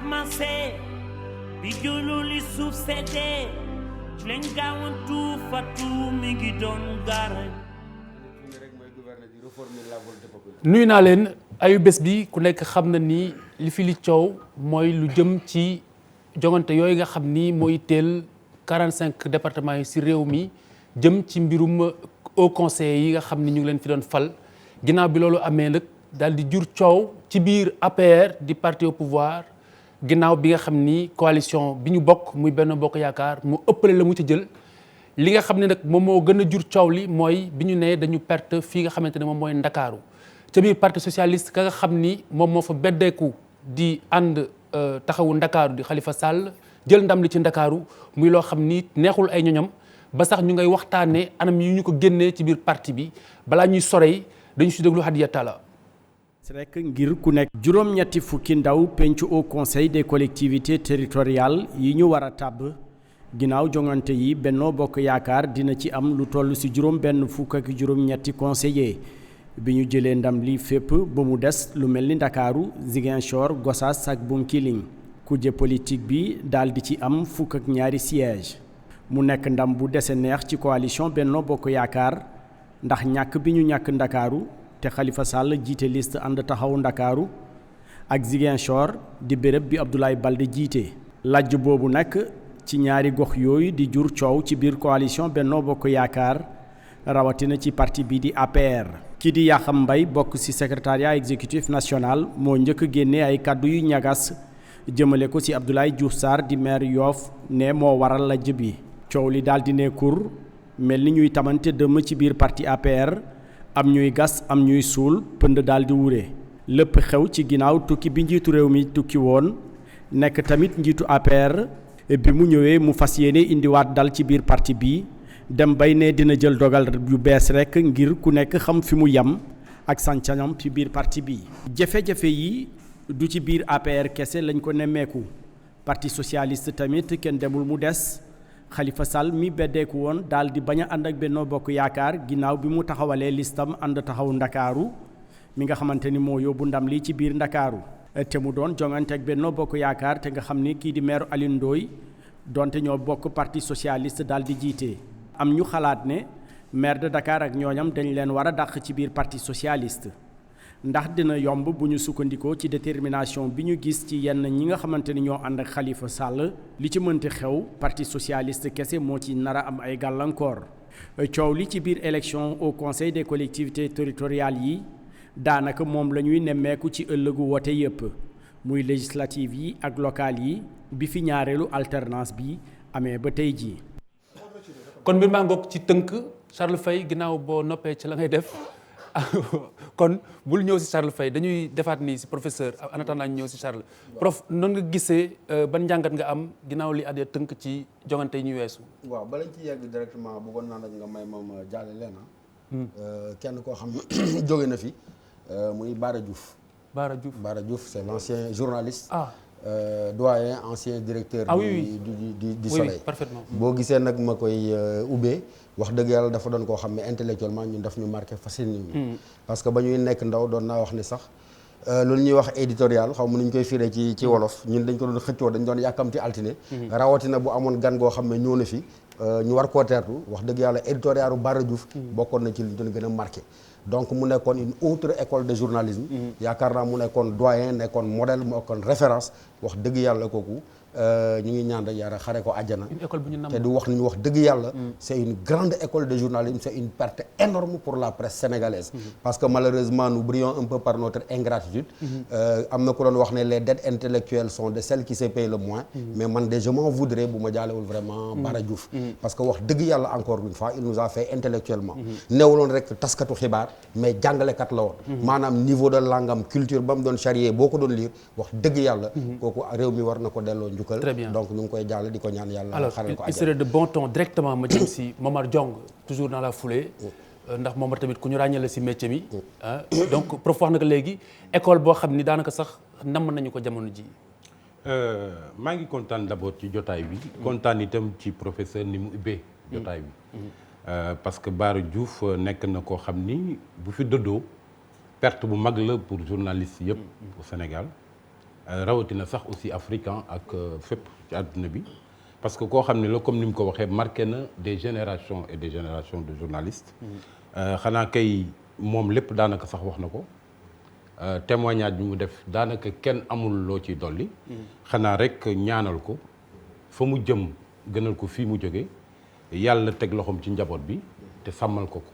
commencé bi julu li suuf seddee ci lañ gaawantu fatu mi ngi doon gaare. nuyu naa leen ayu bés bi ku nekk xam na ni li fi li coow mooy lu jëm ci jongante yooyu nga xam ni mooy teel 45 départements yi ci réew mi jëm ci mbirum au conseil yi nga xam ni ñu ngi leen fi doon fal ginnaaw bi loolu amee nag daal di jur coow ci biir APR di parti au pouvoir ginnaaw bi nga xam ni coalition bi ñu bokk muy Benno Bokk Yaakaar mu ëppale la mu ci jël li nga xam ne nag moom moo gën a jur coow li mooy bi ñu nee dañu perte fii nga xamante ne moom mooy Ndakaaru ca biir parti socialiste ka nga xam ni moom moo fa beddeeku di ànd taxawu Ndakaaru di Khalifa Sall jël ndam li ci Ndakaaru muy loo xam ni neexul ay ñoñam ba sax ñu ngay waxtaanee anam yi ñu ko génnee ci biir parti bi balaa ñuy sorey dañu si déglu Hadiya Talla rek ngir ku nekk juróom-ñetti fukki ndaw penc au conseil des collectivités territoriales yi ñu war a tàbb ginnaaw jongante yi Benno Bokk Yaakaar dina ci am lu toll ci juróom benn fukk ak juróom-ñetti conseillers bi ñu jëlee ndam li fépp ba mu des lu mel ni Ndakaaru Ziguinchor Gossas ak Bounkiling kujje politique bi daal di ci am fukk ak ñaari siège mu nekk ndam bu dese neex ci coalition Benno Bokk Yaakaar ndax ñàkk bi ñu ñàkk Ndakaaru te Khalifa Sall jiite liste ànd taxawu Ndakaaru ak Ziguinchor di béréb bi Abdoulaye Baldé jiite lajj boobu nag ci ñaari gox yooyu di jur coow ci biir coalition Benno Bokk Yaakaar rawatina ci parti bi di APR. ki di Yakham Mbaye bokk ci secrétariat exécutif national moo njëkk génne ay kàddu yu ñagas jëmale ko ci Abdoulaye Diouf Sarr di maire Yoff ne moo waral lajj bi coow li daal di ne kur mel ni ñuy tamante dëmm ci biir parti APR am ñuy gas am ñuy suul pënd daal di wure lépp xew ci ginnaaw tukki bi njiitu réew mi tukki woon nekk tamit njiitu APR bi mu ñëwee mu fas yéene indiwaat dal ci biir parti bi dem bay ne dina jël dogal yu bees rek ngir ku nekk xam fi mu yem ak sancañam ci biir parti bi jafe-jafe yi du ci biir APR kese lañ ko nemmeeku parti socialiste tamit kenn demul mu des Khalifa Sall mi beddeeku woon daal di bañ a ànd ak Benno Bokk Yaakaar ginnaaw bi mu taxawalee listam ànd taxawu Ndakaaru mi nga xamante ni moo yóbbu ndam li ci biir Ndakaaru te mu doon jongante ak Benno Bokk Yaakaar te nga xam ni kii di maire Alioune Ndoye donte ñoo bokk parti socialiste daal di jiite am ñu xalaat ne maire de Dakar ak ñooñam dañ leen war a dàq ci biir parti socialiste ndax dina yomb bu ñu sukkandikoo ci détermination bi ñu gis ci yenn ñi nga xamante ni ñoo ànd ak Khalifa Sall li ci mënti xew parti socialiste kese moo ci nar a am ay gàllankoor coow li ci biir élection au conseil des collectivités territoriales yi daanaka moom la ñuy nemmeeku ci ëllëgu wote yépp muy législative yi ak locale yi bi fi ñaareelu alternance bi amee ba tey jii. kon mbir maa ngoog ci tënk Charles Faye ginnaaw boo noppee ci la ngay def kon bul ñëw si Charles Faye dañuy defaat nii si professeur en attendant ñu ñëw si Charles prof noonu nga gisee ban njàngat nga am ginnaaw li Hadiya tënk ci jongante yi ñu weesu. waaw balañ ci yegg directement bëggoon naa nag nga may moom jàlle leena kenn koo xam jóge na fi muy Bara Diouf. Bara Diouf c'est l'ancien journaliste. Doyen ancien directeur du Soleil. Oui, parfaitement. boo gisee nag ma koy ubbee wax dëgg yàlla dafa doon koo xam ne intellectuellement ñun daf ñu marqué facile ni parce que ba ñuy nekk ndaw doon naa wax ni sax loolu ñuy wax éditorial xaw ma nu ñu koy firee ci wolof ñun dañ ko doon xëccoo dañ doon yàkkamti altine rawatina bu amoon gan goo xam ne ñëw na fi ñu war koo teertu wax dëgg yàlla éditorialu Bara Diouf bokkoon na ci li ñu doon gën a marqué donc mu nekkoon une autre école de journalisme yaakaar naa mu nekkoon doyen nekkoon modèle mu nekkoon référence wax dëgg yàlla kooku ñu ngi ñaan rek yàlla xare ko àjjana te du wax ni ñu wax dëgg yàlla c'est une grande école de journalisme c'est une perte énorme pour la presse sénégalaise parce que malheureusement nous brillons un peu par notre ingratitude am na ku doon wax ne les dettes intellectuelles sont de celles qui se payent le moins mais man de je m'en voudrais bu ma jaalewul vraiment Bara Diouf parce que wax dëgg yàlla encore une fois il nous a fait intellectuellement newuloon rek taskatu xibaar mais jàngalekat la woon maanaam niveau de langam culture ba mu doon charrier boo ko doon lire wax dëgg yàlla kooku réew mi war na ko delloo très bien donc ñu ngi koy jàll di ko ñaan yàlla. alors il serait de bon ton directement ma jëm si Momar Diong toujours dans la foulée ndax Momar tamit ku ñu ràññee la si métier mi donc prof wax na ko léegi école boo xam ni daanaka sax namm nañu ko jamono ji. maa ngi kontaan d'abord ci jotaay bi. kontaan itam ci professeur ni mu ubbee jotaay bi. parce que Bara Diouf nekk na koo xam ni bu fi dëddoo perte bu mag la pour journaliste yëpp au Sénégal. rawatina sax aussi africain ak fépp ci àdduna bi parce que koo xam ne la comme ni mu ko waxee marqué na des générations et des générations de journalistes xanaa kay moom lépp daanaka sax wax na ko témoignage bi mu def daanaka kenn amul loo ciy dolli xanaa rek ñaanal ko fa mu jëm gënal ko fii mu jóge yàlla teg loxoom ci njaboot bi te sàmmal ko ko.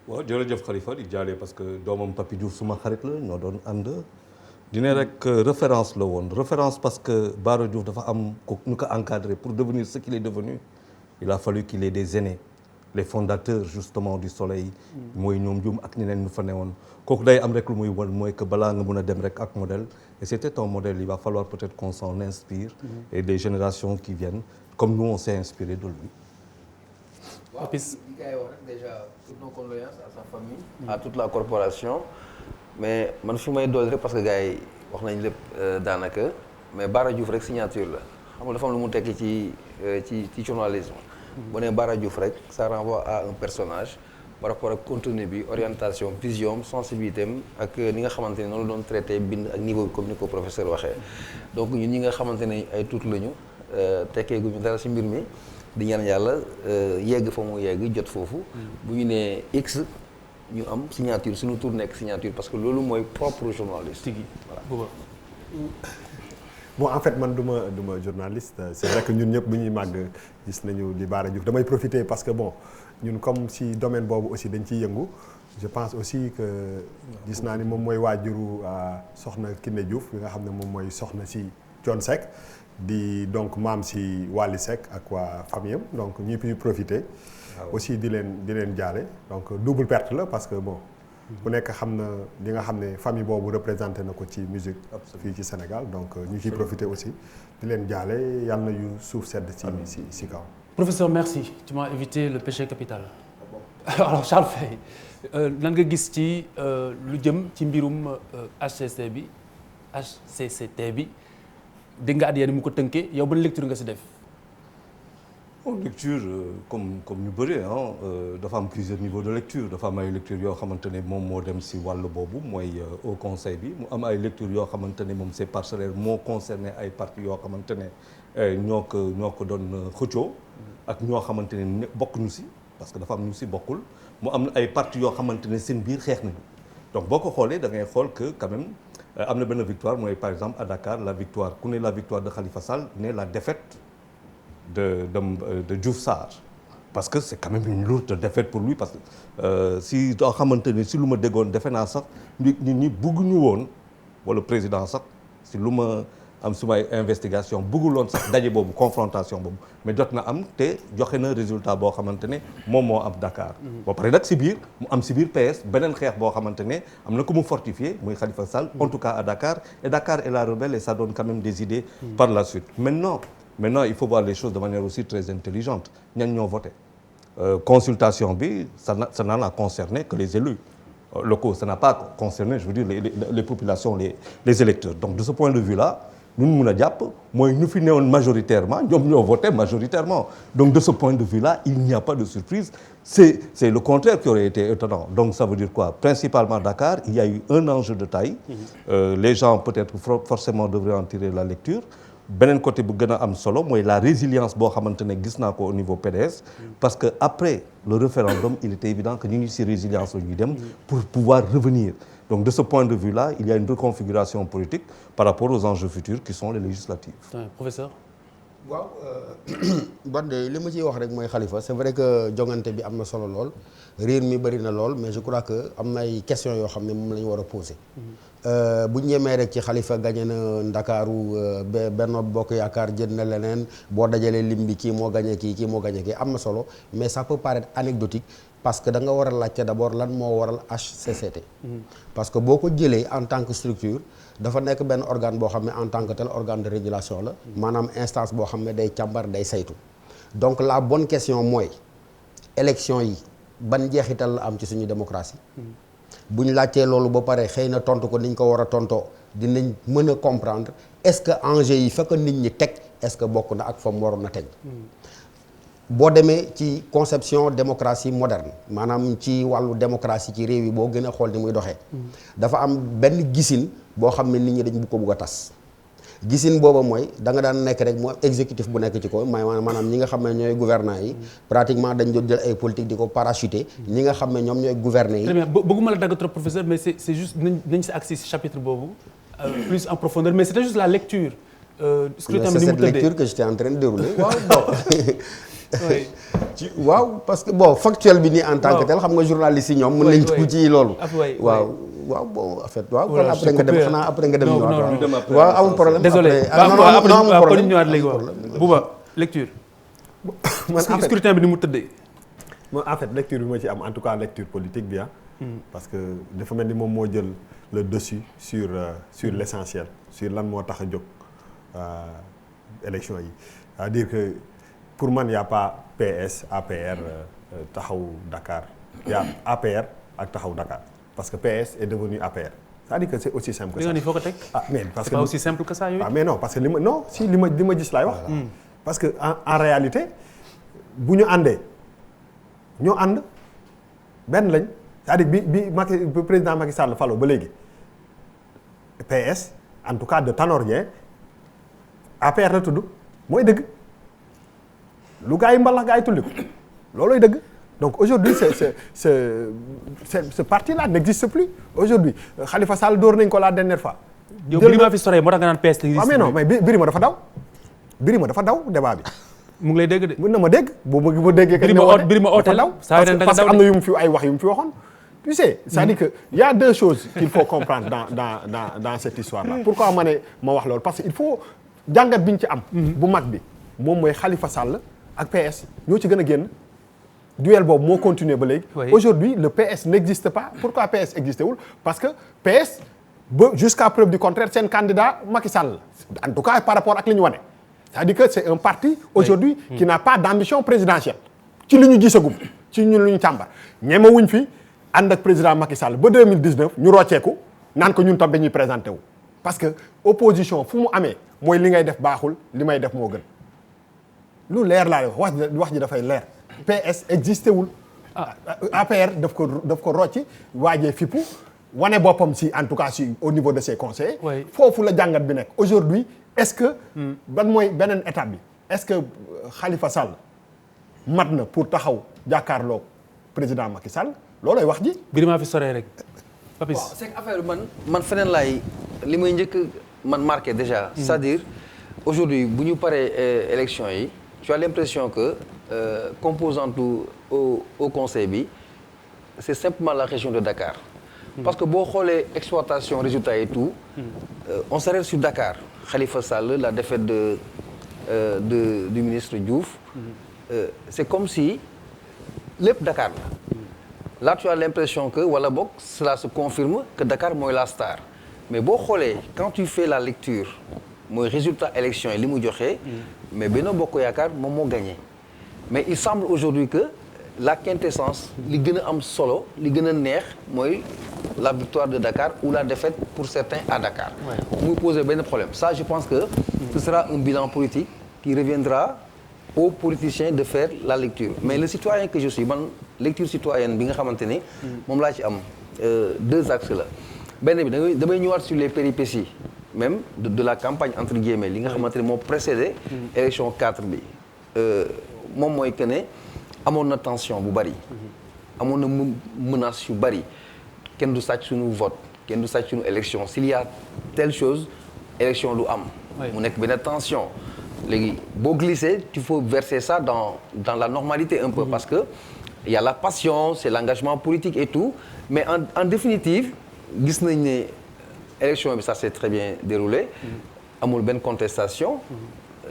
waaw jërëjëf Khalifa di jaale parce que doomam Papi Diouf suma xarit la ñoo doon ànd dina rek référence la woon référence parce que Bara Diouf dafa am ko ñu ko encadré pour devenir ce qu'il est devenu il a fallu qu'il ait des aînés les fondateurs justement du Soleil mooy ñoom Dioum ak ñeneen ñu fa newoon kooku day am rek lu muy won mooy que balaa nga mun a dem rek ak modèle et c'était un modèle il va falloir peut-être qu'on s'en inspire et des générations qui viennent comme nous on s'est inspiré de lui. waaw li gars yi wax rek déjà toutes nos condoléances à sa famille. à toute la corporation. mais man fi may dool rek parce que gars yi wax nañ lépp daanaka mais Bara Diouf rek signature la xam nga dafa am lu mu tekki ci journalisme. bu nee Bara Diouf rek ça renvoie à un personnage par rapport ak contenu bi orientation vision sensibilité am ak ni nga xamante ne noonu la doon traité bind ak niveau bi comme ni ko professeur waxee. donc ñun ñi nga xamante ne ay tuut lañu tekkee guñu dara ci mbir mi. di ñaan yàlla yegg fa mu yegg jot foofu bu ñu nee X ñu am signature suñu tour nekk signature parce que loolu mooy propre journaliste yi voilà. bon en fait man du ma journaliste c'est vrai que ñun ñëpp bu ñuy màgg gis nañu li Bara Diouf damay profiter parce que bon ñun comme si domaine boobu aussi dañ ciy yëngu je pense aussi que gis naa ni moom mooy waajuru soxna Kiné Diouf bi nga xam ne moom mooy soxna si Thione Seck di donc maam si Wally Seck ak waa famille am donc ñuy profiter aussi di leen jaale donc double perte la parce que bon ku nekk xam na li nga xam ne famille boobu représenté na ko ci musique fii ci Sénégal donc ñu ciy profiter aussi di leen jaale yàlla na yu suuf sedd si kaw. Professeur, merci, tu m'as évité le péché capital. Alors Charles Faye nan nga gis ci lu jëm ci mbirum HCCT bi dégg nga at yéen mu ko tënkee yow ban lecture nga si def. lecture comme ñu bëri dafa am plusieurs niveaux de lecture dafa am ay lecture yoo xamante ne moom moo dem si wàll boobu mooy au conseil bi mu am ay lecture yoo xamante ne moom c'est parcellaire moo concerné ay partis yoo xamante ne ñoo ko doon xëccoo ak ñoo xamante ne bokkuñu si parce que dafa am ñu si bokkul mu am ay partis yoo xamante ne seen biir xeex nañu donc boo ko xoolee da ngay xool que quand même am na benn victoire mooy par exemple à Dakar la victoire ku ne la victoire de Khalifa Sall ne la défaite de Diouf Sarr parce que c'est quand même une lourde défaite pour lui parce que si doo xamante ni si lu ma déggoon defe naa sax nit ñi bëgguñu woon wala président sax si lu ma am sumay investigation bëgguloon sax daje boobu confrontation boobu mais jot na am te joxe na résultat boo xamante ne moom moo am Dakar. ba pare nag si biir mu am si biir PS beneen xeex boo xamante ne am na ko mu fortifié muy Khalifa Sall en tout cas à Dakar et Dakar est la rebelle et ça donne quand même des idées par la suite maintenant il faut voir les choses de manière aussi très intelligente ñan ñoo voté consultation bi ça n'en a concerné que les élus locaux ça n'a pas concerné je veux dire les populations les électeurs donc de ce point de vue là lu ñu mën a jàpp mooy ñu fi newoon majoritairement ñoom ñoo voté majoritairement donc de ce point de vue là il n'y a pas de surprise c'est le contraire qui aurait été étonnant donc ça veut dire quoi principalement Dakar il y a eu un enjeu de taille les gens peut-être forcément devraient en tirer la lecture beneen côté bu gën a am solo mooy la résilience boo xamante ne gis naa ko au niveau PDS parce que après le référendum il était évident que ñu ngi ci résilience la ñuy dem pour pouvoir revenir donc de ce point de vue là il y a une reconfiguration politique par rapport aux enjeux futurs qui sont les législatives. Professeur. waaw ban de li ma ciy wax rek mooy Khalifa c'est vrai que jongante bi am na solo lool réer mi bëri na lool mais je crois que am na ay questions yoo xam ne moom la ñu war a poser. bu ñu ñemee rek ci Khalifa gagné na Ndakaaru Benno Bokk Yaakaar jël na leneen boo dajalee lim bi kii moo gagné kii moo gagné kii am na solo mais ça peut paraître anecdotique parce que da nga war a laajte d'abord lan moo waral HCCT. parce que boo ko jëlee en tant que structure dafa nekk benn organe boo xam ne en tant que tel organe de régulation la. maanaam instance boo xam ne day càmbar day saytu. donc la bonne question mooy élection yi ban njeexital la am ci suñu démocratie. bu ñu laajtee loolu ba pare xëy na tontu ko niñ ko war a tontoo dinañ mën a comprendre est-ce que enjeu yi fekk nit ñi teg est-ce que bokk na ak fa mu waroon a teg. boo demee ci conception démocratie moderne maanaam ci wàllu démocratie ci réew yi boo gën a xool ni muy doxee. dafa am benn gisin boo xam ne nit ñi dañ bu ko bugg a tas gisin booba mooy da nga daan nekk rek moo exécutif bu nekk ci ko maanaam ñi nga xam ne ñooy gouvernants yi pratiquement dañ doon jël ay politique di ko parachuter ñi nga xam ne ñoom ñooy gouverner yi. très bien bëgguma la dagg trop professeur mais c'est juste nañ si agsi si chapitre boobu plus en profondeur mais c'était juste la lecture. Scrutin bi ni mu tëddee c'est cette lecture que j'étais en train de dérouler waaw bon. waaw parce que bon factuel bi nii en tant que tel xam nga journaliste yi ñoom mën nañ dugg ci loolu. waaw bon en fait waaw kon après nga dem xanaa après nga dem ñëwaat waaw amul problème désolé amul problème ñëwaat léegi waaw Bouba lecture man en fait scrutin bi ni mu tëddee moi en fait lecture bi ma ci am en tout cas lecture politique bi parce que dafa mel ni moom moo jël le dessus sur l'essentiel sur lan moo tax a jóg élection yi c'est-à-dire que pour man y a pas PS APR taxaw Dakar y a APR ak taxaw Dakar parce que PS est devenu APR c'est-à-dire que c'est aussi simple que ça. il faut que teg mais parce c'est que pas aussi simple que ça yooyu. mais non parce que li ma gis laay wax. parce que en réalité bu ñu àndee ñoo ànd benn lañ c'est-à-dire bi président Macky Sall falo ba léegi PS en tout cas de Tanor Dieng APR la tudd mooy dëgg lu gaa yi mbalax gaa yi tulli ko loolooy dëgg. Donc aujourd'hui ce parti-là n'existe plus aujourd'hui Khalifa Sall door nañ ko la dernière fois. yow Birima fi sore moo tax nga naan PS n'existe plus. mais non mais Birima dafa daw débat bi. mu ngi lay dégg de. mën na ma dégg boo ma déggee. Birima oote daw parce que am na yu mu fi ay wax yu mu fi waxoon. tu sais c'est-à-dire que y a deux choses qu'il faut comprendre dans cette histoire-là. Pourquoi ma wax loolu parce que il faut jàngat bi ñu ci am. bu mag bi moom mooy Khalifa Sall ak PS ñoo ci gën a génn. duel boobu moo continuer ba léegi. Aujourd'hui le PS n'existe pas. Pourquoi PS existé wul parce que PS ba jusqu'à preuve du contraire seen candidat Macky Sall en tout cas par rapport ak li ñu wane. C'est-à-dire que c'est un parti aujourd'hui qui n'a pas d'ambition présidentielle. ci li ñu gisagum ci ñun lu ñu càmbar ñemewuñ fi ànd ak président Macky Sall ba 2019 ñu rocceeku naan ko ñun tam dañuy présenté wu. parce que opposition fu mu amee mooy li ngay def baaxul li may def moo gën lu leer laa wax ji dafay leer. PS existé wul APR daf ko rocci waajee fippu wane boppam si en tout cas si au niveau de ses conseillers. foofu la jàngat bi nekk aujourd'hui est-ce que ban mooy beneen étape bi est-ce que Khalifa Sall mat na pour taxaw jàkkaarloo président Macky Sall loolooy wax ji. Birima fi soree rek Papis. waaw c'est que affaire man feneen laay li may njëkk man marqué déjà. c'est-à-dire aujourd'hui bu ñu paree élection yi tu as l'impression que composante au conseil bi c'est simplement la région de Dakar. Parce que boo xoolee exploitation résultats et tout. On s'arrête sur Dakar. Khalifa Sall la défaite du ministre Diouf. C'est comme si lépp Dakar la. Là tu as l'impression que wala boog cela se confirme que Dakar mooy la star. Mais boo xoolee quand tu fais la lecture mooy résultat élection yi li mu joxe. mais Benno Bokk Yaakaar moom moo gagné. mais il semble aujourd'hui que la quintessence li gën a am solo li gën a neex mooy la victoire de Dakar ou la défaite pour certains à Dakar. muy poser benn problème ça je pense que ce sera un bilan politique qui reviendra aux politiciens de faire la lecture mais le citoyen que je suis man lecture citoyenne bi nga xamante ni moom laa ci am deux axes la benn bi damay ñëwaat sur les péripéties même de la campagne entre guillemets li nga xamante ne moo précédé élection 4 bi moom mooy que ne amoon na tension bu bari amoon na menace yu bari kenn du sàcc suñu vote kenn du sàcc suñu élection s'il y a telle chose élection du am mu nekk benn tension léegi boo glisser il faut verser ça dans la normalité un peu parce que il y a la passion c'est l'engagement politique et tout mais en définitive gis nañ ne élection bi ça s'est très bien déroulé amul benn contestation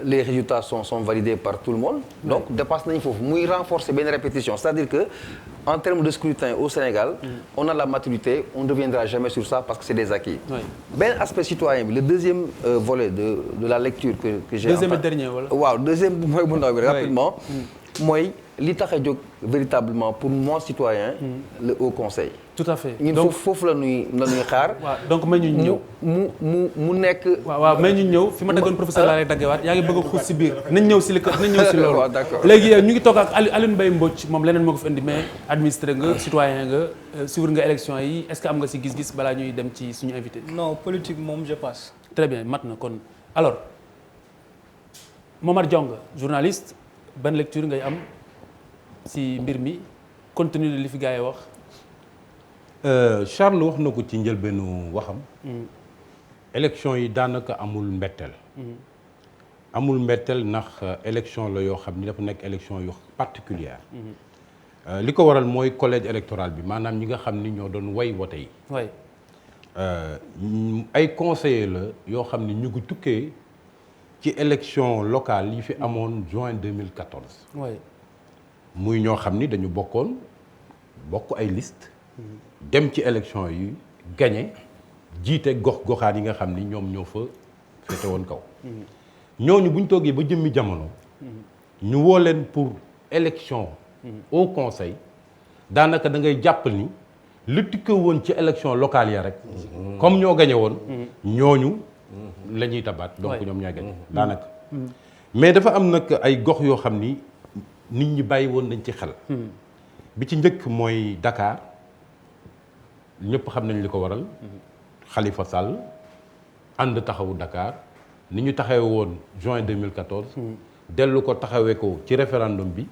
les résultats sont validés par tout le monde donc dépasse nañ foofu muy renforcer benn répétition c'est-à-dire que en termes de scrutin au Sénégal on a la maturité on ne reviendra jamais sur ça parce que c'est des acquis benn aspect citoyen bi le deuxième volet de la lecture que j'ai deuxième et dernier wala waaw deuxième mooy bu ndaw bi rapidement mooy li tax a jóg véritablement pour moi citoyen le Haut Conseil. tout à fait ñun foofu la ñuy xaar. waaw donc may ñu ñëw mu nekk. waaw may ñu ñëw fi ma tegoon professeur laa lay daggewaat yaa ngi bëgg a xuus si biir nañ ñëw si loolu. waaw d'accord léegi ñu ngi toog ak Alioune Mbaye Mbodj moom leneen moo ko fi indi mais administré nga citoyen nga suivre nga élection yi est-ce que am nga si gis-gis balaa ñuy dem ci suñu invité. non politique moom je passe. très bien mat na kon alors Momar Diong journaliste ban lecture ngay am si mbir mi compte tenu de li fi gars yi wax. Charles wax na ko ci njëlbeenu waxam. élection yi daanaka amul mbetteel. amul mbetteel ndax élection la yoo xam ni dafa nekk élection yu particulière. li ko waral mooy collège électoral bi maanaam ñi nga xam ni ñoo doon way wote yi. ay conseillers la yoo xam ni ñu ngi tukkee ci élection locale yi fi amoon juin 2014. muy ñoo xam ni dañu bokk ay liste dem ci élection yi gagné jiite gox-goxaan yi nga xam ni ñoom ñoo fa féete woon kaw. ñooñu bu ñu toogee ba jëmmi jamono. ñu woo leen pour élection. au conseil daanaka da ngay jàpp ni lu tukkee woon ci élection locale ya rek. comme ñoo gagné woon. ñooñu la ñuy tabaat. donc ñoom ñooy gagné daanaka. mais dafa am nag ay gox yoo xam ni nit ñi bàyyi woon nañ ci xel. bi ci njëkk mooy Dakar ñëpp xam nañ li ko waral. Khalifa Sall ànd taxawu Dakar ni ñu taxawee woon juin 2014. dellu ko taxawee ko ci référendum bi.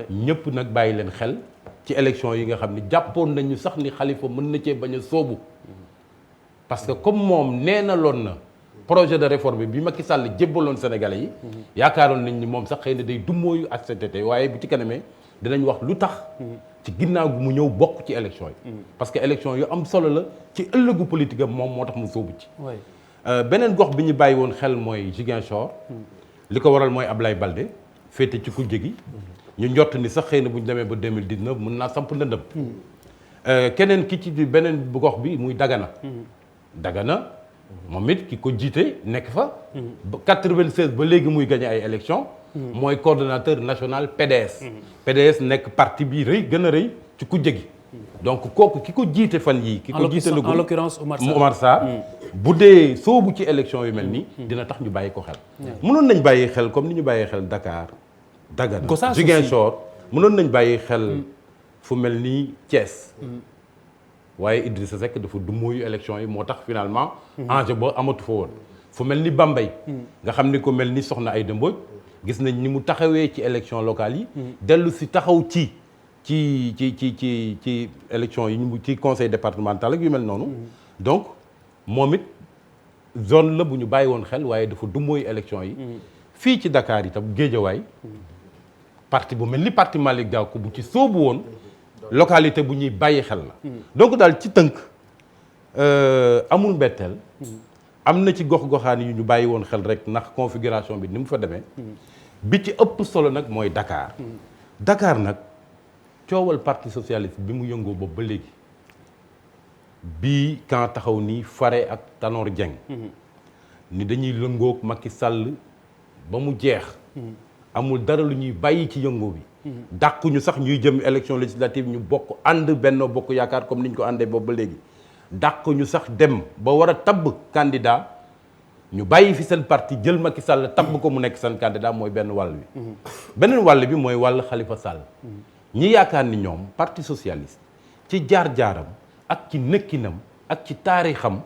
ñëpp nag bàyyi leen xel ci élection yi nga xam ni jàppoon nañu sax ni Khalifa mën na cee bañ a soobu. parce que comme moom nee na loon na projet de réforme bi Macky Sall jébbaloon Sénégalais yi. yaakaaroon nañ ni moom sax xëy na day dummóoyu ak CTT waaye bu ci kanamee dinañ wax lu tax. ci ginnaaw gi mu ñëw bokk ci élection yi. parce que élection yu am solo la ci ëllëgu politique am moom moo tax mu sóobu ci. beneen gox bi ñu bàyyi woon xel mooy Ziguinchor. li ko waral mooy Ablaye Baldé féete ci kujje gi. ñu njott ni sax xëy na bu ñu demee ba 2019 mën naa samp ndëndëm. keneen ki ci beneen bu gox bi muy Dagana. Dagana moom it ki ko jiite nekk fa. ba 96 ba léegi muy gagné ay élections. mooy coordonnateur national PDS. PDS nekk parti bi rëy gën a rëy ci kujje gi. donc kooku ki ko jiite fan yii. ki ko jiite en l'occurrence Omar Sarr. bu dee soobu ci élection yu mel nii. dina tax ñu bàyyi ko xel. mënoon nañ bàyyi xel comme ni ñu bàyyi xel Dakar. Dagana Ziguinchor mënoon nañ bàyyi xel fu mel ni Thiès. waaye Idrissa Seck dafa dummóoyu élection yi moo tax finalement. enjeu ba amatu fa woon. fu mel ni Bambey. nga xam ni ko mel ni Soxna Aïda Mbodj gis nañ ni mu taxawee ci élection locale yi. dellu si taxaw ci élection yi ñu ci conseil départemental ak yu mel noonu. donc moom it zone la bu ñu bàyyi woon xel waaye dafa dummóoyu élection yi. fii ci Dakar itam Géejawaay. parti bu mel ni parti Malick Gakou bu ci sóobu woon. localité bu ñuy bàyyi xel la. donc daal ci tënk amul mbetteel. am na ci gox-goxaan yu ñu bàyyi woon xel rek ndax configuration bi ni mu fa demee. bi ci ëpp solo nag mooy Dakar. Dakar nag coowal parti socialiste bi mu yëngoo boobu ba léegi. bii kan taxaw nii fare ak Tanor Dieng. ni dañuy lëngoog Macky Sall ba mu jeex. amul dara lu ñuy bàyyi ci yëngoo bi. dàquñu sax ñuy jëm élection législative ñu bokk ànd Benno Bokk Yaakaar comme ni ñu ko àndee boobu ba léegi. dàquñu sax dem ba war a tabb candidat ñu bàyyi fi seen parti jël Macky Sall tabb ko mu nekk seen candidat mooy benn wàll bi. beneen wàll bi mooy wàll Khalifa Sall. ñi yaakaar ni ñoom parti socialiste ci jaar-jaaram ak ci nekkinam ak ci taarixam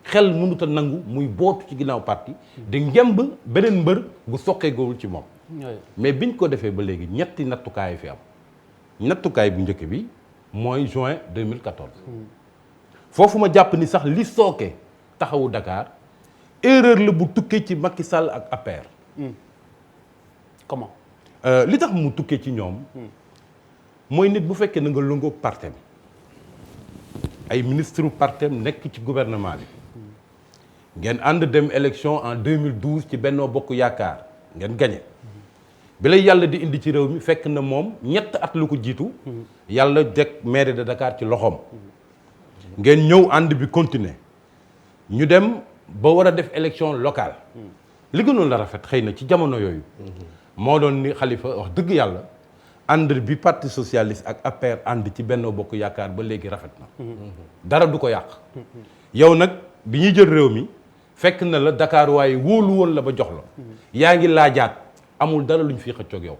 xel mënut a nangu muy bootu ci ginnaaw parti di ngemb beneen mbër bu soqeegoowul ci moom. mais biñ ko defee ba léegi ñetti nattukaay fi am. nattukaay bu njëkk bi mooy juin 2014. foofu ma jàpp ni sax li sooke taxawu Dakar erreur la bu tukkee ci Macky Sall ak APR. comment. li tax mu tukkee ci ñoom. mooy nit bu fekkee na nga lëngoog partem ay ministre partem nekk ci gouvernement bi. ngeen ànd dem élection en 2012 ci Benno Bokk Yaakaar ngeen gagné. bi lay yàlla di indi ci réew mi fekk na moom ñett at lu ko jiitu. yàlla teg mairie de Dakar ci loxoom. ngeen ñëw ànd bi continuer ñu dem ba war a def élection locale. li gënoon la rafet xëy na ci jamono yooyu. moo doon ni Khalifa wax dëgg yàlla ànd bi parti socialiste ak APR ànd ci Benno Bokk Yaakaar ba léegi rafet na. dara du ko yàq. yow nag bi ñuy jël réew mi fekk na la Dakar waaye wóolu woon la ba jox la. yaa ngi laajaat amul dara lu ñu fiy xëccoog yow.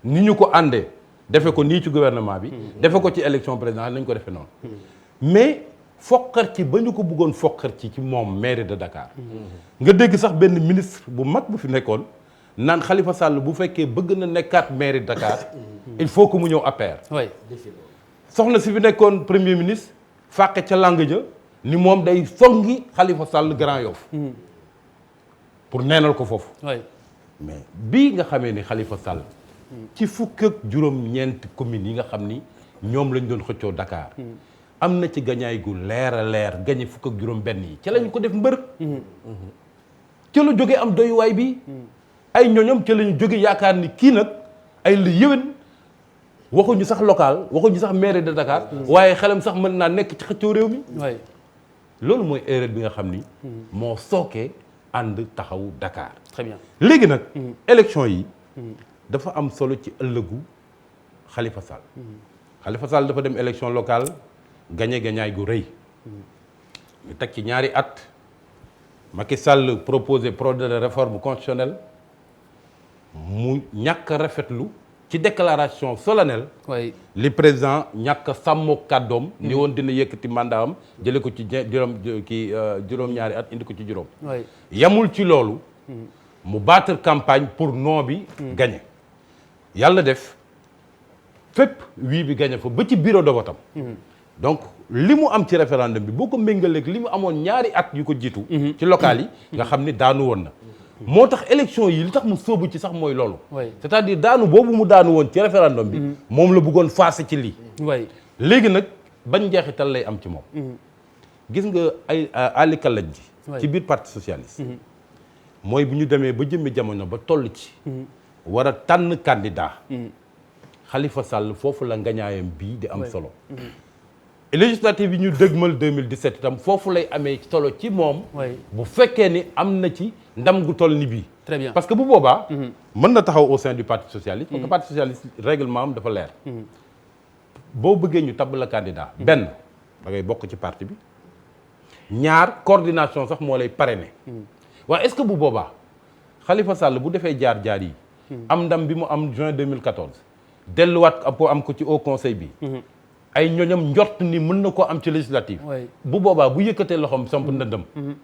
ni ñu ko àndee defe ko nii ci gouvernement bi. defe ko ci élection présidentielle nañ ko defee noonu. mais foqar ci ba ñu ko bëggoon foqar ci moom mairie de Dakar. nga dégg sax benn ministre bu mag bu fi nekkoon naan Khalifa Sall bu fekkee bëgg na nekkaat mairie de Dakar il faut que mu ñëw APR. soxna si fi nekkoon premier ministre fàqe ca lang ja ni moom day songi Khalifa Sall Grand Yoff pour neenal ko foofu. mais bii nga xamee ni Khalifa Sall. ci fukk ak juróom-ñeenti communes yi nga xam ni ñoom lañ doon xëccoo Dakar. am na ci gañaay gu leer a leer gañe fukk ak juróom-benn yi ca lañ ko def mbër. ca la jógee am doyuwaay bi. ay ñoñom ca lañu jóge yaakaar ni kii nag ay la yéwén waxuñu sax local waxuñu sax mairie de Dakar. waaye xelam sax mën naa nekk ci xëccoo réew mi. loolu mooy erreur bi nga xam ni. moo sookee ànd taxawu Dakar. très bien léegi nag. élection yi. dafa am solo ci ëllëgu Khalifa Sall. Khalifa Sall dafa dem élection locale gagné gañaay gu rëy. ñu teg ci ñaari at Macky Sall proposé projet de réforme constitutionnelle mu ñàkk rafetlu ci déclaration solennelle. li président ñàkk sàmmoo kàddoom. ni woon dina yëkkati mandat am jële ko ci juróom-ñaari at indi ko ci juróom. yamul ci loolu. mu battre campagne pour non bi. gagné yàlla def fépp wii bi gagné fa ba ci bureau de vote am. donc li mu am ci référendum bi boo ko méngaleeg li mu amoon ñaari at yu ko jiitu. ci local yi. nga xam ni daanu woon na. moo tax élection yi li tax mu sóobu ci sax mooy loolu. c'est-à-dire daanu boobu mu daanu woon ci référendum bi. moom la bëggoon faase ci lii. léegi nag bañ njeexital lay am ci moom. gis nga ay Ali Kalaj ji. ci biir parti socialiste. mooy bu ñu demee ba jëmmi jamono ba toll ci. war a tànn candidat. Khalifa Sall foofu la ngañaayam bii di am solo. législative yi ñu dëgmal 2017 itam foofu lay amee solo ci moom. bu fekkee ni am na ci ndam gu toll ni bii. très bien parce que bu boobaa. mën na taxaw au sein du parti socialiste. parce que parti socialiste règlement am dafa leer. boo bëggee ñu tabb la candidat. benn da ngay bokk ci parti bi. ñaar coordination sax moo lay parrainer. waaye est-ce que bu boobaa Khalifa Sall bu defee jaar-jaar yi. am ndam bi mu am juin 2014. delluwaat am ko ci haut conseil bi. ay ñoñam njort ni mën na koo am ci législative. bu boobaa bu yëkkatee loxoom samp ndëndëm.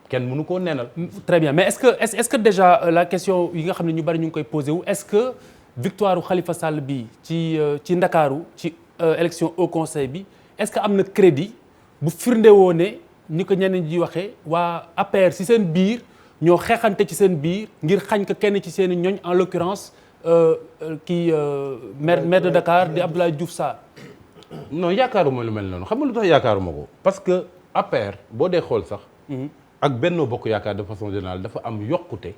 kenn mënu koo neenal. très bien mais est-ce que déjà la question yi nga xam ne ñu bari ñu ngi koy posé wu est-ce que victoire Khalifa Sall bi ci Ndakaaru ci élection haut conseil bi est-ce que am na crédit bu firnde woo ne ni ko ñeneen ñi waxee waa APR ci seen biir. ñoo xeexante ci seen biir ngir xañ ko kenn ci seen i ñoñ en l'occurrence maire de Dakar di Abdoulaye Diouf Sarr. non yaakaaruma lu mel noonu xam nga lu tax yaakaaruma ko parce que APR boo dee xool sax. ak Benno Bokk Yaakaar de façon générale dafa am yokkute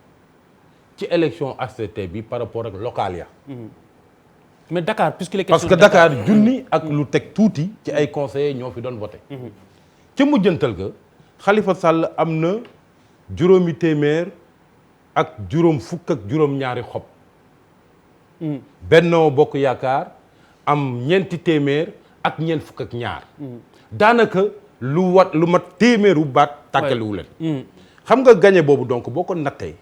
ci élection HCT bi par rapport ak local ya. mais Dakar puisque les parce questions que Dakar junni ak lu teg tuuti ci ay conseillers ñoo fi doon voté. ca mujjantal ga Khalifa Sall am na. juróomi téeméer ak juróom fukk ak juróom-ñaari xob. Benno Bokk Yaakaar am ñeenti téeméer ak ñeent fukk ak ñaar. daanaka lu mat téeméeru baat tàkkaliwu leen. xam nga gañe boobu donc boo ko nattee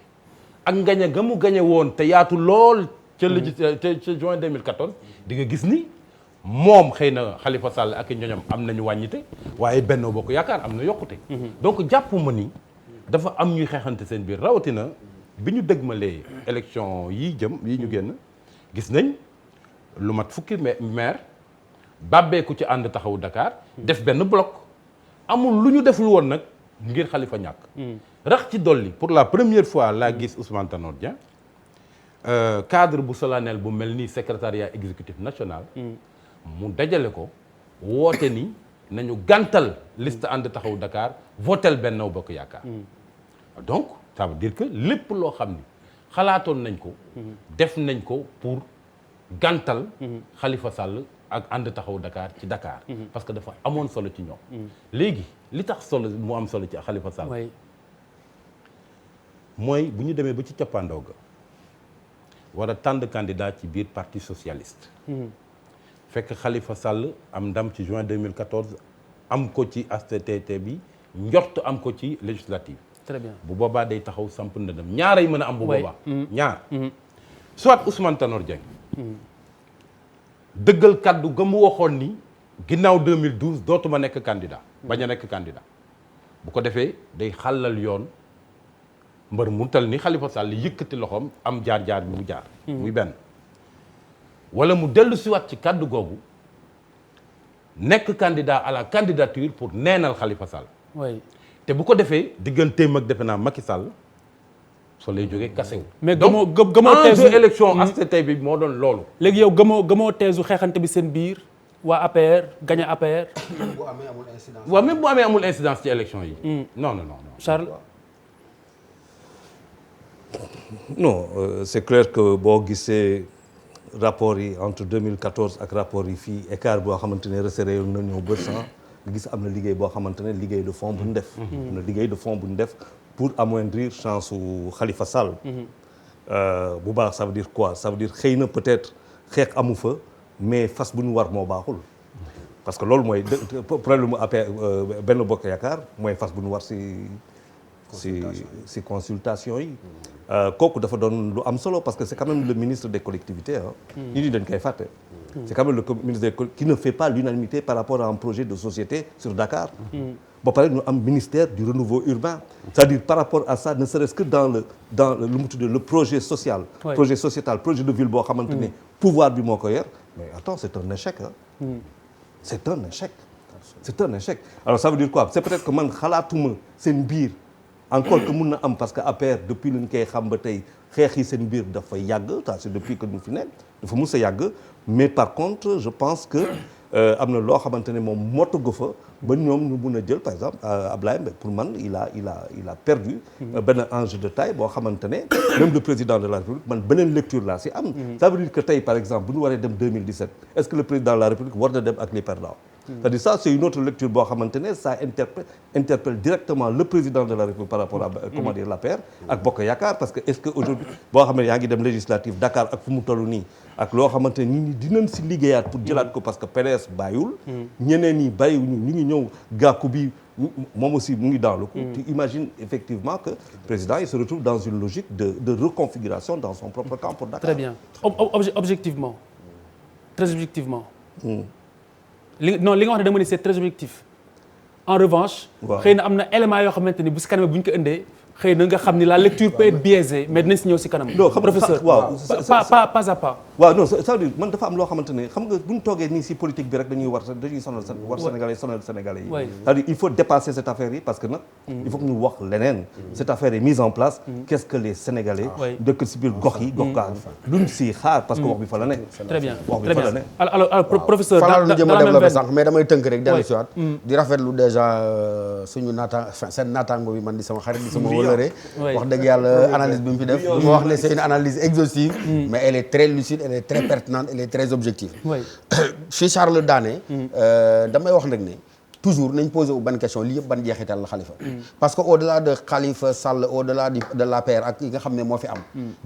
ak gañe ga mu gañe woon te yaatu lool. ca juin 2014 di nga gis ni moom xëy na Khalifa Sall ak ñoñam am nañu wàññite waaye Benno Bokk Yaakaar am na yokkute. donc jàpp ma ni. dafa am ñuy xeexante seen biir rawatina bi ñu dëgmalee élection yi ñu génn gis nañ lu mat fukki maire bàbbeeku ci ànd taxawu Dakar def benn bloc amul lu ñu deful woon nag ngir Khalifa ñàkk rax ci dolli pour la première fois laa gis Ousmane Tanor Dieng cadre bu solennel bu mel ni secrétariat exécutif national mu dajale ko woote ni nañu gàntal liste ànd taxawu Dakar votel Benno Bokk Yaakaar donc ça veut dire que lépp loo xam ni xalaatoon nañ ko def nañ ko pour gàntal Khalifa Sall ak ànd taxawu Dakar ci Dakar parce que dafa amoon solo ci ñoom léegi li tax solo mu am solo ci Khalifa Sall mooy bu ñu demee ba ci cappaandaw ga war a tànn candidat ci biir parti socialiste. fekk Khalifa Sall am ndam ci juin 2014 am ko ci HCCT bi njort am ko ci législative. très bien bu boobaa day taxaw samp ndëndam ñaaray mën a am bu boobaa. ñaar soit Ousmane Tanor Dieng. dëggal kaddu ga mu waxoon ni ginnaaw 2012 dootuma nekk candidat. bañ a nekk candidat. bu ko defee day xàllal yoon mbër mu tal ni Khalifa Sall yëkkati loxoom am jaar-jaar bi mu jaar. muy benn. wala mu dellu siwaat ci kaddu googu nekk candidat à la candidature pour neenal Khalifa Sall. oui te bu ko defee digganteem ak defe naa Macky Sall soo lay jógee kasew. mais gëmoo teesu élection HCCT bi moo doon loolu. léegi yow gëmoo teesu xeexante bi seen biir waa APR gagné APR. bu amee amul incidence. waaw même bu amee amul incidence ci élection yi. non. Charles. non c'est clair que boo gisee rapport yi entre 2014 ak rapport yi fii écart boo xamante ne resserré na ñëw ba 100 nga gis am na liggéey boo xamante ne liggéey de fond bu ñu def. am na liggéey de fond bu ñu def pour amoindrir chance su Khalifa Sall. bu baax ça veut dire quoi ça veut dire xëy na peut-être xeex amu fa mais fas bu ñu war moo baaxul. parce que loolu mooy problème mu APR benn bokk yaakaar mooy fas bu ñu war si consultation yi. kooku dafa doon lu am solo parce que c'est quand même le ministre des collectivités nit ñi dañ koy fàtte. c'est quand même le ministre des collectivités qui ne fait pas l'unanimité par rapport à un projet de société sur Dakar. ba pare ñu am ministère du renouveau urbain. c'est-à-dire par rapport à ça ne serait-ce que dans le lu mu tuddee le projet social. projet sociétal projet de ville boo xamante ne pouvoir bi moo ko yor mais attends c'est un échec c'est un échec. c'est un échec alors ça veut dire quoi c'est peut-être que man xalaatuma seen biir. encore que mun na am parce que APR depuis lu ñu koy xam ba tey xeex yi seen biir dafa yàgg c'est depuis que ñu fi nekk dafa mus a yàgg mais par contre je pense que am na loo xamante ne moom mottagu fa ba ñoom ñu mun a jël par exemple Ablaye Mbaye pour man il a perdu benn enjeu de taille boo xamante ne même le président de la République man beneen lecture laa si am ça veut dire que tey par exemple bu ñu waree dem 2017 est-ce que le président de la République war na dem ak les perdants. c'est-à-dire ça c'est une autre lecture boo xamante ne ça interpelle directement le président de la République par rapport à comment dire l'APR ak Bokk Yaakaar parce que est-ce que aujourd'hui boo xam ne yaa ngi dem législative Dakar ak fu mu toll nii ak loo xamante ne nit ñi dinañ si liggéeyaat pour jëlaat ko parce que PDS bàyyiwul ñeneen ñi bàyyiwuñu ñu ngi ñëw gàkku bi moom aussi mu ngi dans le coup tu imagines effectivement que le président il se retrouve dans une logique de reconfiguration dans son propre camp pour Dakar. Très bien objectivement très objectivement li nga wax ne dama ni c'est très objectif en revanche xëy na am na élément yoo xamante ni bu si kanam bu ñu ko indee xëy na nga xam ni la lecture peut être biaisée mais dinañ si ñëw si kanam. non xam professeur waaw pas à pas. waaw non c'est-à-dire man dafa am loo xamante ne xam nga bu ñu toogee nii si politique bi rek dañuy sonal Sénégalais yi. c'est-à-dire il faut dépasser cette affaire yi parce que nag. il faut que ñu wax leneen. cette affaire est mise en place. qu'est-ce que les Sénégalais. dëkk si biir gox yi gox gaa luñ si xaar parce que wax bi fa la ne. très bien wax bi fa la ne. alors professeur. falaa lu jëm a développé sànq mais damay tënk rek dellu si waat di rafetlu déjà suñu seen naataango bi man di sama xarit di sama wax dëgg yàlla analyse bi mu fi def du ma wax ne c'est une analyse exhaustive mais elle est très lucide elle est très pertinente elle est très objective fii Charles daane damay wax nag ne toujours nañ posé wu ban question lii yëpp ban jeexital la Khalifa parce que au delà de Khalifa Sall au delà de l'APR ak yi nga xam ne moo fi am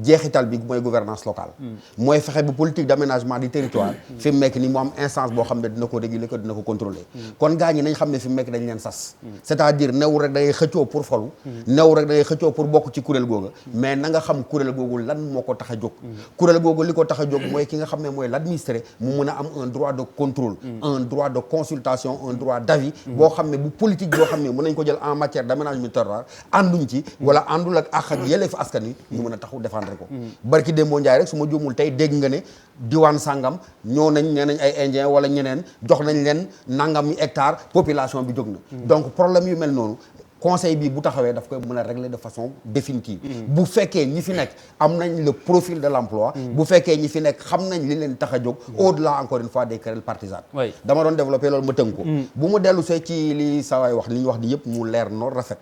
jeexital bi mooy gouvernance locale mooy fexe bu politique d'aménagement du territoire fi mu nekk ni mu am instance boo xam ne dina ko réguler ko dina ko contrôler kon gaa ñi nañ xam ne fi mu nekk dañ leen sas c'est-à-dire newul rek da ngay xëccoo pour falu newul rek da ngay xëccoo pour bokk ci kuréel googa mais na nga xam kuréel googu lan moo ko tax a jóg kuréel googu li ko tax a jóg mooy ki nga xam ne mooy l'administré mu mën a am un droit de contrôle un droit de consultation un droit d'avis boo xam ne bu politique boo xam ne mën nañ ko jël en matière d'aménagement territorial ànduñ ci wala àndul ak àq ak yelleefu askan wi ñu mën a taxaw défendre ko barki Dembo Ndiaye rek su ma juumul tey dégg nga ne diwaan sangam ñoo nañ nee nañ ay indien wala ñeneen jox nañ leen nangam hectare population bi jóg na donc problème yu mel noonu conseil bi bu taxawee daf koy mën a régler de façon définitive bu fekkee ñi fi nekk am nañ le profil de l'emploi bu fekkee ñi fi nekk xam nañ li leen tax a jóg au-delà encore une fois des querelles partisanes dama doon développer loolu ma tënk ko bu mu dellu see ci li sawaay wax li ñu wax di yëpp mu leer noonu rafet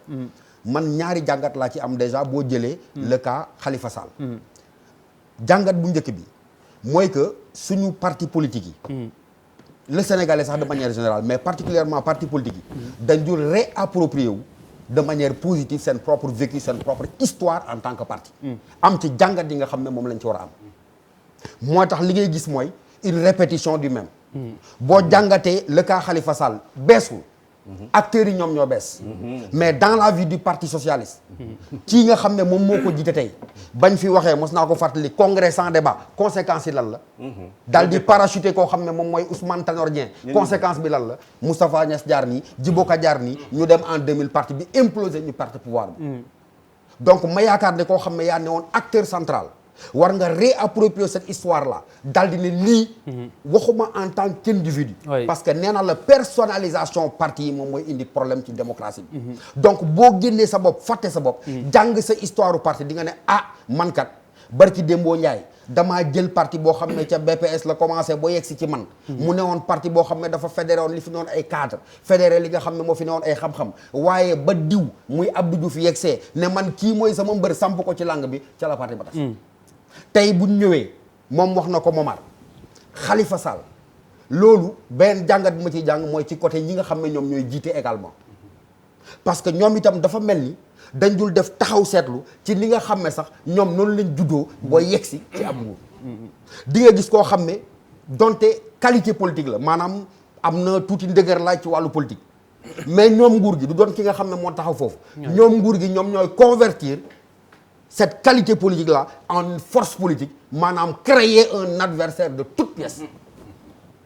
man ñaari jàngat laa ci am déjà boo jëlee le cas Khalifa Sall jàngat bu njëkk bi mooy que suñu parti politique yi le Sénégalais sax de manière générale mais particulièrement parti politique yi dañ dul réapproprier wu de manière positive seen propre vécu seen propre histoire en tant que parti am ci jàngat yi nga xam ne moom lañ ci war a am moo tax li ngay gis mooy une répétition du même. boo jàngatee le cas Khalifa Sall beesul. acteurs yi ñoom ñoo bees. mais dans la vie du parti socialiste. kii nga xam ne moom moo ko jiite tey. bañ fi waxee mos naa ko fàttali congrès sans débat conséquence yi lan la. daal di parachuté koo xam ne moom mooy Ousmane Tanor Dieng. conséquence bi lan la Moustapha Niasse jaar nii Djibo Ka jaar nii ñu dem en 2000 parti bi implosé ñu perte pouvoir bi. donc ma yaakaar ne koo xam ne yaa ne woon acteur central. war nga réapproprier cette histoire là daal di ne lii. waxuma en tant qu'individu. parce que nee na la personnalisation parti yi moom mooy indi problème ci démocratie bi. donc boo génnee sa bopp fàtte sa bopp. jàng sa histoire parti di nga ne man kat barki Dembo Ndiaye damaa jël parti boo xam ne ca BPS la commencé boo yegg si ci man. mu ne woon parti boo xam ne dafa fédéré woon li fi noonu ay cadre fédéré li nga xam ne moo fi ne woon ay xam-xam waaye ba diw muy Abdou Diouf yeggsee ne man kii mooy sama mbër samp ko ci langue bi ca la parti ba tas. tey bu ñu ñëwee moom wax na ko Momar Khalifa Sall loolu benn jàngat bi ma ciy jàng mooy ci côté ñi nga xam ne ñoom ñooy jiite également parce que ñoom itam dafa mel ni dañ dul def taxaw seetlu ci li nga xam ne sax ñoom noonu lañ juddoo boo yegsi ci ab nguur di nga gis koo xam ne donte qualité politique la maanaam am na tuuti ndëgër laaj ci wàllu politique mais ñoom nguur gi du doon ki nga xam ne moo taxaw foofu ñoom nguur gi ñoom ñooy convertir cette qualité politique là en une force politique maanaam créer un adversaire de toute pièce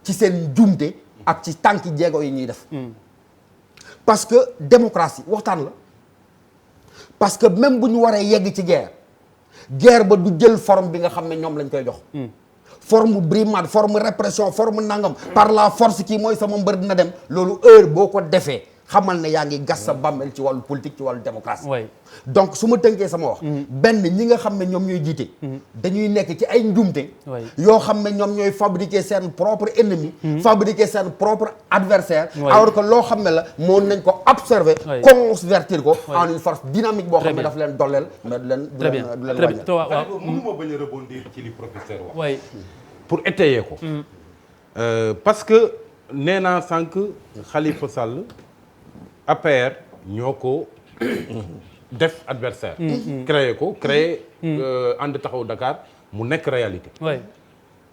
ci seen jumte ak ci tànki jéego yi ñuy def parce que démocratie waxtaan la parce que même bu ñu waree yegg ci guerre ba du jël forme bi nga xam ne ñoom lañ koy jox forme brimade forme répression forme nangam par la force kii mooy sama mbër dina dem loolu heure boo ko defee xamal ne yaa ngi gas sa bàmmeel ci wàllu politique ci wàllu démocratie donc su ma tënkee sama wax benn ñi nga xam ne ñoom ñooy jiite dañuy nekk ci ay njumte yoo xam ne ñoom ñooy fabriquer seen propre ennemi fabriquer seen propre adversaire alors que loo xam ne la moon nañ ko observer convertir ko en une force dynamique boo xam ne daf leen dolleel mais du leen wàññi mënuma bañ a rebondir ci li professeur wax pour étayer ko parce que nee naa sànq Khalifa Sall APR ñoo ko def adversaire créer ànd taxaw Dakar mu nekk réalité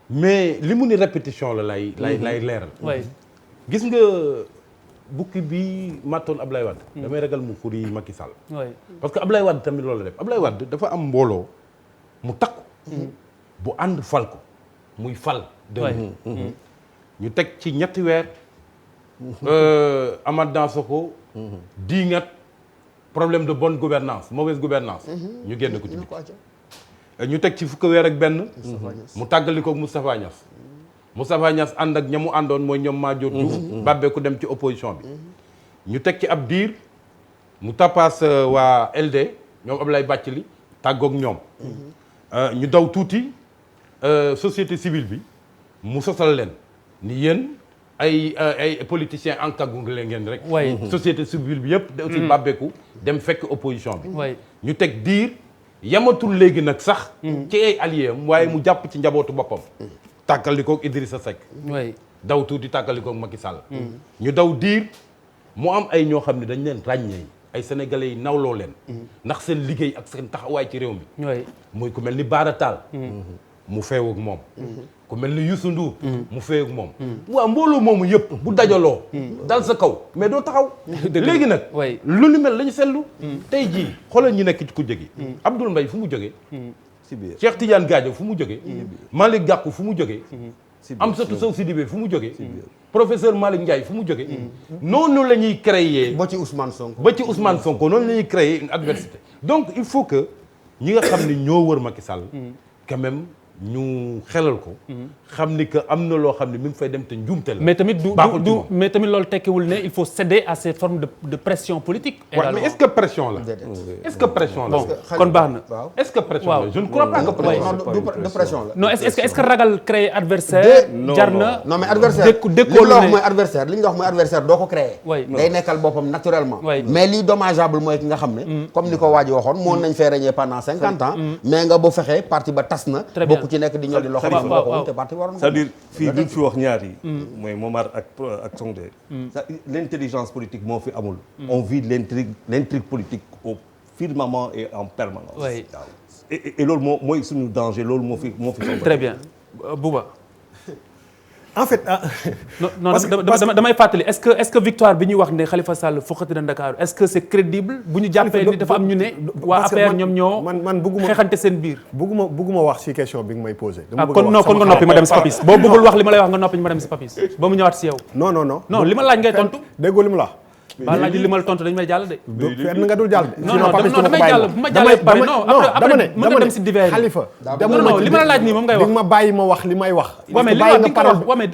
mais li mu ni répétition la lay leeral gis nga bukki bi màttoon Ablaye Wade damay ragal mu xuri Macky Sall parce que Ablaye Wade tamit loolu la def Ablaye Wade dafa am mbooloo mu takku bu ànd fal ko muy fal ñu teg ci ñetti weer Amath Dansokho diingat problème de bonne gouvernance mauvaise gouvernance ñu génn ko ci biti ñu teg ci fukki weer ak benn mu tàggali ko Moustapha Niasse ànd ak ña mu àndoon mooy ñoom Madior Diouf bàbbeeku dem ci opposition bi ñu teg ci ab diir mu tappaas waa LD ñoom Ablaye Bathily tàggoog ñoom ñu daw tuuti société civile bi mu sosal leen ni yéen ay politiciens encagoulés ngeen rek société civile bi yëpp aussi bàbbeeku dem fekk opposition bi ñu teg diir yamatul léegi nag sax ci ay alliés am waaye mu jàpp ci njabootu boppam tàkkalikoog Idrissa Seck daw tuuti tàkkalikoog Macky Sall ñu daw diir mu am ay ñoo xam ne dañ leen ràññee ay sénégalais yi nawloo leen ndax seen liggéey ak seen taxawaay ci réew mi muy ku mel ni Bara Tall mu feew ak moom ku mel ni Youssou Ndour mu feew ak moom waaw mbooloo moomu yëpp bu dajaloo dal sa kaw mais doo taxaw léegi nag lu ni mel la ñu seetlu tey jii xoolal ñu nekk ci ku jóge Abdoul Mbaye fu mu jógee Cheikh Tidiane Gadio fu mu jógee Malick Gakou fu mu jógee Amsatou Sow Sidibé fu mu jógee professeur Malick Ndiaye fu mu jógee noonu la ñuy créer ba ci Ousmane Sonko noonu la ñuy créer une adversité donc il faut que ñi nga xam ne ñoo wër Macky Sall quand même ñu xelal ko xam ni que am na loo xam ne mi ngi fay dem te njuumte la mais tamit mais tamit loolu tekkiwul ne il faut céder à ces formes de pression politique également. Mais est-ce que pression la bon kon baax na est-ce que pression la je ne crois pas que pression la non est-ce que ragal créer adversaire jar na non mais adversaire li la wax mooy adversaire li ñu wax mooy adversaire doo ko créer day nekkal boppam naturellement mais lii dommageable mooy ki nga xam ne comme ni ko waa ji waxoon moon nañ fee régner pendant 50 ans mais nga bu fexee parti ba tas na ci nekk di ñoo di loxo te parti waroon c'est-à-dire fii duñ fi wax ñaar yi mooy Momar ak Sondé l'intelligence politique moo fi amul on vit l'intrigue politique au firmament et en permanence. Oui. et loolu mooy suñu danger loolu moo fi très bien Bouba. en fait. non damay fàttali est-ce que victoire bi ñuy wax ne Khalifa Sall foqati na Dakar est-ce que c'est crédible bu ñu jàppee ni dafa am ñu ne. waa APR ñoom ñoo. man bëgguma xeexante seen biir. bëgguma wax ci question bi nga may posé. kon nga noppi ma dem si Papis boo bëggul wax li ma lay wax nga noppi ma dem si Papis ba mu ñëwaat si yow. non li ma laaj ngay tontu. déggoo li mu la. ba laaj li ma la tontu dañu may jàll de. fenn nga dul jàll de. non damay jàll bu ma jàllee pare non après mën nga dem si divers Khalifa non li ma la laaj nii moom ngay wax. di ma bàyyi ma wax li may wax.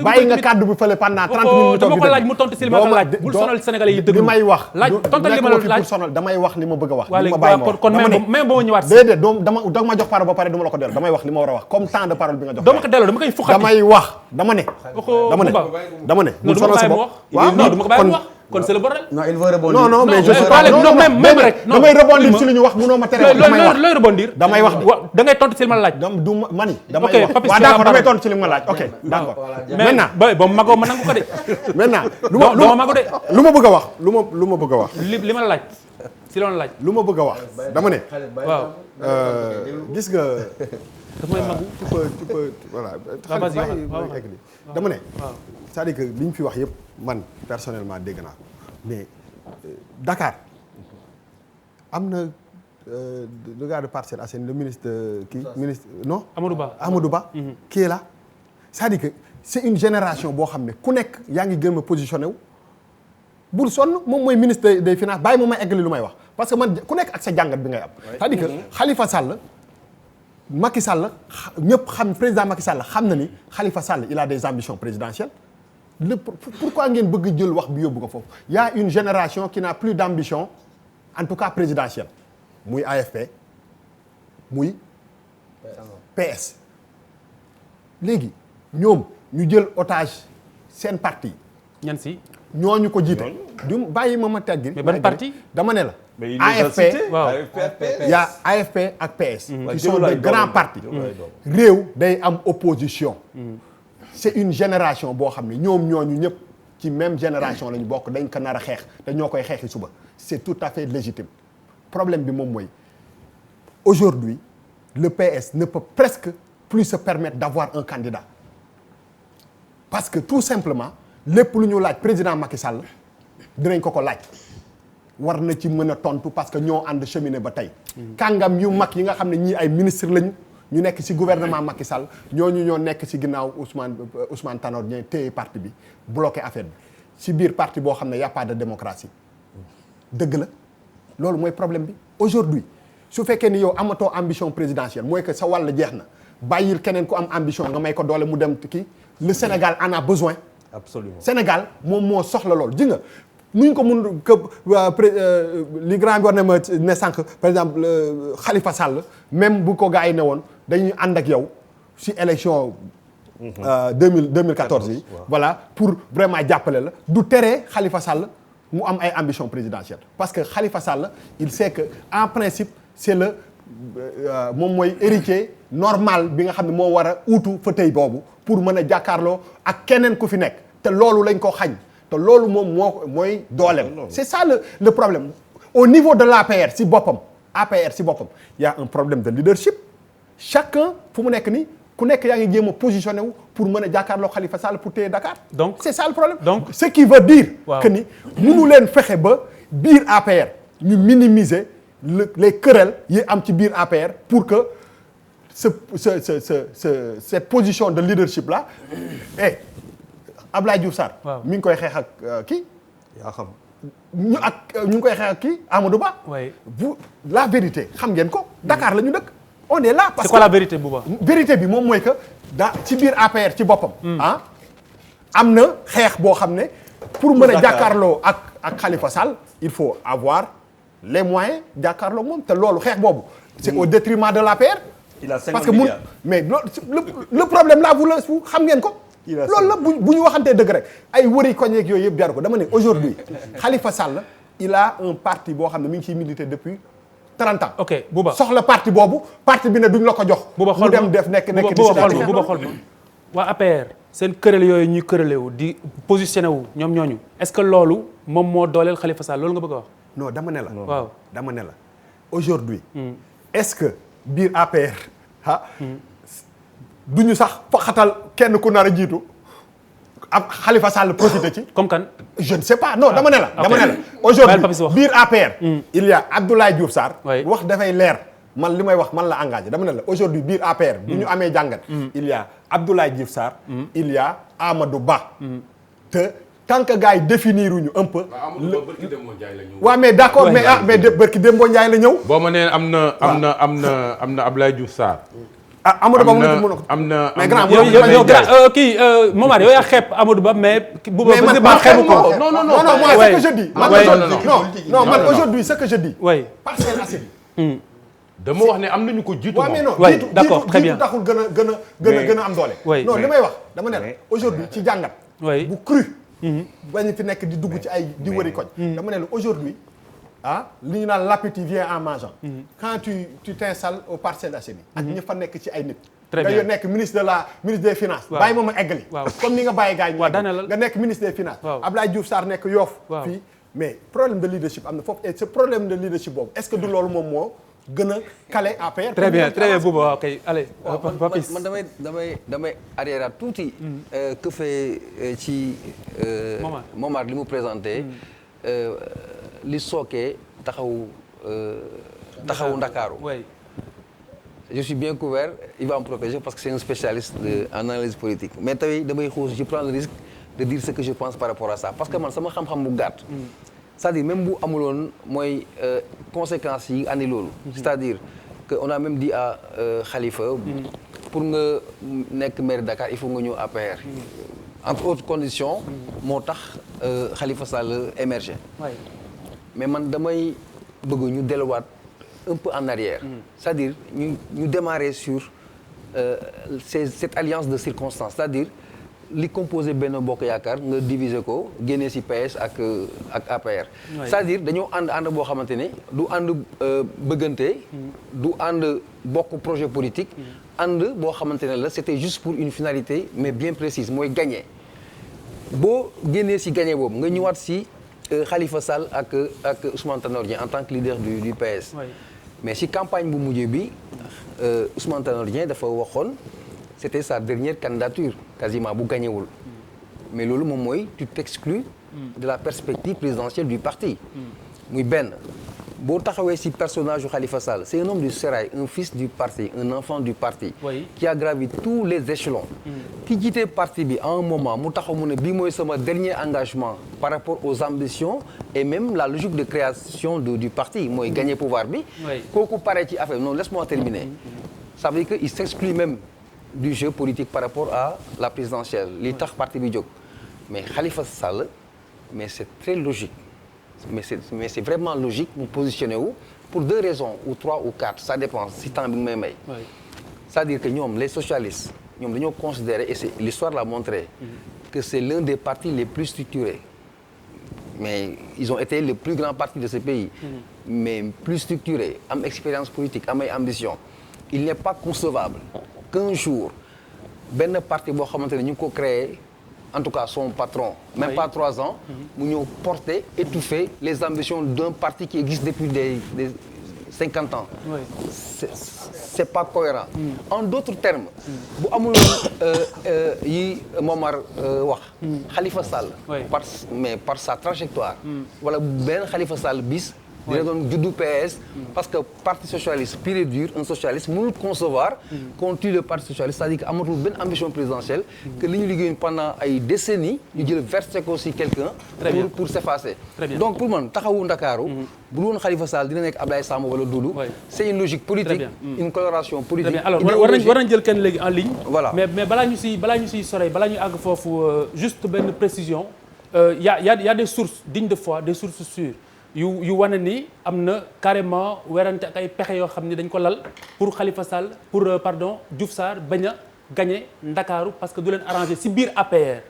bàyyi nga kàddu bi fële pendant 30 minutes. dama ko laaj mu tontu si li ma ko laaj bul sonal Sénégalais yi dëgg li may wax laaj tontal li ma la laaj pour sonal damay wax li ma bëgg a wax. li ma bàyyi ma wax kon même boo ñëwaat si. déedéet dama ma jox parole ba pare duma la ko delloo damay wax li ma war a wax comme temps de parole bi nga jox. dama ko delloo dama koy fuxati damay wax dama ne bul sonal sa bopp non dama ko bàyyi mu wax kon c'est le bordel. non il veut rebondir. non mais je suis pas même rek. damay rebondir ci li ñu wax mënoo ma tere. looy rebondir. damay wax da ngay tontu ci li ma la laaj. du mani damay wax waaw d'accord damay tontu ci li ma laaj ok d'accord. maintenant ba magoo ma nangu ko de. maintenant lu ma mago de. lu ma bëgg a wax lu ma bëgg a wax. li ma la laaj si la ma laaj. lu ma bëgg a wax dama ne. waaw. gis nga. daf may magu. tu peux voilà. dama ne. c'est-à-dire que li ñu fi wax yëpp man personnellement dégg naa ko mais Dakar am na le gars de Parcelles Assainies le ministre ministre non. Amadou Ba. qui est là c'est-à-dire que c'est une génération boo xam ne ku nekk yaa ngi gën a positionné wu. bul sonn moom mooy ministre des finances bàyyi moom may eggali lu may wax parce que man ku nekk ak sa jàngat bi ngay am. c'est-à-dire que Khalifa Sall. Macky Sall ñëpp xam président Macky Sall xam na ni Khalifa Sall il a des ambitions présidentielles pourquoi ngeen bëgg jël wax bi yóbbu ko foofu y a une génération qui n'a plus d'ambition en tout cas présidentielle muy AFP muy PS léegi ñoom ñu jël otage seen parti ñan si ñooñu ko jiite du bàyyi ma teggi mais ban parti dama ne la mais AFP waaw y a AFP ak PS qui sont de grands partis réew day am opposition c'est une génération boo xam ne ñoom ñooñu ñëpp ci même génération la ñu bokk dañ ko nar a xeex te ñoo koy xeexi suba c'est tout à fait légitime problème bi moom mooy aujourd'hui le PS ne peut presque plus se permettre d'avoir un candidat parce que tout simplement lépp lu ñu laaj président Macky Sall dinañ ko laaj war na ci mën a tontu parce que ñoo ànd cheminer ba tey kàngam yu mag yi nga xam ne ñii ay ministre lañu ñu nekk ci gouvernement Macky Sall ñooñu ñoo nekk ci ginnaaw Ousmane Tanor Dieng téye parti bi bloqué affaire bi ci biir parti boo xam ne y a pas de démocratie dëgg la loolu mooy problème bi aujourd'hui su fekkee ni yow amatoo ambition présidentielle mooy que sa wàll jeex na bàyyil keneen ku am ambition nga may ko doole mu dem kii le Sénégal en a besoin. Absolument. Sénégal moom moo soxla loolu ji nga nuñ ko mun que li grand bi war na ma ne sànq par exemple Khalifa Sall même bu ko gars yi ne woon dañuy ànd ak yow ci élection 2014 yi voilà pour vraiment jàppale la du tere Khalifa Sall mu am ay ambition présidentielle parce que Khalifa Sall il sait que en principe c'est le moom mooy héritier normal bi nga xam ne moo war a uutu fauteuil boobu pour mën a jàkkaarloo ak keneen ku fi nekk te loolu lañ ko xañ te loolu moom mooy dooleem c'est ça le problème au niveau de l'APR si boppam y a un problème de leadership chacun fu mu nekk ni ku nekk yaa ngi jéem a positionné wu pour mën a jàkkaarloo Khalifa Sall pour téye Dakar donc c'est ça le problème donc ce qui veut dire que ni mënu leen fexe ba biir APR ñu minimiser les querelles yi am ci biir APR pour que cette position de leadership là Abdoulaye Diouf Sarr mi ngi koy xeex ak kii yaa xam ñu ngi koy xeex ak kii Amadou Ba vous la vérité xam ngeen ko Dakar la ñu dëkk on est là parce que c'est quoi la vérité Bouba vérité bi moom mooy que ci biir APR ci boppam am na xeex boo xam ne pour mën a jàkkaarloo ak Khalifa Sall il faut avoir les moyens jàkkaarloo moom te loolu xeex boobu c'est au détriment de l'APR parce que mais le problème là vous xam ngeen ko loolu la bu ñu waxantee dëgg rek ay wëri koñeeg yooyu yëpp jaru ko dama ne aujourd'hui Khalifa Sall il a un parti boo xam ne mi ngi ciy milité depuis 30 ans. ok Bouba soxla parti boobu parti bi ne duñ la ko jox. Bouba xool mu dem def nekk Bouba xool ma waa APR seen kërël yooyu ñuy kërëlewu di positionné wu ñoom ñooñu est-ce que loolu moom moo dooleel Khalifa Sall loolu nga bëgg a wax. non dama ne la. waaw dama ne la aujourd'hui est-ce que biir APR du ñu sax faxatal kenn ku nar a jiitu ab Khalifa Sall profité ci. comme kan. je ne sais pas non dama ne la. aujourd'hui biir APR. il y a Abdoulaye Diouf Sarr. wax dafay leer man li may wax man la engagé dama ne la aujourd'hui biir APR. bu ñu amee jàngat. il y a Abdoulaye Diouf Sarr. il y a Amadou Ba. te tant que gars yi définir wuñu un peu. waaw mais d'accord mais bërki Dembo Ndiaye la ñëw. boo ma nee am na Abdoulaye Diouf Sarr. Amadou Ba am na mais grand kii Momar yow yaa xeeb Amadou Ba mais. mais man xeebu ko non moi ce que je dis. non man aujourd'hui ce que je dis. Parcelles Assainies. dama wax ne am nañu ko jiitu moom. mais non d'accord très bien jiitu taxul gën a am doole. non li may wax dama ne la aujourd'hui ci jàngat. bu cru. bañ fi nekk di dugg ci ay di wëri koñ. dama ne la aujourd'hui li ñu naan l'appétit vient en mangeant. quand tu t'installes aux Parcelles Assainies. ak ñi fa nekk ci ay nit. très bien nga nekk ministre des finances. bàyyi ma eggali. comme ni nga bàyyi gars yi nga nekk ministre des finances. Abdoulaye Diouf Sarr nekk Yoff. fii mais problème de leadership am na foofu et ce problème de leadership boobu est-ce que du loolu moom moo gën a calé APR. très bien Bouba ok allez. man damay arrière tuuti. que fait ci. Momar li mu présenté. li sookee taxawu Ndakaaru. je suis bien couvert il va me protéger parce que c'est un spécialiste en analyse politique mais tey damay xuus je prends le risque de dire ce que je pense par rapport à ça parce que man sama xam-xam bu gàtt. c'est-à-dire même bu amuloon mooy conséquences yi andi loolu. c'est-à-dire que on a même dit à Khalifa. pour nga nekk maire de Dakar il faut nga ñëw APR. entre autres conditions. moo tax Khalifa Sall émergé. mais man damay bëgg ñu delluwaat un peu en arrière. c'est-à-dire ñu démarrer sur cette alliance de circonstances c'est-à-dire li composé Benno Bokk Yaakaar nga diviser ko génnee ci PS ak APR. c'est-à-dire dañoo ànd boo xamante ne du ànd bëggante. du ànd bokk projet politique. ànd boo xamante ne la c'était juste pour une finalité mais bien précise mooy gagner. boo génnee ci gagner boobu nga ñëwaat ci Khalifa Sall ak Ousmane Tanor Dieng en tant que leader du PS. mais ci campagne bu mujj bi Ousmane Tanor Dieng dafa waxoon c'était sa dernière candidature quasiment bu gagnewul mais loolu moom mooy tu t'exclus de la perspective présidentielle du parti. muy benn boo taxawee ci personnage yu Khalifa Sall c'est un homme du sérail un fils du parti un enfant du parti. qui a gravi tous les échelons. ki jiite parti bi à un moment mu taxaw mu ne bii mooy sama dernier engagement par rapport aux ambitions et même la logique de création du parti mooy gagner pouvoir bi. kooku pare ci affaire non laisse-moi terminer. ça veut dire que il s'exclut même du jeu politique par rapport à la présidentielle li tax parti bi jóg mais Khalifa Sall mais c'est très logique. mais c'est vraiment logique mu positionner wu pour 2 raisons ou 3 ou 4 ça dépend si temps bi nga may. c'est-à-dire que ñoom les socialistes ñoom dañoo considérer et l'histoire l'a montré que c'est l'un des partis les plus structurés mais ils ont été le plus grand parti de ce pays mais plus structuré am expérience politique am ay ambition il n'est pas concevable qu'un jour benn parti boo xamante ne ñu ngi ko créé en tout cas son patron, même pas 3 ans, mu ñëw porter, étouffer les ambitions d'un parti qui existe depuis des 50 ans. C'est pas cohérent. En d'autres termes, bu amul yi Momar wax, Khalifa Sall, par sa trajectoire, wala benn Khalifa Sall bis, dina doon juddu PS parce que parti socialiste pur et dur un socialiste mënul concevoir qu'on tue le parti socialiste c'est-à-dire que amatul benn ambition présidentielle que li ñu liggéeyoon pendant ay décennies ñu jël versé ko ci quelqu'un pour s'effacer donc pour man taxawu Ndakaaru bu doon Khalifa Sall dina nekk Abdoulaye Samb wala Doudou c'est une logique politique une coloration politique alors war nañ jël kenn léegi en ligne voilà mais balaa ñu ciy sore balaa ñu àgg foofu juste benn précision y a des sources dignes de foi des sources sûres yu wane ni am na carrément werante ak ay pexe yoo xam ni dañ ko lal pour Khalifa Sall pardon Diouf Sarr bañ a gagner Ndakaaru parce que du leen arranger ci biir APR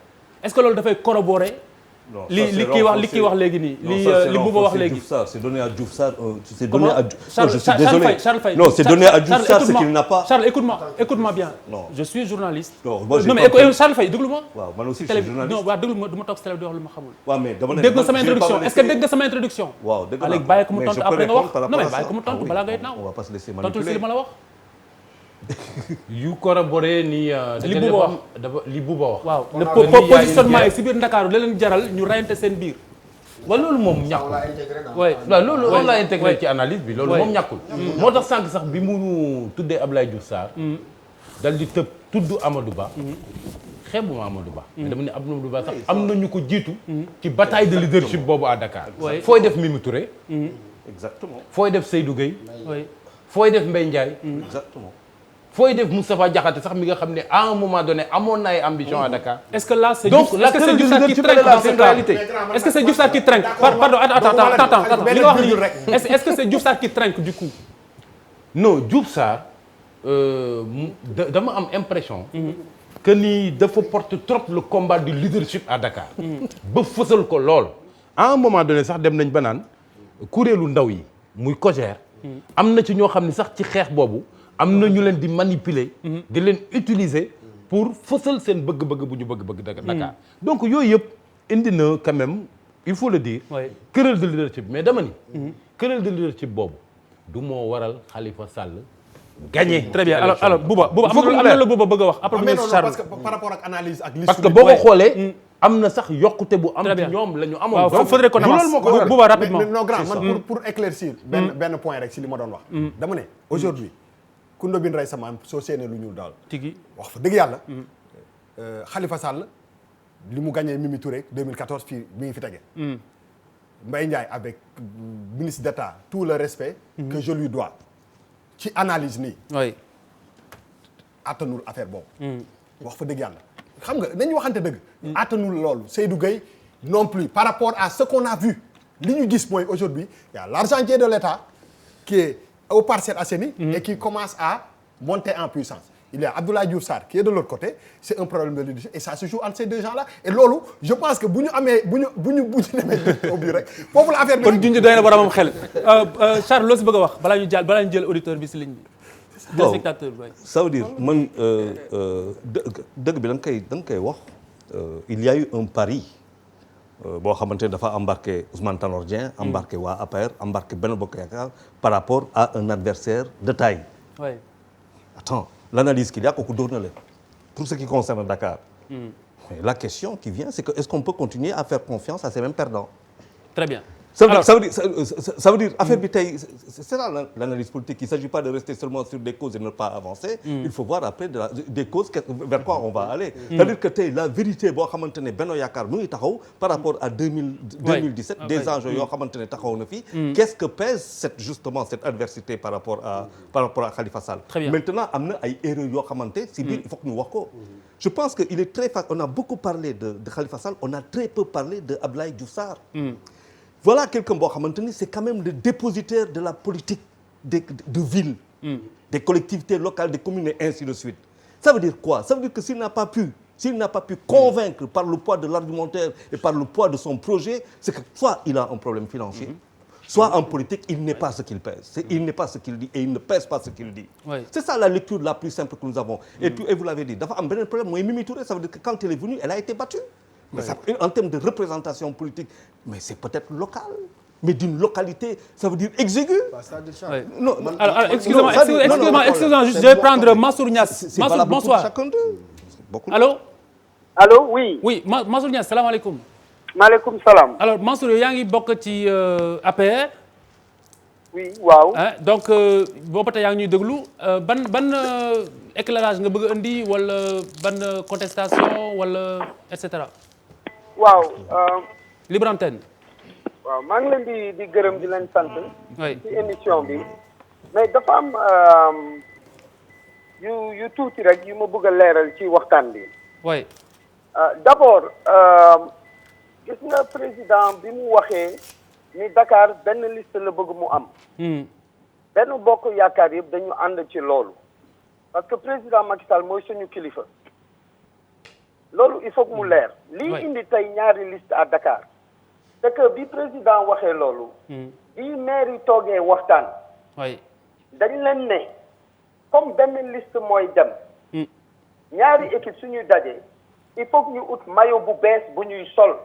est-ce que loolu dafay corroborer li kii wax léegi nii. li Bouba wax léegi. c'est donné à Diouf Sarr. c'est donné à Charles, je suis désolé. Charles Faye. Non, c'est donné à Diouf Sarr ce qu'il n'a pas. Charles, écoute-moi bien. Non. Je suis journaliste. Non, moi, non mais Charles Faye déglu ma. waaw man aussi je suis journaliste. non waaw déglu ma du ma toog si télé di wax lu ma xamul. waaw mais dama ne dégg nga sama introduction est-ce que dégg nga sama introduction. waaw dégg naa léegi bàyyi ko mu tontu après nga wax non mais bàyyi ko mu Ah tontu oui, balaa ngay naaw. on va pas se laisser tontu si manipuler. li ma la wax. yu corroboré ni. li Bouba wax li Bouba wax. waaw ne positionnement yi si biir Ndakaaru la leen jaral ñu rayante seen biir. waaw loolu moom ñàkkul. oui waaw loolu on l'a intégré ci analyse bi loolu moom ñàkkul. moo tax sànq sax bi mu tuddee Abdoulaye Diouf Sarr. dal di tëb tudd Amadou Ba. xeebuma Amadou Ba. mais dama ne Amadou Ba sax am na ñu ko jiitu. ci bataille de leadership boobu à Dakar. fooy def Mimi Touré. Exactement. fooy def Seydou Gueye. oui fooy def Mbaye Ndiaye. Exactement. fooy def Moustapha Diakhaté sax mi nga xam ne à un moment donné amoon na ay ambition à Dakar. est-ce que là c'est donc Diouf Sarr qui trinque dans cette réalité est-ce que c'est Diouf Sarr qui trinque pardon attends li nga wax nii est-ce que c'est Diouf Sarr qui trinque du coup. non Diouf Sarr dama am impression. que ni dafa porte trop le combat du leadership à Dakar. ba fësal ko lool. à un moment donné sax dem nañ ba naan kuréelu ndaw yi muy COJER. am na ci ñoo xam ne sax ci xeex boobu. am na ñu leen di manipuler. di leen utiliser pour fësal seen bëgg-bëgg bu ñu bëgg Dakar. donc yooyu yëpp indi na quand même il faut le dire. querelle de leadership mais dama ni. querelle de leadership boobu du moo waral Khalifa Sall. gagné très bien alors Bouba am na la Bouba bëgg a wax après mais non parce que par rapport ak analyse ak liste parce que boo ko xoolee. am na sax yokkute bu am ci ñoom la ñu amoon. waaw il faudrait qu'on avance Bouba rapidement. non grand man pour éclaircir benn point rek si li ma doon wax. dama ne aujourd'hui Koundou bin rey sama soo séenee lu ñuul daal. tigi wax fa dëgg yàlla. Khalifa Sall li mu gagné Mimi Touré 2014 fii mi ngi fi tege. Mbaye Ndiaye avec ministre d'État tout le respect. que je lui dois. ci analyse nii. oui. attanul affaire boobu. wax fa dëgg yàlla. xam nga nañu waxante dëgg. attanul loolu Seydou Gueye non plus par rapport à ce qu'on a vu li ñu gis mooy aujourd'hui il y a l'argentier de l'État qui est aux Parcelles Assainies et qui commence à monter en puissance. Il y a Abdoulaye Diouf Sarr qui est de l'autre côté c'est un problème de leadership et ça se joue entre ces deux gens-là et loolu je pense que bu ñu demee au biir rek foofu la affaire bi. kon junj doy na boromam xel Charles loo si bëgg a wax balaa ñu jël auditeur bi si ligne bi. téléspectateur bi. ça veut dire man dëgg bi da nga koy wax il y a eu un pari boo xamante ne dafa embarqué Ousmane Tanor Dieng embarqué waa APR embarqué Benno Bokk Yaakaar par rapport à un adversaire de taille. oui. Attends, l'analyse qu'il y a kooku dóor na leen pour ce qui concerne Dakar. Mais la question qui vient c'est que est-ce qu'on peut continuer à faire confiance à ces mêmes perdants? Très bien. Ça veut dire affaire bi tey c'est là l'analyse politique. Il ne s'agit pas de rester seulement sur des causes et ne pas avancer. Il faut voir après des causes vers quoi on va aller. C'est-à-dire que tey la vérité boo xamante ne Benno Yaakaar mu ngi taxaw par rapport à 2017 des enjeux yoo xamante ne taxaw na fi. Qu'est-ce que pèse cette adversité par rapport à Khalifa Sall. Maintenant am na ay erreurs yoo xamante si biir il faut que ñu wax ko. Je pense que il est très facile. On a beaucoup parlé de Khalifa Sall, on a très peu parlé de Abdoulaye Diouf Sarr. Voilà quelqu'un boo xamante ni c'est quand même le dépositaire de la politique de ville, des collectivités locales, des communes et ainsi de suite. Ça veut dire quoi? Ça veut dire que s'il n'a pas pu convaincre par le poids de l'argumentaire et par le poids de son projet, c'est que soit il a un problème financier, soit en politique, il n'est pas ce qu'il pèse. Il n'est pas ce qu'il dit et il ne pèse pas ce qu'il dit. C'est ça la lecture la plus simple que nous avons. Et puis, et vous l'avez dit, dafa am beneen problème mooy Mimi Touré, ça veut dire que quand elle est venue, elle a été battue. Mais ça, en termes de représentation politique, mais c'est peut-être local, mais d'une localité, ça veut dire exiguë. Non, alors, excusez-moi, juste, je vais prendre Mansour Niass. Mansour, bonsoir. Allô, oui. Oui, Mansour Niass, salam alaikum. Maaleykum salaam. Alors, Mansour, yaa ngi bokk ci APR. Oui, waaw. Donc, boobu tey yaa ngi ñuy déglu ban éclairage nga bëgg a indi wala ban contestation wala et cetera. waaw. Libre antenne. waaw maa ngi leen di gërëm di leen sant. oui ci émission bi. mais dafa am yu tuuti rek yu ma bëgg a leeral ci waxtaan bi. oui. d'abord gis nga président bi mu waxee ni Dakar benn liste la bëgg mu am. benn bokk yaakaar yëpp dañu ànd ci loolu. parce que président Macky Sall mooy suñu kilifa. loolu il faut que mu leer. lii indi tey ñaari liste à Dakar. c'est que bi président waxee loolu. bi maire yi toogee waxtaan. dañ leen ne comme benn liste mooy dem. ñaari équipe suñuy dajee il faut que ñu ut maillot bu bees bu ñuy sol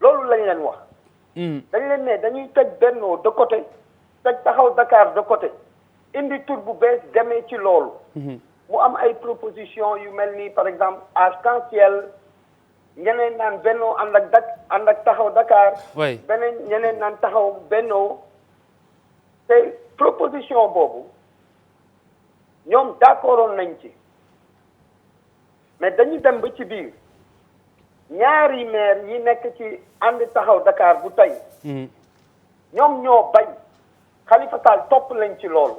loolu lañ leen wax. dañ leen ne dañuy teg Benno de côté teg Taxaw Dakar de côté indi tur bu bees demee ci loolu. mu am ay proposition yu mel ni par exemple arc-en-ciel ñeneen naan Benno ànd ak Taxaw Dakar. beneen ñeneen naan Taxaw Benno te proposition boobu ñoom d'accordoon nañ ci. mais dañu dem ba ci biir ñaari maire yi nekk ci ànd Taxaw Dakar bu tey ñoom ñoo bañ Khalifa Sall topp lañ ci loolu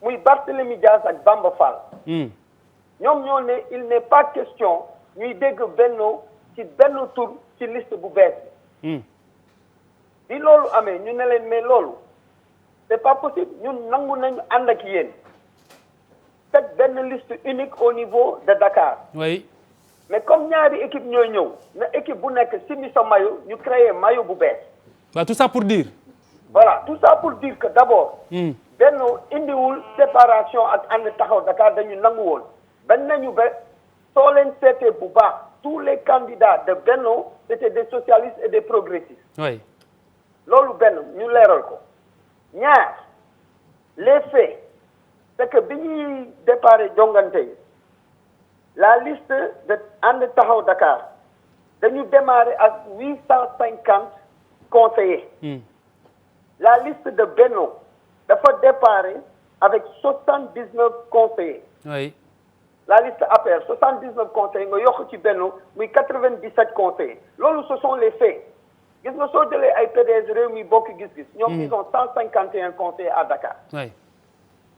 muy Barthélémy Dias ak Bamba Fall ñoom ñoo ne il n'est pas question ñuy dégg Benno ci benn tur ci liste bu bees bi loolu amee ñu ne leen mais loolu c'est pas possible ñun nangu nañu ànd ak yéen teg benn liste unique au niveau de Dakar. Oui. mais comme ñaari équipe ñooy ñëw na équipe bu nekk simi sa maillot ñu créer maillot bu bees. Bah, tout ça pour dire. Voilà, tout ça pour dire que d'abord. Benno indiwul séparation ak ànd Taxaw Dakar dañu nangu woon. bañ nañu ba soo leen seetee bu baax tous les candidats de Benno c'était des socialistes et des progressistes. Oui. loolu benn ñu leeral ko. ñaar les faits. c'est que bi ñuy déparé jongante yi la liste de ànd Taxaw Dakar dañu démarrer ak 850 conseillers. La liste de Benno dafa déparé avec 79 conseillers. Oui. La liste APR 79 conseillers nga yokk ci Benno muy 97 conseillers loolu ce sont les faits gis nga soo jëlee ay PDS Rewmi Bokk Gis Gis. ñoom ils ont 151 conseillers à Dakar. Oui.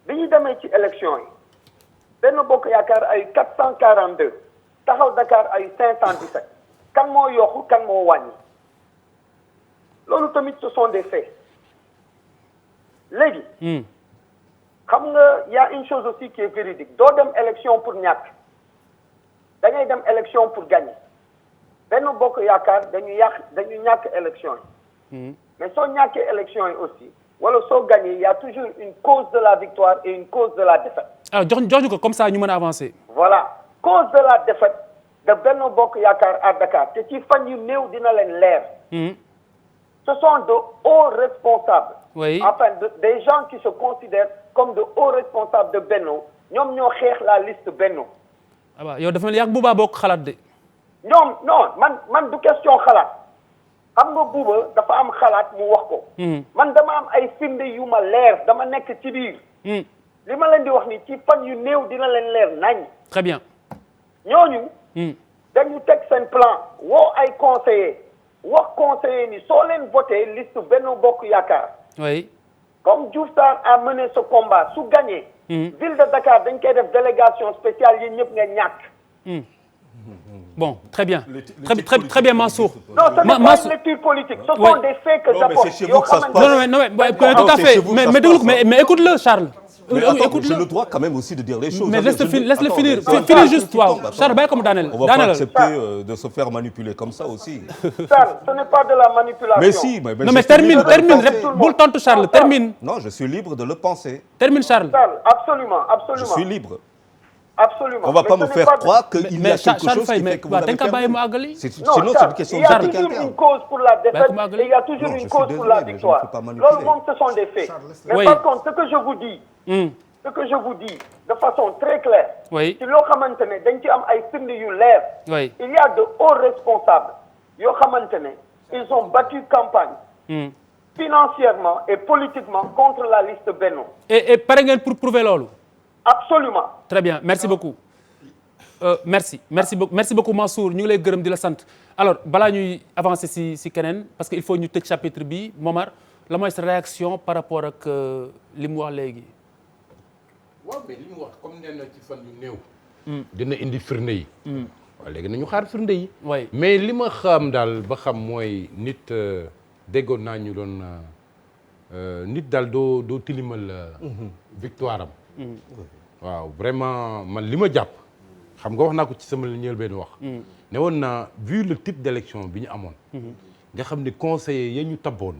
bi ñu demee ci élection yi Benno Bokk Yaakaar ay 442 Taxaw Dakar ay 517 kan moo yokku kan moo wàññi loolu tamit ce sont des faits léegi. xam nga y a une chose aussi qui est véridique doo dem élection pour ñàkk da ngay dem élection pour gagner Benno Bokk Yaakaar dañu ñàkk élection yi. mais soo ñàkkee élection yi aussi. wala soo gagné il y a toujours une cause de la victoire et une cause de la défaite. alors jox ñu ko comme ça ñu mën a avancer. voilà cause de la défaite de Benno Bokk Yaakaar à Dakar te ci fan yu néew dina leen leer. ce sont de hauts responsables. oui enfin des gens qui se considèrent comme de hauts responsables de Benno ñoom ñoo xeex la liste Benno. ah waaw yow dafa mel ni yàgg bu baax bokk xalaat de. ñoom non man du question xalaat. xam nga Bouba dafa am xalaat mu wax ko. man dama am ay firnde yu ma leer dama nekk ci biir. li ma leen di wax ni ci fan yu néew dina leen leer nañ. très bien. ñooñu. dañu teg seen plan woo ay conseillers wax conseillers ni soo leen voté liste Benno Bokk Yaakaar. oui. comme Diouf Sarr a mené ce combat su gagné. ville de Dakar dañ koy def délégation spéciale yi ñëpp nga ñàkk. Bon, très bien. Très bien, Mansour. Non, ce n'est pas une lecture politique. Ce sont des faits que j'apporte. Non, mais c'est chez vous que ça se passe. Non, tout à fait. Mais écoute-le, Charles. J'ai le droit quand même aussi de dire les choses. Mais laisse-le finir. Finis juste, toi. Charles, comme Daniel. On va pas accepter de se faire manipuler comme ça aussi. Charles, ce n'est pas de la manipulation. Mais si. Non, mais termine. Boule tente, Charles. Termine. Non, je suis libre de le penser. Termine, Charles. Charles, absolument. Je suis libre. Absolument. On ne va pas me faire croire qu'il y a quelque chose qui fait que vous avez perdu. Sinon, c'est une question de il y a toujours une cause pour la défaite et il y a toujours une cause pour la victoire. Loolu ce sont des faits. Mais par contre, ce que je vous dis de façon très claire, ci loo xamante ne dañ ci am ay firnde yu leer. Il y a de hauts responsables yoo xamante ne ils ont battu campagne financièrement et politiquement contre la liste Benno. Et pare ngeen pour prouver loolu. Absolument. Très bien, merci beaucoup. Merci beaucoup Mansour ñu ngi lay gërëm di la sant. Alors balaa ñuy avancer si keneen parce que il faut ñu tëj chapitre bi Momar la mooy sa réaction par rapport ak li mu wax léegi. waaw mais li mu wax comme nee na ci fan yu néew. dina indi firnde yi. waaw léegi nañu xaar firnde yi. mais li ma xam daal ba xam mooy nit déggoon naa ñu doon nit daal doo tilimal victoire am. waaw vraiment man li ma jàpp xam nga wax naa ko ci sama njëlbeen wax. ne woon naa vu le type d'élection bi ñu amoon. nga xam ne conseillers ya ñu tabboon.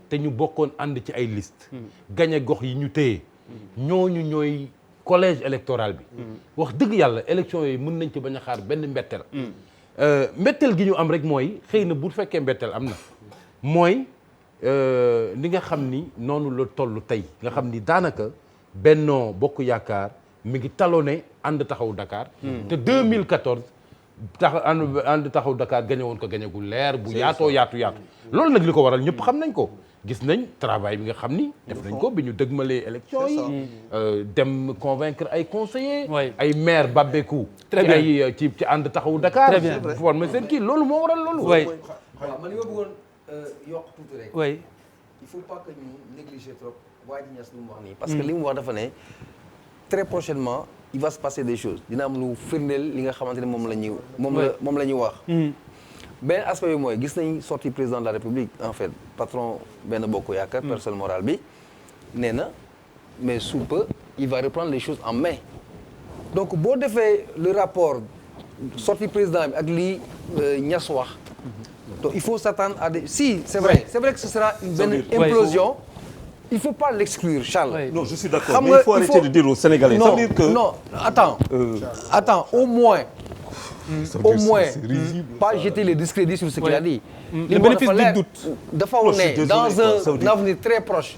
te ñu bokkoon ànd ci ay liste gañe gox yi ñu téye. ñooñu ñooy collège électoral bi. wax dëgg yàlla élection yooyu mën nañ ci bañ a xaar benn mbetteel. mbetteel gi ñu am rek mooy xëy na bu fekkee mbetteel am na mooy li nga xam ni noonu la toll tey nga xam ni daanaka Benno Bokk Yaakaar mi ngi talonné ànd taxaw Dakar. te 2014 ànd taxaw Dakar gañe woon ko gañe gu leer bu yaatoo yaatu. loolu nag li ko waral ñëpp xam nañ ko. gis nañ travail bi nga xam ni def nañ ko bi ñu dëgmalee élection yi dem convaincre ay conseillers ay maire Babékou ci ànd taxawu Dakar former seen kii loolu moo waral loolu waaw man li ma bëggoon yokk tuuti rek il faut pas que ñu négliger trop waaye di ñas lu mu wax nii parce que li mu wax dafa ne très prochainement il va se passer des choses dina am lu firndeel li nga xamante ne moom la ñuy wax benn aspect bi mooy gis nañ sorti président de la République en fait patron Benno Bokk Yaakaar personne morale bi nee na mais sous peu il va reprendre les choses en main donc boo defee le rapport sorti président bi ak lii Niass wax donc il faut s'attendre à des si c'est vrai que ce sera une benn implosion il faut pas l'exclure Charles. Non je suis d'accord mais il faut arrêter de dire aux Sénégalais ça veut dire que non attends au moins pas jeter le discrédit sur ce qu'il a dit. Le bénéfice du doute. dafa ne dans un avenir très proche.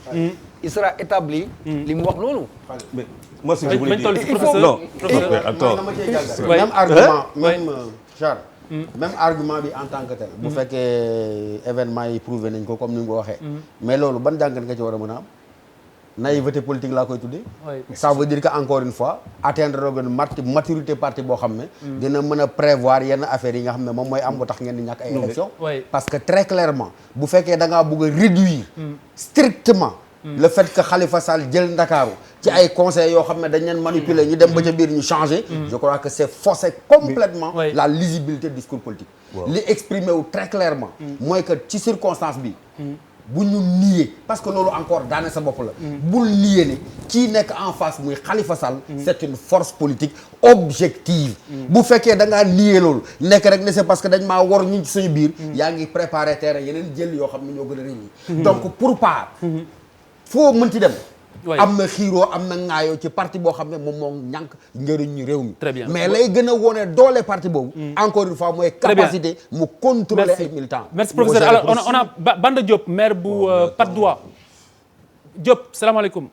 il sera établi. li mu wax noonu. mais moi si je voulais dire il faut non attends. même argument même Charles. même argument bi en tant que tel. bu fekkee événement yi prouvé nañ ko comme ni nga ko waxee. mais loolu ban jàngat nga ci war a mën a am. naïveté politique laa koy tuddee. ça veut dire que encore une fois atteindre maturité parti boo xam ne. dina mën a prévoir yenn affaires yi nga xam ne moom mooy am ba tax ngeen di ñàkk ay élections. parce que très clairement bu fekkee da ngaa bëgg a réduire. strictement. le fait que Khalifa Sall jël Ndakaaru ci ay conseils yoo xam ne dañ leen manipuler ñu dem ba ca biir ñu changer. je crois que c'est fausser complètement la lisibilité du discours politique. li exprimé wu très clairement. mooy que ci circonstance bi. bu ñu nier parce que loolu encore daane sa bopp la. bul nier ne kii nekk en face muy Khalifa Sall. c'est une force politique objective. bu fekkee da ngaa nier loolu nekk rek ne c'est parce que dañ maa war ñu ci suñu biir. yaa ngi préparer terrain yeneen jël yoo xam ne ñoo gën a réussir. donc pour part. foo mënti dem. am na xiiroo am na ŋaayoo ci parti boo xam ne moom moo ñànk njëriñu réew mi. très bien mais lay gën a wone doole parti boobu. encore une fois mooy capacité mu contrôler ay militants. merci professeur alors on a Banda Diop maire bu Patte d'Oie Diop salaamaaleykum.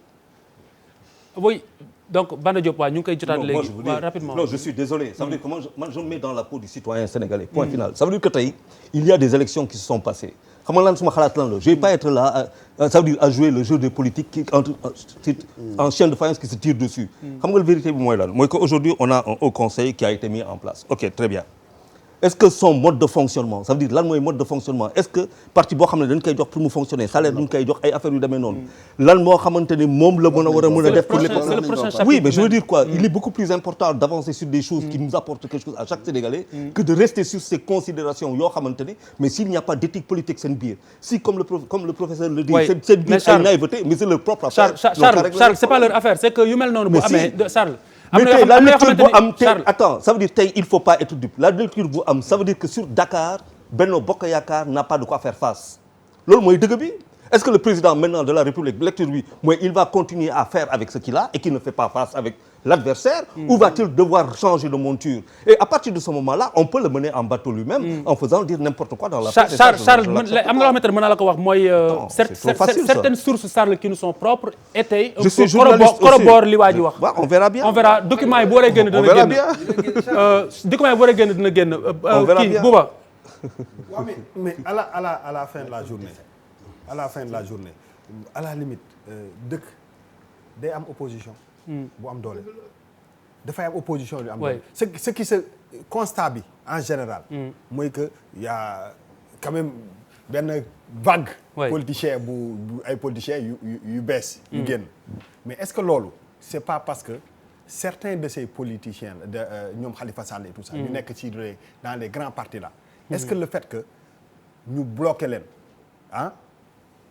oui donc Banda Diop waaw ñu ngi koy jotaat léegi rapidement. non je suis désolé ça veut dire que man je me mets dans la peau du citoyen sénégalais point final ça veut dire que tey il y a des élections qui se sont passées. xam nga lan suma xalaat lan la je vais pas être là ça veut dire à jouer le jeu des politiques qui en chien de faïence qui se tire dessus. xam nga la vérité bi mooy lan mooy que aujourd'hui on a un haut conseil qui a été mis en place ok très bien est-ce que son mode de fonctionnement ça veut dire lan mooy mode de fonctionnement est-ce que parti boo xam ne dañ koy jox pour mu fonctionner salaire duñ koy jox ay affaires yu demee noonu lan moo xamante ni moom la war a def pour les oui mais je veux dire quoi il est beaucoup plus important d'avancer sur des choses qui nous apportent quelque chose à chaque Sénégalais que de rester sur ces considérations yoo xamante ni mais s'il n'y a pas d'éthique politique seen biir si comme le professeur le dit seen biir ay naïveté mais c'est leur propre affaire Charles c'est pas leur affaire c'est que yu mel noonu bu amee Charles mais tey la lecture bu am tey attends ça veut dire tey il faut pas être dupe la lecture bu am ça veut dire que sur Dakar Benno Bokk Yaakaar n'a pas de quoi faire face loolu mooy dëgg bi est-ce que le président maintenant de la République lecture bi mooy il va continuer à faire avec ce qu'il a et qu'il ne fait pas face avec l'adversaire ou va-t-il devoir changer de monture et à partir de ce moment-là on peut le mener en bateau lui-même en faisant dire n'importe quoi dans la presse. Charles am na loo xamante ne mën naa la ko wax mooy certaines sources Charles qui nous sont propres étaient corroborent li waa ji wax. on verra bien on verra document yi bu waree génn dina génn document yi bu waree génn dina génn kii Bouba. waaw mais à la fin de la journée à la limite dëkk day am opposition. bu am doole dafay am opposition yu am doole ce qui se constat bi en général mooy que y a quand même benn vague politicien bu ay politiciens yu bees yu génn mais est-ce que loolu c'est pas parce que certains de ces politiciens de ñoom Khalifa Sall et tout ça ñu nekk ci dans les grands partis là est-ce que le fait que ñu bloqué leen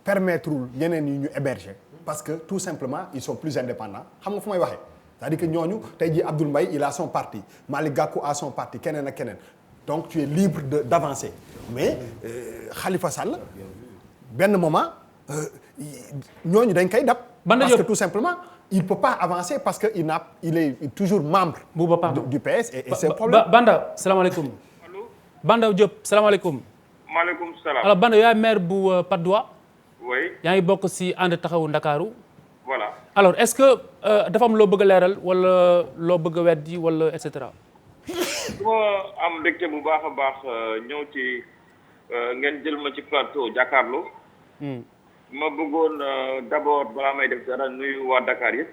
permettre yeneen yi ñu héberger parce que tout simplement ils sont plus indépendants xam nga fu may waxee c'est-à-dire que ñooñu tey jii Abdoul Mbaye il a son parti Malick Gakou a son parti keneen ak keneen donc tu es libre d'avancer mais Khalifa Sall benn moment ñooñu dañ koy dab. parce que tout simplement il peut pas avancer parce que il est toujours membre. du PS et c'est un problème. Banda salaamaaleykum. allo. Banda Diop salaamaaleykum. maaleykum salaam. alors Banda yaay maire bu Patte d'Oie. oui. yaa ngi bokk ci ànd taxawu Ndakaaru. voilà. alors est-ce que dafa am loo bëgg a leeral wala loo bëgg a weddi wala et cetera. su ma am mbégte bu baax a baax ñëw ci ngeen jël ma ci plateau jàkkaarloo. ma bëggoon d'abord balaa may def dara nuyu waa Dakar yëpp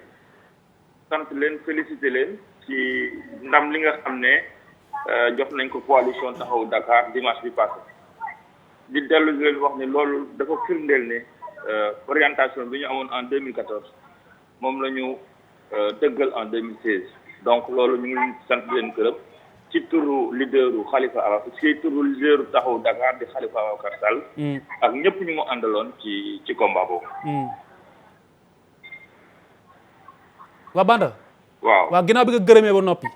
sant leen féliciter leen ci ndam li nga xam ne jox nañ ko coalition taxawu Dakar dimanche bi passé di dellu di leen wax ne loolu dafa firndeel ne orientation bi ñu amoon en 2014 moom la ñu dëggal en 2016 donc loolu ñu ngi sant leen gërëm ci turu leaderu Khalifa Ababacar ci turu leaderu taxawu Dakar di Khalifa Ababacar Sall. ak ñëpp ñu mu àndaloon ci combat boobu. waa Banda. waaw ginnaaw bi nga gërëmee ba noppi.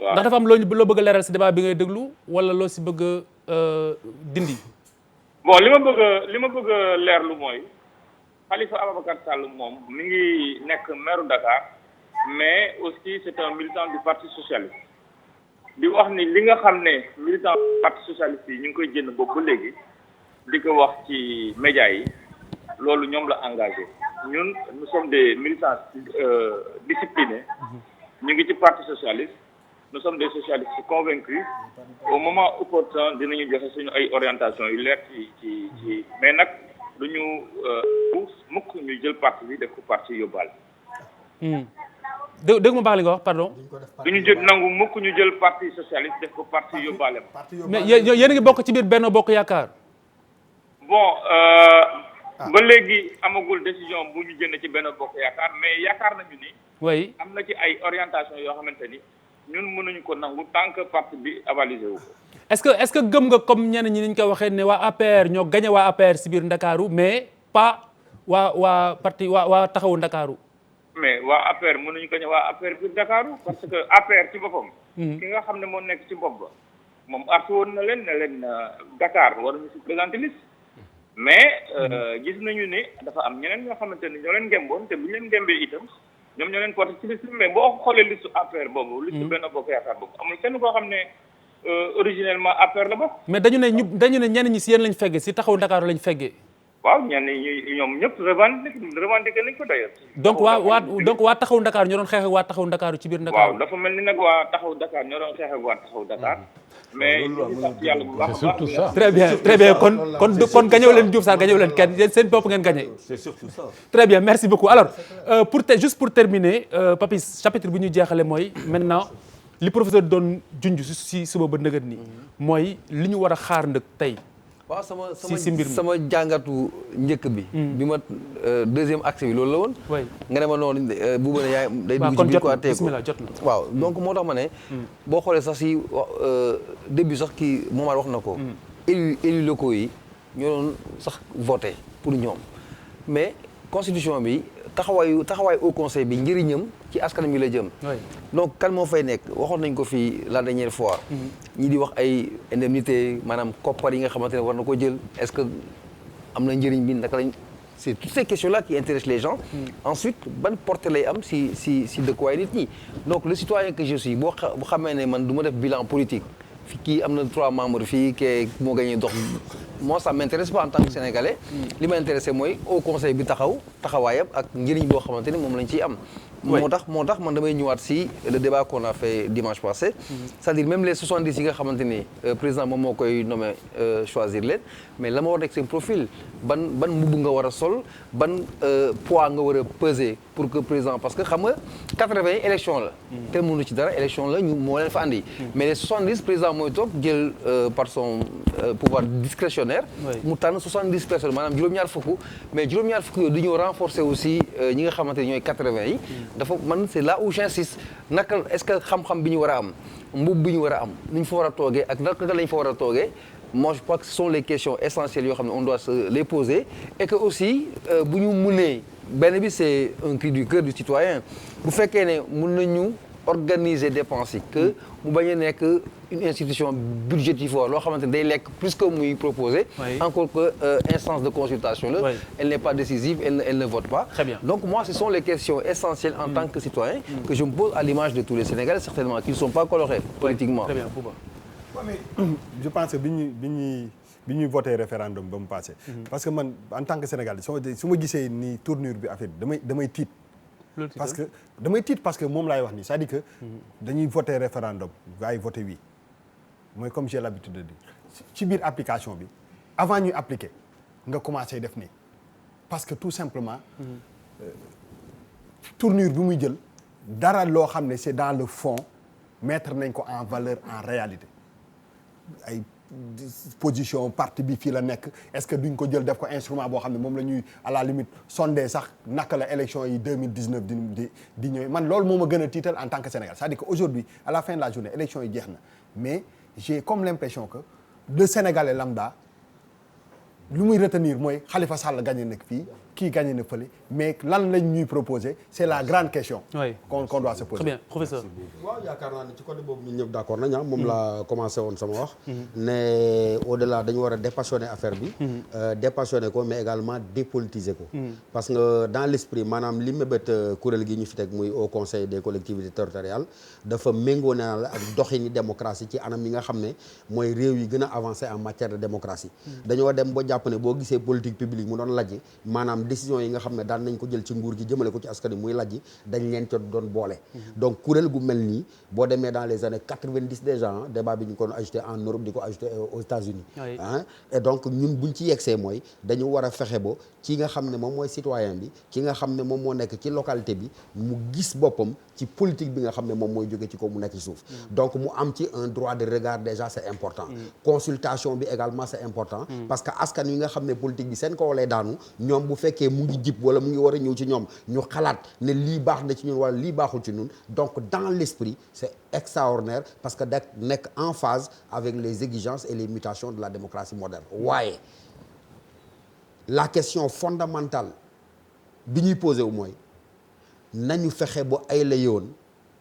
waaw ndax dafa am loo bëgg a leeral si débat bi ngay déglu wala loo si bëgg a dindi. bon li ma bëgg a leerlu mooy Khalifa Ababacar Sall moom mi ngi nekk maire Dakar mais aussi c'est un militant du parti socialiste. di wax ni li nga xam ne militant parti socialiste yi ñu ngi koy jënd boobu ba léegi di ko wax ci médias yi loolu ñoom la engagé ñun nous sommes des militants disciplinés ñu ngi ci parti socialiste nous sommes des socialistes convaincus au moment opportun dinañu joxe suñu ay orientation yu leer ci mais nag duñu mukk ñu jël parti bi def ko parti yóbbaale. dégg ma baax li nga wax pardon. duñu jël nangu mukk ñu jël parti socialiste def ko parti yóbbaale. mais yéen a ngi bokk ci biir Benno Bokk Yaakaar. bon ba léegi amagul décision bu ñu jënd ci Benno Bokk Yaakaar mais yaakaar nañu ni. oui am na ci ay orientation yoo xamante ni ñun mënuñu ko nangu tant que parti bi avalisé wu ko. est-ce que gëm nga comme ñenn ñi niñ ko waxee ne waa APR ñoo gagné waa APR si biir Ndakaaru mais pas waa parti waa taxawu Ndakaaru. mais waa APR mënuñu ko ne waa APR biir Dakar parce que APR ci boppam. ki nga xam ne moo nekk ci bopp ba moom artu woon na leen ne leen Dakar war nañu si présenter liste mais gis nañu ne dafa am ñeneen ñoo xamante ne ñoo leen ngemboon te bu ñu leen ngembee itam ñoom ñoo leen porté ci liste mais boo xoolee liste APR boobu. liste Benno Bokk Yaakaar boobu amul kenn koo xam ne originellement APR la bokk. mais dañu ne ñenn ñi si yéen lañ feggee si taxawu Dakar lañ feggee. waaw ñenn ñi ñoom ñëpp revendiqué nañ ko d'ailleurs. donc waa taxawu Dakar ñoo doon xeex ak waa taxawu Dakar ci biir Dakar. waaw dafa mel ni nag waa taxawu Dakar ñoo doon xeex ak waa taxawu Dakar. mais yàlla bu baax c'est surtout ça. très bien kon gañew leen Diouf Sarr gañew leen kenn seen bopp ngeen gañe. c'est surtout ça. très bien merci beaucoup alors juste pour terminer Papis chapitre bi ñu jeexale mooy maintenant li professeur doon junj si suba ba nëgët ni mooy li ñu war a xaar ndëg tey. waaw sama jàngatu njëkk bi. bi ma deuxième axe bi loolu la woon. nga ne ma noonu bu bëri yaay day dugg ci biir quoi tey ko jot na waaw donc moo tax ma ne. boo xoolee sax si début sax kii Momar wax na ko. élus locaux yi ñoo doon sax voté pour ñoom mais constitution bi taxawaay au conseil bi njëriñam ci askan mi la jëm. donc kan moo fay nekk waxoon nañ ko fii la dernière fois. ñi di wax ay indemnité maanaam koppar yi nga xamante ne war na ko jël est-ce que am na njëriñ bi naka lañ c'est toutes ces questions là qui intéressent les gens. ensuite ban portée lay am si dëkkuwaay nit ñi donc le citoyen que je suis bu xamee ne man du ma def bilan politique kii am na 3 membres fii kee moo gagné dox moi ça m'intéresse pas en tant que sénégalais. li ma intéressé mooy au conseil bi taxawaayam ak njëriñ boo xamante ni moom lañ ciy am. moo tax man damay ñëwaat si le débat qu'on a fait dimanche passé. c'est-à-dire même les 70 yi nga xamante ni président moom moo koy nommé choisir leen mais la ma war nekk seen profil ban mbubb nga war a sol ban poids nga war a peser pour que président parce que xam nga 80 élection la. te mënu ci dara élection la ñu moo leen fa andi. mais les 70 président mooy toog jël par son pouvoir discrétionnaire. mu tànn 70 personnes maanaam juróom-ñaar fukk mais juróom-ñaar fukk yooyu du ñëw renforcer aussi ñi nga xamante ni ñooy 80 yi. dafa man c'est là où j'insiste naka est-ce que xam-xam bi ñu war a am mbub bi ñu war a am ni ñu fa war a toogee ak naka lañ fa war a toogee moi je crois que ce sont les questions essentielles yoo xam ne on doit se les poser et que aussi bu ñu mënee benn bi c'est un cri du cœur du citoyen bu fekkee ne mën nañu organiser dépenses yi que mu bañ a nekk une institution budgétivore loo xamante ne day lekk plus que muy proposer encore que instance de consultation la elle n'est pas décisive elle ne vote pas. Très bien. Donc moi ce sont les questions essentielles en tant que citoyen que je me pose à l'image de tous les Sénégalais certainement qui ne sont pas colorés politiquement. Très bien, Bouba. mais je pense que bi ñuy voté référendum ba mu passé. parce que man en tant que Sénégalais su ma gisee ni tournure bi affaire bi damay tiit. parce que damay tiit parce que moom laay wax nii c'est-à-dire que dañuy voté référendum gars yi voté oui mooy comme j'ai l'habitude de dire ci biir application bi avant ñuy appliquer nga commencé def nii parce que tout simplement tournure bi muy jël dara loo xam ne c'est dans le fond mettre nañ ko en valeur en réalité ay position parti bi fii la nekk est-ce que duñ ko jël def ko instrument boo xam ne moom la ñuy à la limite sondé sax naka la élection yi 2019 di ñëwee man loolu moo ma gën a tiital en tant que Sénégal c'est-à-dire que aujourd'hui à la fin de la journée élection yi jeex na mais j'ai comme l'impression que le Sénégalais lambda lu muy retenir mooy Khalifa Sall gagné na fii kii gagné na fële mais lan lañ ñuy proposer c'est la grande question. oui qu'on doit se poser. Très bien, professeur. waaw yaakaar naa ne ci côté boobu ñun ñëpp d'accord nañ moom laa commencé woon sama wax. ne au-delà dañu war a dépassionner affaire bi. dépassionner ko mais également dépolitiser ko. parce que dans l'esprit maanaam li mébét kuréel gi ñu fi teg muy au conseil des collectivités territoriales dafa méngoo na la ak doxini démocratie ci anam yi nga xam ne mooy réew yi gën a avancé en matière de démocratie. dañoo dem ba jàpp ne boo gisee politique publique mu doon lajj maanaam décision yi nga xam ne daan nañ ko jël ci nguur gi jëmale ko ci askan wi muy lajj dañ leen ca doon boole. donc kuréel gu mel nii boo demee dans les années 90 déjà débat bi ñu ko doon ajouté en Europe di ko ajouté aux États-Unis et donc ñun buñ ci yegsee mooy dañu war a fexe ba ki nga xam ne moom mooy citoyen bi ki nga xam ne moom moo nekk ci localité bi mu gis boppam ci politique bi nga xam ne moom mooy jóge ci ko mu nekk ci suuf. donc mu am ci un droit de regard déjà c'est important. consultation bi également c'est important. parce que askan wi nga xam ne politique bi seen kaw lay daanu ñoom bu fekkee mu ngi jib wala mu ngi war a ñëw ci ñoom ñu xalaat ne lii baax na ci ñun wala lii baaxul ci ñun donc dans l'esprit c'est extraordinaire parce que da nekk en phase avec les exigences et les mutations de la démocratie moderne. waaye la question fondamentale bi ñuy posé wu mooy nañu fexe ba ay la yoon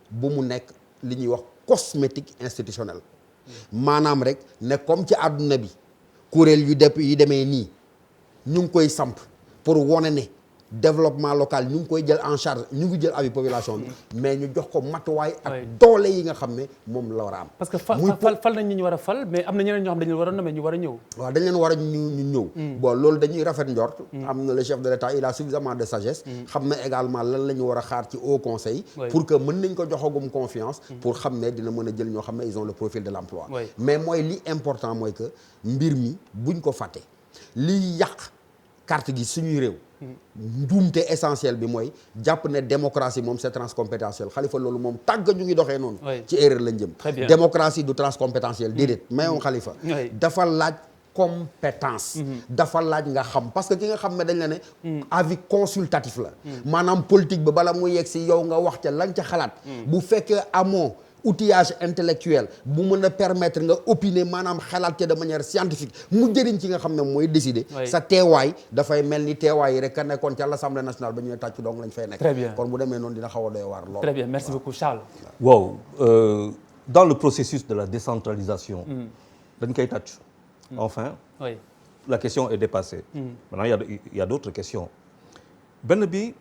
bu mu nekk li ñuy wax cosmétique institutionnel maanaam rek ne comme ci àdduna bi kuréel yu demee nii ñu ngi koy samp pour wone ne développement local ñu ngi koy jël en charge ñu ngi jël abi population bi mais ñu jox ko matuwaay ak doole yi nga xam ne moom la war a am. parce que fal nañ ñu war a fal mais am na ñeneen ñoo xam dañu war a nommer ñu war a ñëw. waaw dañ leen war a ñu ñëw. bon loolu dañuy rafet njort. am na le chef de l'État il a suffisamment de sagesse. xam na également lan la ñu war a xaar ci haut conseil. pour que mën nañ ko joxagum confiance. pour xam ne dina mën a jël ñoo xam ne ils ont le profil de l'emploi. mais mooy li important mooy que mbir mi buñ ko fàtte liy yàq carte gi suñuy réew. njuumte essentiel bi mooy jàpp ne démocratie moom c'est transcompétentiel Khalifa loolu moom tàgg ñu ngi doxee noonu ci erreur lañ jëm démocratie du transcompétentiel déedéet mayoon Khalifa dafa laaj compétence dafa laaj nga xam parce que ki nga xam ne dañ la ne avis consultatif la maanaam politique ba bala mu yegg si yow nga wax ca lañ ca xalaat bu fekkee amoo outillage intellectuel bu mën a permettre nga opiner maanaam xalaat te de manière scientifique mu jëriñ ci nga xam ne mooy décider sa teewaay dafay mel ni teewaay yi rek ka nekkoon ca l'Assemblée nationale ba ñuy tàccu donc lañ fay nekk kon bu demee noonu dina xaw a doy waar lool. Très bien, merci beaucoup Charles. waaw dans le processus de la décentralisation dañ koy tàccu enfin la question est dépassée maintenant il y a d'autres questions benn bi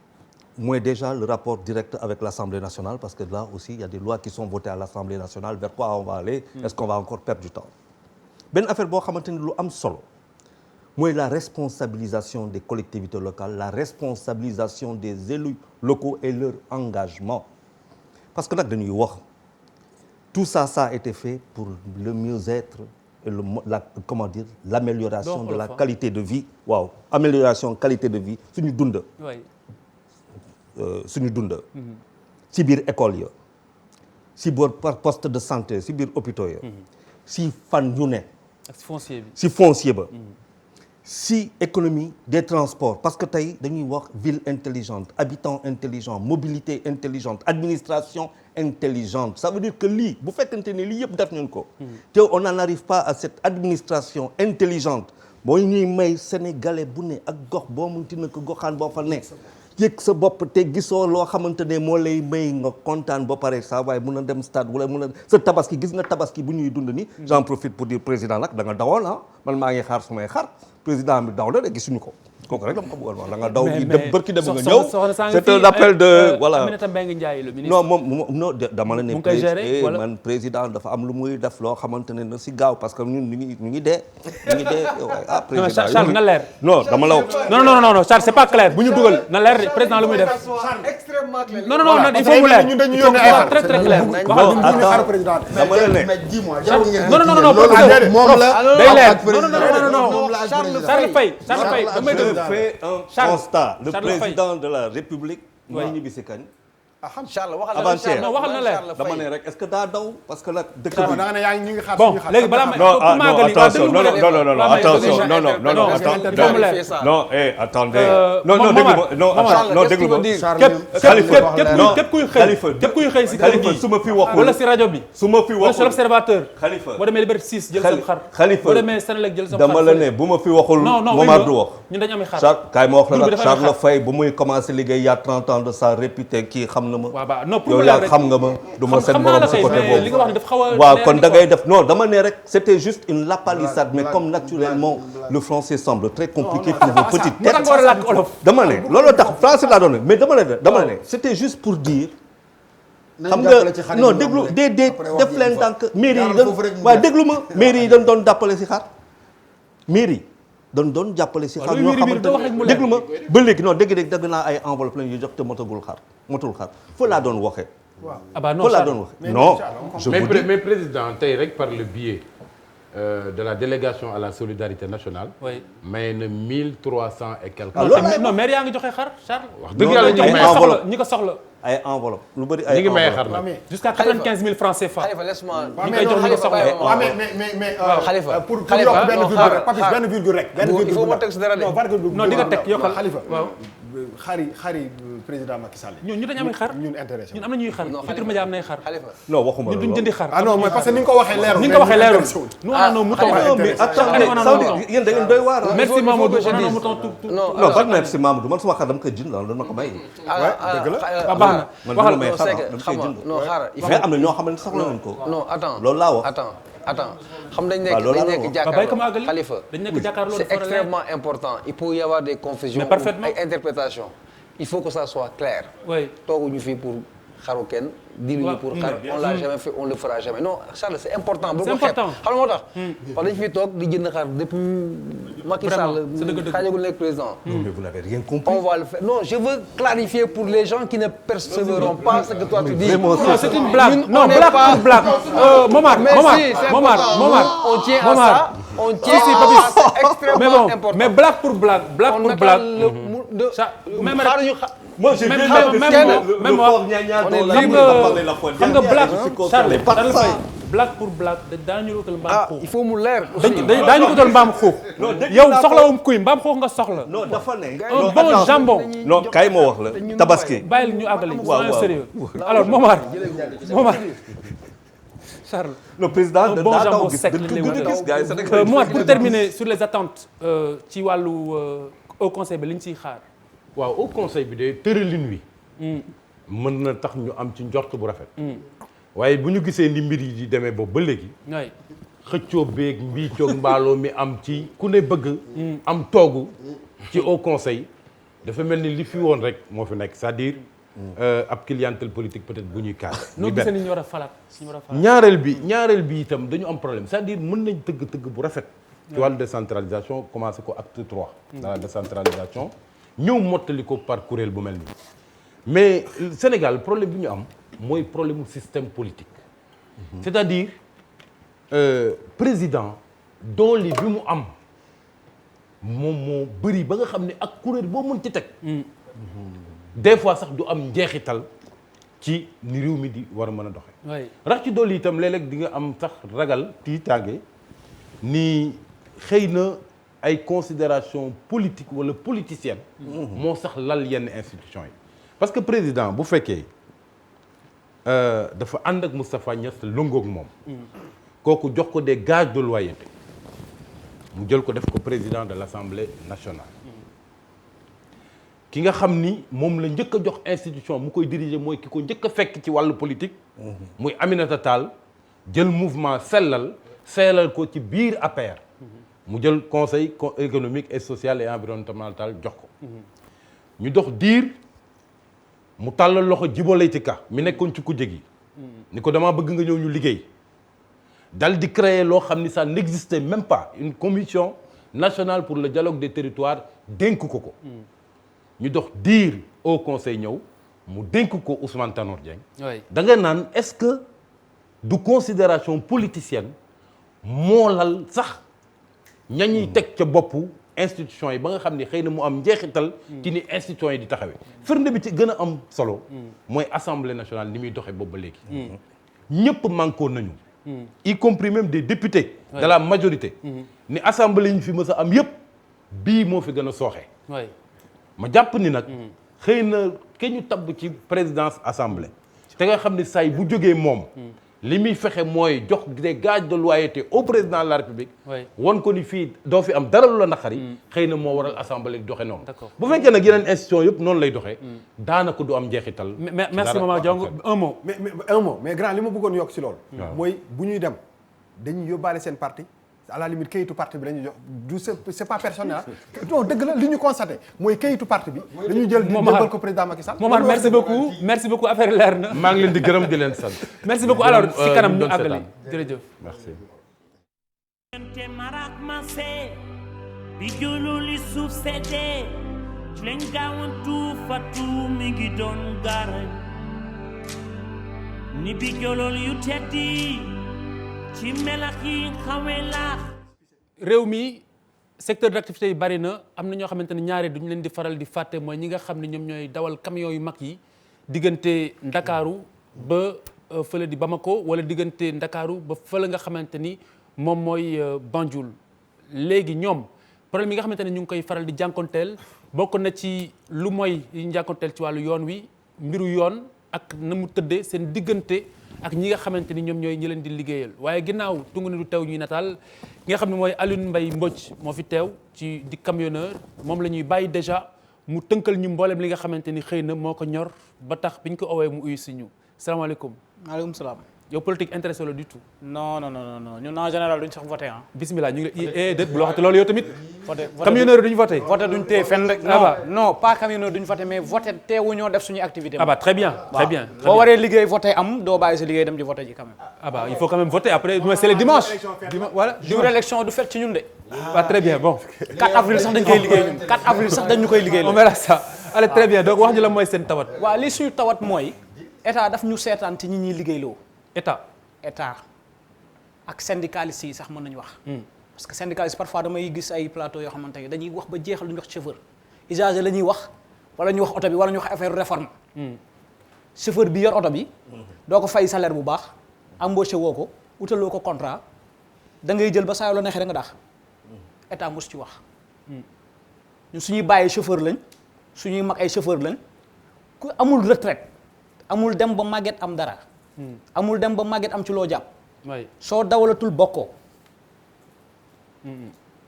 mooy déjà le rapport direct avec l'Assemblée nationale parce que là aussi il y a des lois qui sont votées à l'Assemblée nationale vers quoi on va aller est-ce qu'on va encore perdre du temps benn affaire boo xamante ni lu am solo mooy la responsabilisation des collectivités locales la responsabilisation des élus locaux et leur engagement parce que nag dañuy wax tout ça a été fait pour le mieux-être et l'amélioration de la qualité de vie amélioration qualité de vie suñu dund si biir école ya si biir poste de santé si biir hôpitaux ya si fan yu ne ak foncier bi si foncier ba si économie des transports parce que tey dañuy wax ville intelligente habitants intelligents mobilité intelligente administration intelligente ça veut dire que lii bu fekkente ne lii yëpp def nañ ko te on n'en arrive pas à cette administration intelligente mooy ñuy may sénégalais bu ne ak gox boo munti na ko goxaan boo fa ne yëg sa bopp te gisoo loo xamante ne moo lay may nga kontaan ba pare saa waaye mun a dem stade wala mun a sa tabaski gis nga tabaski bu ñuy dund ni j'en profite pour dire président nag da nga dawoon man maa ngi xaar sumay xar président bi daw la de gisuñu ko kooku rek dama ko bëggoon wax da nga daw gi dem bërki dem nga ñëw c'est un appel de voilà Aminata Mbengue Ndiaye le ministre non moom non dama la ne man président dafa am lu muy def loo xamante ne na si gaaw parce que ñun ñu ngi dee ah président Charles na leer non dama la non Charles c'est pas clair bu ñu dugal na leer président lu muy def extrêmement clair non il faut mu leer ñun dañu yónnee ay xar très très clair xar président dama la ne non moom la day leer non Charles Faye damay déglu fait un constat le président de la République mooy ñibbi si kañ Charles avant-hier waxal na leer dama ne rek est-ce que daa daw parce que nag dëkk da bi nga ne yaa ngi ñu ngi xaar bon léegi balaa may attention non attendez non déglu ma képp kuy xëy si kër gi su ma fi waxul wala si rajo bi su ma fi wala si waxul l'observateur Khalifa boo demee Liberté 6 jël sam xar Khalifa boo demee Sénélec jël sam xar dama la ne bu ma fi waxul Momar du wax ñun dañu am xar Charles kaay ma wax la nag Charles Faye bu muy commencé liggéey il y a 30 ans de ça réputé kii xam na ma yow yaa xam nga ma du ma seen borom si côté boobu waaw kon da ngay def non dama ne rek c'était juste une lapalissade mais comme naturellement le français semble très compliqué pour vos petites têtes dama ne looloo tax français laa doon mais dama ne c'était juste pour dire xam nga non déglu def leen tànk mairie yi doon waaye déglu ma mairie yi doon jàppale si xar mairie doon jàppale si xar ñoo xamante ne déglu ma ba léegi non dégg naa ay enveloppe la ñuy jox te motul xar fa laa doon waxee fa laa doon waxee non je vous dis mais président tey rek par le biais de la délégation à la solidarité nationale. oui may na 1300 et quelques. non maire yaa ngi joxe xar Charles. wax dëgg yàlla ñu ngi may enveloppe ñi ko soxla. ay enveloppe lu bëri ay ñu ngi may xar nag. jusqu'à 95 000 francs CFA. Khalifa laisse-moi. ñi koy jox ñi ko soxla. mais Khalifa pour yokk benn virgule rek Papis benn virgule rek. il faut ma teg si dara de. non di nga teg yokkal Khalifa waaw. xari président Macky Sall. ñun dañu am xar ñun intéressé ñun am na ñuy xar. Futurs Médias am nay xar. non waxuma ñun duñ jëndi xar. ah non mais parce que ni nga ko waxee leerul. ni nga ko waxee leerul. nous on a nos moutons. mais attendez yéen da ngeen doy waar. merci Mamadou on a nos moutons tout. non ban merci Mamadou man suma xar dama koy jënd loolu ma ko may. dëgg la baax na. man may xar dama koy jënd. non xaaral mais am na ñoo xam ne soxla nañ ko. non attends loolu laa wax. attends xam dañ nekk jàkkaarloo Khalifa dañ nekk jàkkaarloo c'est extrêmement important il peut y avoir des confusions ay interprétations il faut que ça soit clair tooguñu fii pour xaru kenn diluñu pour xar on l'a jamais fait on le fera jamais non Charles c'est important bu ko xeeb xam nga moo tax parce que dañ fi toog di jënd xar depuis Macky Sall xaajagul nekk président mais vous n'avez rien compris on va le faire non je veux clarifier pour les gens qui ne percevront pas ce que toi tu dis non c'est une blague non blague pour blague Momar on tient à ça on tient à ça c'est extrêmement important mais blague pour blague moi j'ai bien xam nga blague Charles blague pour blague daañu utal mbaam xuux il faut mu leer aussi daañu utal mbaam xuux yow soxlawum kuy mbaam xuux nga soxla non dafa ne un bon jambon non kay moo wax la tabaski bàyyil ñu àggali soyons sérieux alors Momar Charles le président un bon jambon sec moi pour terminer sur les attentes ci wàllu au conseil bi li ñu ciy xaar waaw au conseil bi de tëralin wi mën na tax ñu am ci njort bu rafet waaye bu ñu gisee ni mbir yi di demee boobu ba léegi xëccoo beeg mbii coog mbaaloo mi am ci ku ne bëgg am toogu ci au conseil dafa mel ni li fi woon rek moo fi nekk c'est-à-dire ab clientèle politique peut-être bu ñuy kaas noo gisee ni ñu war a falaat ñaareel bi itam dañu am problème c'est-à-dire mën nañ tëgg bu rafet ci wàllu décentralisation commencé ko acte 3 dans la décentralisation ñëw mottali ko par kuréel bu mel nii mais Sénégal problème bi ñu am mooy problème mu système politique c'est-à-dire président doole bi mu am moom moo bëri ba nga xam ne ak kuréel boo mën ci teg des fois sax du am njeexital ci ni réew mi di war a mën a doxe rax ci doole itam léeg-léeg di nga am sax ragal tiitaange ni xëy na ay considération politique wala politicienne moo sax lal yenn institution yi parce que président bu fekkee dafa ànd ak Moustapha Niasse lëngoog moom kooku jox ko des gages de loyauté mu jël ko def ko président de l'Assemblée nationale ki nga xam ni moom la njëkk a jox institution mu koy diriger mooy ki ko njëkk a fekk ci wàllu politique muy Aminata Tall jël mouvement sellal ko ci biir APR mu jël conseil économique et social et environnemental jox ko ñu dox diir mu tàllal loxo Djibo Leyti Ka mi nekkoon ci kujje gi ni ko damaa bëgg nga ñëw ñu liggéey dal di créer loo xam ni ça n'existait même pas une commission nationale pour le dialogue des territoires dénk ko ñu dox diir au conseil ñëw mu dénk ko Ousmane Tanor Dieng da nga naan est-ce que du considération politicienne moo lal sax ñañuy teg ca boppu institution yi ba nga xam ni xëy na mu am njeexital ci ni institution yi di taxawee firnde bi ci gën a am solo mooy assemblée nationale ni muy doxee boobu ba léegi ñëpp manqué nañu y compris même des députés de la majorité ni assemblée yi ñu fi mës a am yëpp bii moo fi gën a sooxee ma jàpp ni nag xëy na ke ñu tabb ci présidence assemblée te nga xam ne say bu jógee moom li muy fexe mooy jox des gages de loyauté au président de la république won ko ni fii doo fi am dara lu la naqari xëy na moo waral assemblée doxe noonu bu fekkee nag yeneen institution yëpp noonu lay doxee daanaka du am njeexital merci maman Diong un mot mais grand li ma bëggoon yokk ci loolu mooy bu ñuy dem dañuy yóbbaale seen parti à la limite kayitu parti bi lañuy jox du c'est pas personnel non dëgg la li ñu constaté mooy kayitu parti bi dañuy jël di jébbal ko président Macky Sall Momar merci beaucoup affaire leer na maa ngi leen di gërëm di leen sant merci beaucoup alors si kanam ñu àggali jërëjëf merci te marak mase bi jululi suuf sedde ci leen gaawantu fatu mi ngi doon gaara ni bi jolol yu teddi ci melax yi xawee laax réew mi secteur d'activité yi bari na am na ñoo xamante ne ñaare duñu leen di faral di fàtte mooy ñi nga xam ne ñoom ñooy dawal camion yu mag yi diggante Ndakaaru ba fële di Bamako wala diggante Ndakaaru ba fële nga xamante ni moom mooy Banjul léegi ñoom problème yi nga xamante ne ñu ngi koy faral di jànkonteel bokk na ci lu mooy yi ñu jànkonteel ci wàllu yoon wi mbiru yoon ak na mu tëddee seen diggante ak ñi nga xamante ni ñoom ñooy ñi leen di liggéeyal waaye ginnaaw tungu ni du teew ñuy nataal ki nga xam ne mooy Alioune Mbaye Mbodj moo fi teew ci di camionneur moom la ñuy bàyyi déjà mu tënkal ñu mboolem li nga xamante ni xëy na moo ko ñor ba tax biñ ko owee mu uyu si ñu salaamaaleykum. maaleykum salaam. yow politique intéressé la du tout. non ñun en général duñ sax voté ah. bismillah ñu ngi lay déet bu la waxati loolu yow tamit. voté camionneur duñ voté. voté duñ téye fenn rek. non pas camionneur duñ voté mais voté teewuñoo def suñu activité. ah bah très bien. boo waree liggéey voté am doo bàyyi sa liggéey dem ci voté ji quand même. ah bah il faut quand même voter après c'est le dimanche. voilà jour élection du fait ci ñun de. ah très bien bon. 4 avril sax dañ koy liggéey ñun 4 avril sax dañ ñu koy liggéey. on verra ça allez très bien donc wax ñu la mooy seen tawat. waaw li suñu tawat mooy état daf ñu seetaan ci ñi ñuy liggéeyloo. état ak syndicalistes yi sax mën nañu wax. parce que syndicalistes parfois damay gis ay plateau yoo xamante ne dañuy wax ba jeexal lu ñuy wax chauffeur. usager la ñuy wax wala ñu wax oto bi wala ñu wax affaire réforme. chauffeur bi yor oto bi. doo ko fay salaire bu baax. embauché woo ko utaloo ko contrat da ngay jël ba saa yoo la neexee da nga daax état mos ci wax. ñun suñuy bàyyi chauffeur lañ suñuy mag ay chauffeur lañ ku amul retraite amul dem ba màgget am dara. amul dem ba màgget am ci loo jàpp. soo dawalatul bokkoo.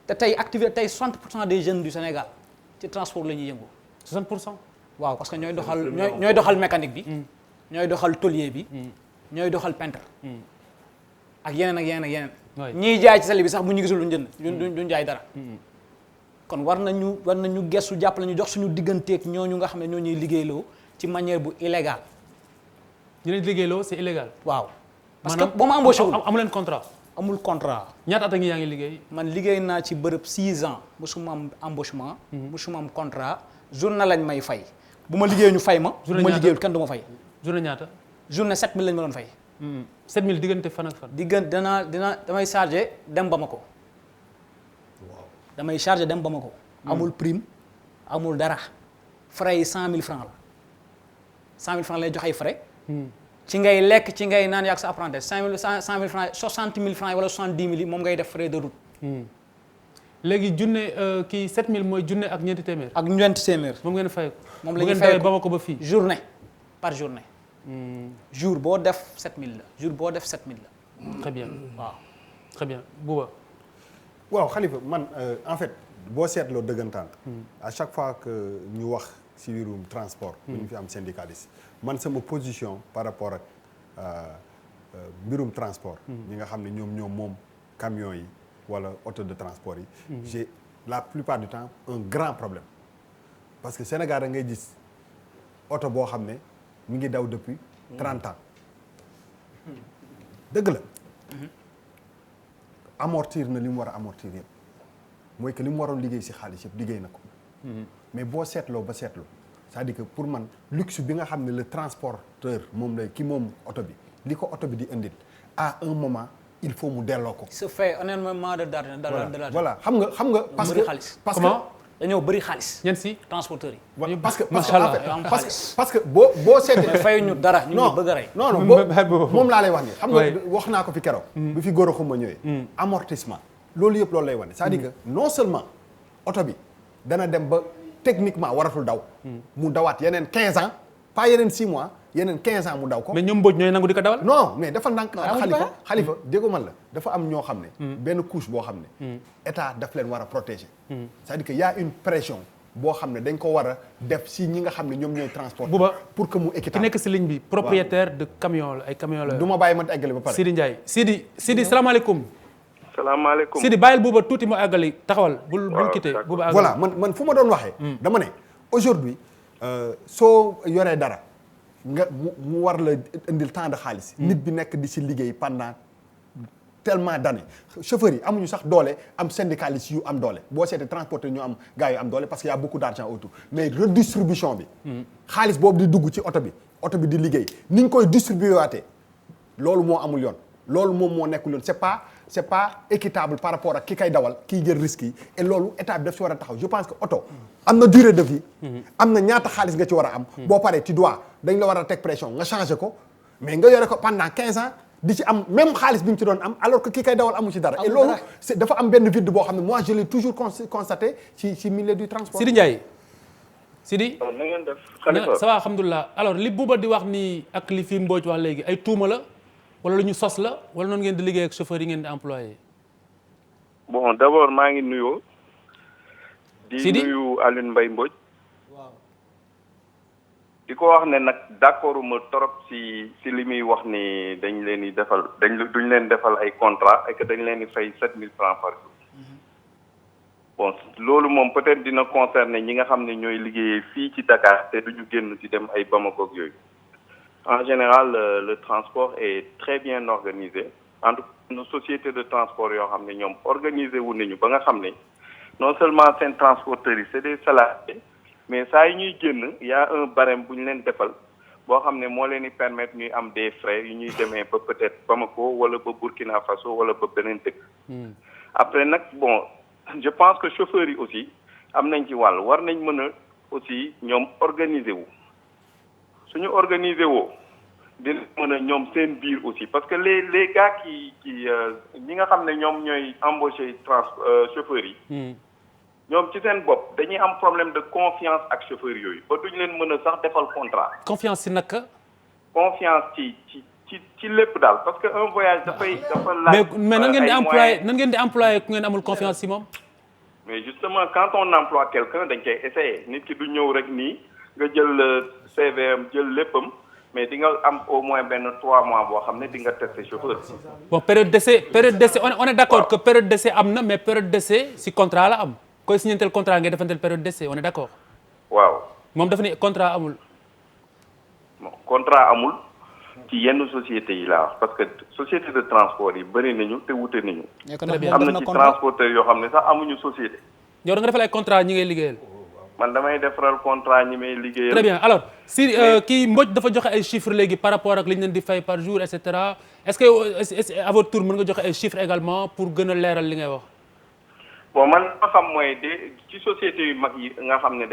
te tey activité tey 60% des jeunes du Sénégal ci transport la ñuy yëngu. 60%. waaw parce que ñooy doxal mécanique bi. ñooy doxal tôlier bi. ñooy doxal peintre. ak yeneen. ñiy jaay ci sali bi sax bu ñu gisul lu jënd duñ jaay dara. kon war nañu gestu jàppale ñu jox suñu digganteeg ñooñu nga xam ne ñoo ñuy liggéeyloo ci manière bu illégale. ñu leen liggéeyloo c'est illégal. waaw parce que boo ma embauché wul amu leen contrat. amul contrat. ñaata at a ngi yaa ngi liggéey. man liggéey naa ci bërëb 6 ans musuma am embauchement. musuma am contrat journée lañ may fay. bu ma liggéey ñu fay ma. bu ma liggéeyul kenn du ma fay. journée ñaata. journée 7000 lañ ma doon fay. 7000 diggante fan ak fan. damay chargé dem Bamako. damay chargé dem Bamako. amul prime amul dara. frais yi 100000 francs la 100000 francs lay jox ay frais. ci ngay lekk ci ngay naan yàgg sa apprenti 100000 francs 60000 francs wala 70000 yi moom ngay def frais de route. léegi junne kii 7000 mooy junne ak ñeenti téeméer. ak ñeenti téeméer. moom ngeen fay ko. moom la ñuy fay ko Bamako ba fii. journée par journée. jour boo def 7000 la jour boo def 7000 la. très bien waaw très bien Bouba. waaw Khalifa man en fait boo seetloo dëggantaan. à chaque fois que ñu wax ci mbirum transport. bu ñu fi am syndicaliste. man sama position par rapport ak mbirum transport. ñi nga xam ne ñoom moom camions yi wala auto de transport yi. j'ai la plupart du temps un grand problème parce que Sénégal da ngay gis oto boo xam ne mi ngi daw depuis 30 ans dëgg la. amortir na li mu war a amortir yëpp mooy que li mu waroon liggéey ci xaalis yëpp liggéey na ko. mais boo seetloo ba seetloo c'est-à-dire que pour man luxe bi nga xam ne le transporteur moom lay ki moom oto bi li ko oto bi di indil à un moment il faut mu delloo ko. il se fait énormément de l'argent. voilà xam nga parce que dañoo bëri xaalis. ñen si transporteurs yi. parce que boo seetee. fayuñu dara ñu ngi bëgg a rey. non moom laa lay wax nii. xam nga wax naa ko fi keroog. bi fi góor a xuma ñëwee. amortissement loolu yëpp loolu lay wane. c'est-à-dire que non seulement oto bi dana dem ba techniquement waratul daw. mu dawaat yeneen 15 ans pas yeneen 6 mois yeneen 15 ans mu daw ko. mais ñoom Mbodj ñooy nangu di ko dawal. non mais dafa ndànk. xalifa déggu man la dafa am ñoo xam ne. benn couche boo xam ne. état daf leen war a protéger. c'est-à-dire que y a une pression boo xam ne dañ ko war a def si ñi nga xam ne ñoom ñooy transport. pour que mu équitable. ki nekk si ligne bi propriétaire de camion la ay camion la. du ma bàyyi ma eggale ba pare. Sidi Ndiaye Sidi salaamaaleykum. salaamaaleykum Sidi bàyyil Bouba tuuti mu àggali taxawal. bul quitté Bouba àggali. voilà man fu ma doon waxee. dama ne aujourd'hui soo yoree dara nga mu war la indil temps de xaalis. nit bi nekk di si liggéey pendant tellement d'années chauffeurs yi amuñu sax doole am syndicalistes yu am doole boo seetee transporteur ñu am gars yu am doole parce que y a beaucoup d'argent autour mais redistribution bi. xaalis boobu di dugg ci oto bi di liggéey ni ñu koy distribuer waatee loolu moo amul yoon loolu moom moo nekkul yoon c'est pas équitable par rapport ak ki kay dawal kiy jël risques yi et loolu état bi daf ci war a taxaw je pense que oto am na durée de vie. am na ñaata xaalis nga ci war a am. boo paree tu dois dañ la war a teg pression nga changer ko mais nga yore ko pendant 15 ans di ci am même xaalis bi nga ci doon am alors que ki kay dawal amu ci dara. et loolu dafa am benn vide boo xam ne moi je l'ai toujours constaté ci milieu du transport. Sidi Ndiaye Sidi. na ngeen def Khalifa ça va alhamdulilah alors li Bouba di wax nii ak li fi Mbodj wax léegi ay tuuma la. wala lu ñu sos la wala noonu ngeen di liggéey ak chauffeur yi ngeen di employé. bon d'abord maa ngi nuyoo. di nuyu Alioune Mbaye Mbodj. di ko wax ne nag d'accorduma trop si li muy wax ni dañ leen di defal duñ leen defal ay contrat et que dañ leen di fay 7000 francs par jour. bon loolu moom peut-être dina concerner ñi nga xam ne ñooy liggéeyee fii ci Dakar te duñu génn di dem ay Bamako ak yooyu. En général, le transport est très bien organisé. En tout cas, nos sociétés de transport yoo xam ne ñoom organisé wu nañu ba nga xam ne non seulement seen transporteurs yi c'est des salariés mais saa yi ñuy génn y a un barème bu ñu leen defal boo xam ne moo leen di permettre ñuy am des frais yu ñuy demee ba peut-être Bamako wala ba Burkina Faso wala ba beneen dëkk. Après nag bon je pense que chauffeurs yi aussi am nañ ci wàll war nañ mën a aussi ñoom organiser wu. suñu organiser woo dina mën a ñoom seen biir aussi parce que les gars qui ñi nga xam ne ñoom ñooy embaucher chauffeurs yi. ñoom ci seen bopp dañuy am problème de confiance ak chauffeurs yooyu ba duñ leen mën a sax defal contrat. confiance ci naka. confiance ci lépp daal parce que un voyage dafa laaj. mais nan ngeen di employé ku ngeen amul confiance ci moom. mais justement quand on emploie quelqu'un dañ koy essayer nit ki du ñëw rek nii. nga jël CVM jël léppam mais di nga am au moins benn 3 mois boo xam ne di nga tester chauffeur. bon période d'essai on est d'accord que période d'essai am na mais période d'essai si contrat la am koy signéantel contrat ngay defantel période d'essai on est d'accord. waaw moom dafa ni contrat amul. bon contrat amul ci yenn sociétés yi laa wax parce que société de transport yi bëri nañu te wute nañu. am na ci transporteur yoo xam ne sax amuñu société. yow da nga defal ay contrat ñi ngay liggéeyal. man damay defaral contrat ñi may liggéeyal. très bien alors si kii Mbodj dafa joxe ay chiffres léegi par rapport ak li ñu leen di fay par jour et cetera est-ce que à votre tour mën nga joxe ay chiffres également pour gën a leeral li ngay wax. bon man ma xam mooy ci sociétés yu mag yi nga xam ne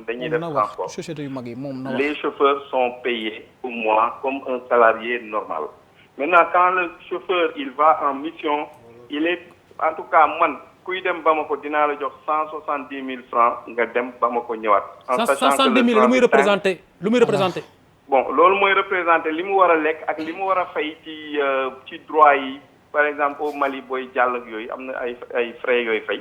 dañuy def transport. sociétés yu mag yi moom na wax. les chauffeurs sont payés au mois comme un salarié normal maintenant quand le chauffeur il va en mission il est en tout cas man kuy dem Bamako dinaa la jox 170 000 francs nga dem Bamako ñëwaat. en sachant que 170 000 lu muy représenté. bon loolu mooy représenté li mu war a lekk ak li mu war a fay ci droit yi par exemple au Mali booy jàll ak yooyu am na ay frais yooyu fay.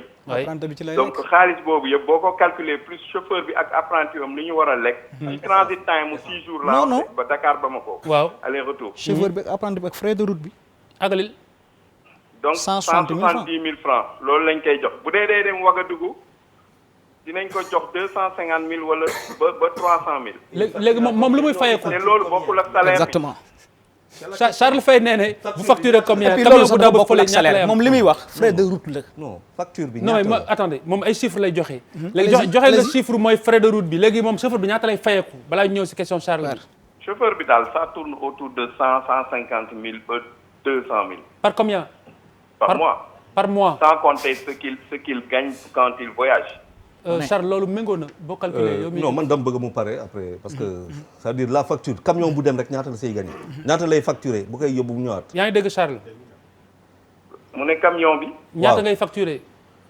donc xaalis boobu yëpp boo ko calculer plus chauffeur bi ak apprenti am li ñu war a lekk. ci transit time mu 6 jours la. non ba Dakar Bamako. waaw aller retour. chauffeur bi ak apprenti bi ak frais de route bi. agalil. donc 170 000 francs loolu lañ koy jox bu dee dem Ouagadougou dinañ ko jox 250 000 wala ba 300 000. léegi moom lu muy fayeeku. te loolu bokkul ak salaire bi. exactement. Charles Faye nee ne bu facturé combien. et puis loolu sax dafa bokkul ak salaire moom li muy wax frais de route la. non facture bi non mais attendez moom ay chiffres lay joxe. léegi joxe nga chiffre mooy frais de route bi léegi moom chauffeur bi ñaata lay fayeeku balaa ñëw si question Charles bi. chauffeur bi daal ça tourne autour de 150 000 ba 200 000. par combien. Par mois. Sans compter ce qu'il gagne quand il voyage. Charles loolu méngoo na boo calculé yow. non man dama bëgg mu pare après parce que c'est-à-dire la facture camion bu dem rek ñaata la say gagné ñaata lay facturé bu koy yóbbu bu ñëwaat. yaa ngi dégg Charles. mu ne camion bi. ñaata ngay facturé.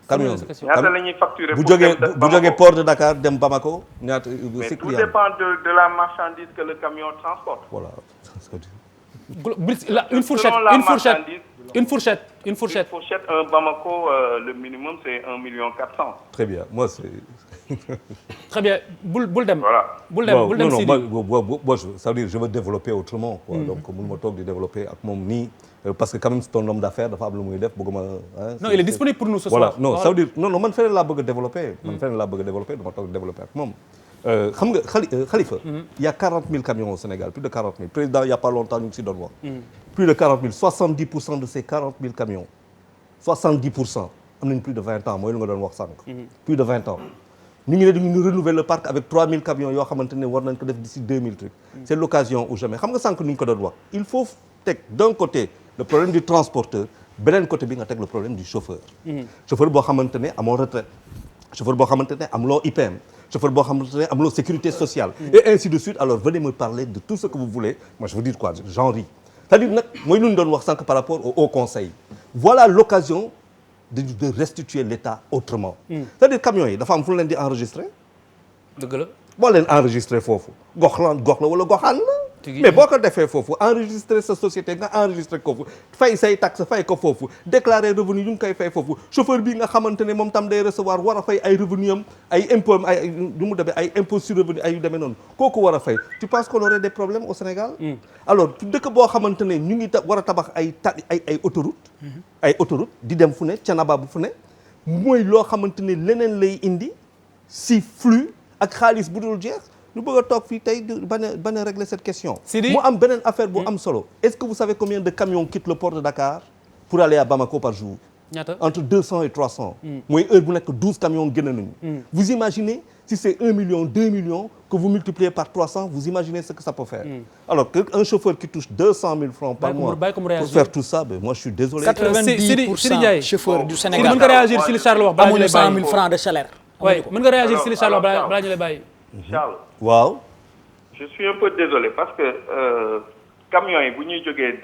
camion bi ñaata la ñuy facturé. bu jógee port de Dakar dem Bamako ñaata. mais tout dépend de la marchandise que le camion transporte. voilà. Une fourchette. Un Bamako, le minimum c'est 1,4 million. Très bien, moi c'est. Très bien, boule dem. Voilà. Boule dem Sidi. Moi, ça veut dire je veux développer autrement. Quoi. Donc, mon moteur de développer avec mon ni parce que quand même c'est un homme d'affaires, dafa am lu muy def bëgguma. Non, il est disponible pour nous ce soir. Voilà, non, ça veut dire non, man feneen laa bëgg développer. Man feneen laa bëgg développer, dama toog développer ak moom. Xam nga Khalifa, il y a 40 000 camions au Sénégal, plus de 40 000. Président, il n'y a pas longtemps, ñu ngi si doon wax. Plus de 40 000, 70% de ces 40 000 camions, 70% am nañ plus de 20 ans, mooy lu nga doon wax sànq. Plus de 20 ans. Ñu ngi ne dañu renouveler le parc avec 3 000 camions yoo xamante ne war nañ ko def d'ici 2000 trucs. C'est l'occasion ou jamais. Xam nga sànq ni ñu ko doon wax. Il faut teg d'un côté le problème du transporteur, beneen côté bi nga teg le problème du chauffeur. Chauffeur boo xamante ne amoo retraite. Chauffeur boo xamante ne amuloo IPM. Chauffeur boo xamante ne amuloo sécurité sociale. Et ainsi de suite. Alors venez me parler de tout ce que vous voulez. Moi je veux dire quoi, j'en ris. C'est-à-dire nag mooy lu ñu doon wax sànq par rapport au Haut Conseil. Voilà l'occasion de restituer l'État autrement. C'est-à-dire camions yi dafa am fu leen di enregistrer. dëgg la boo leen enregistrer foofu gox la wala goxaan la. mais boo ko defee foofu enregistrer sa société nga enregistrer ko foofu fay say taxe fay ko foofu déclarer revenu yu ngi koy fay foofu chauffeur bi nga xamante ne moom tam day recevoir war a fay ay revenu am ay impôt am ay du mu demee ay impôt sur revenu ay yu demee noonu kooku war a fay tu penses qu'on aurait des problèmes au Sénégal. alors dëkk boo xamante ne ñu ngi war a tabax ay autoroute ay autoroute di dem fu ne Thiénaba bu fu ne mooy loo xamante ne leneen lay indi si flux ak xaalis bu dul jeex. ñu bëgg a toog fii tey bañ a régler cette question. mu am beneen affaire bu am solo. est-ce que vous savez combien de camions quittent le port de Dakar pour aller à Bamako par jour? ñaata entre 200 et 300. mooy heure bu nekk 12 camions génn nañu. vous imaginez si c'est 1 million 2 millions que vous multipliez par 300 vous imaginez ce que ça peut faire. alors qu'un chauffeur qui touche 200 000 francs par mois pour faire tout ça ben moi je suis désolé. 90% chauffeurs du Sénégal. mën nga réagir si li Charles wax balaa ñu lay bàyyi amuñu 100 000 francs de salaire. oui mën nga réagir si li Charles wax balaa ñu lay bàyyi. Charles. waaw. je suis un peu désolé parce que camions yi bu ñuy jógee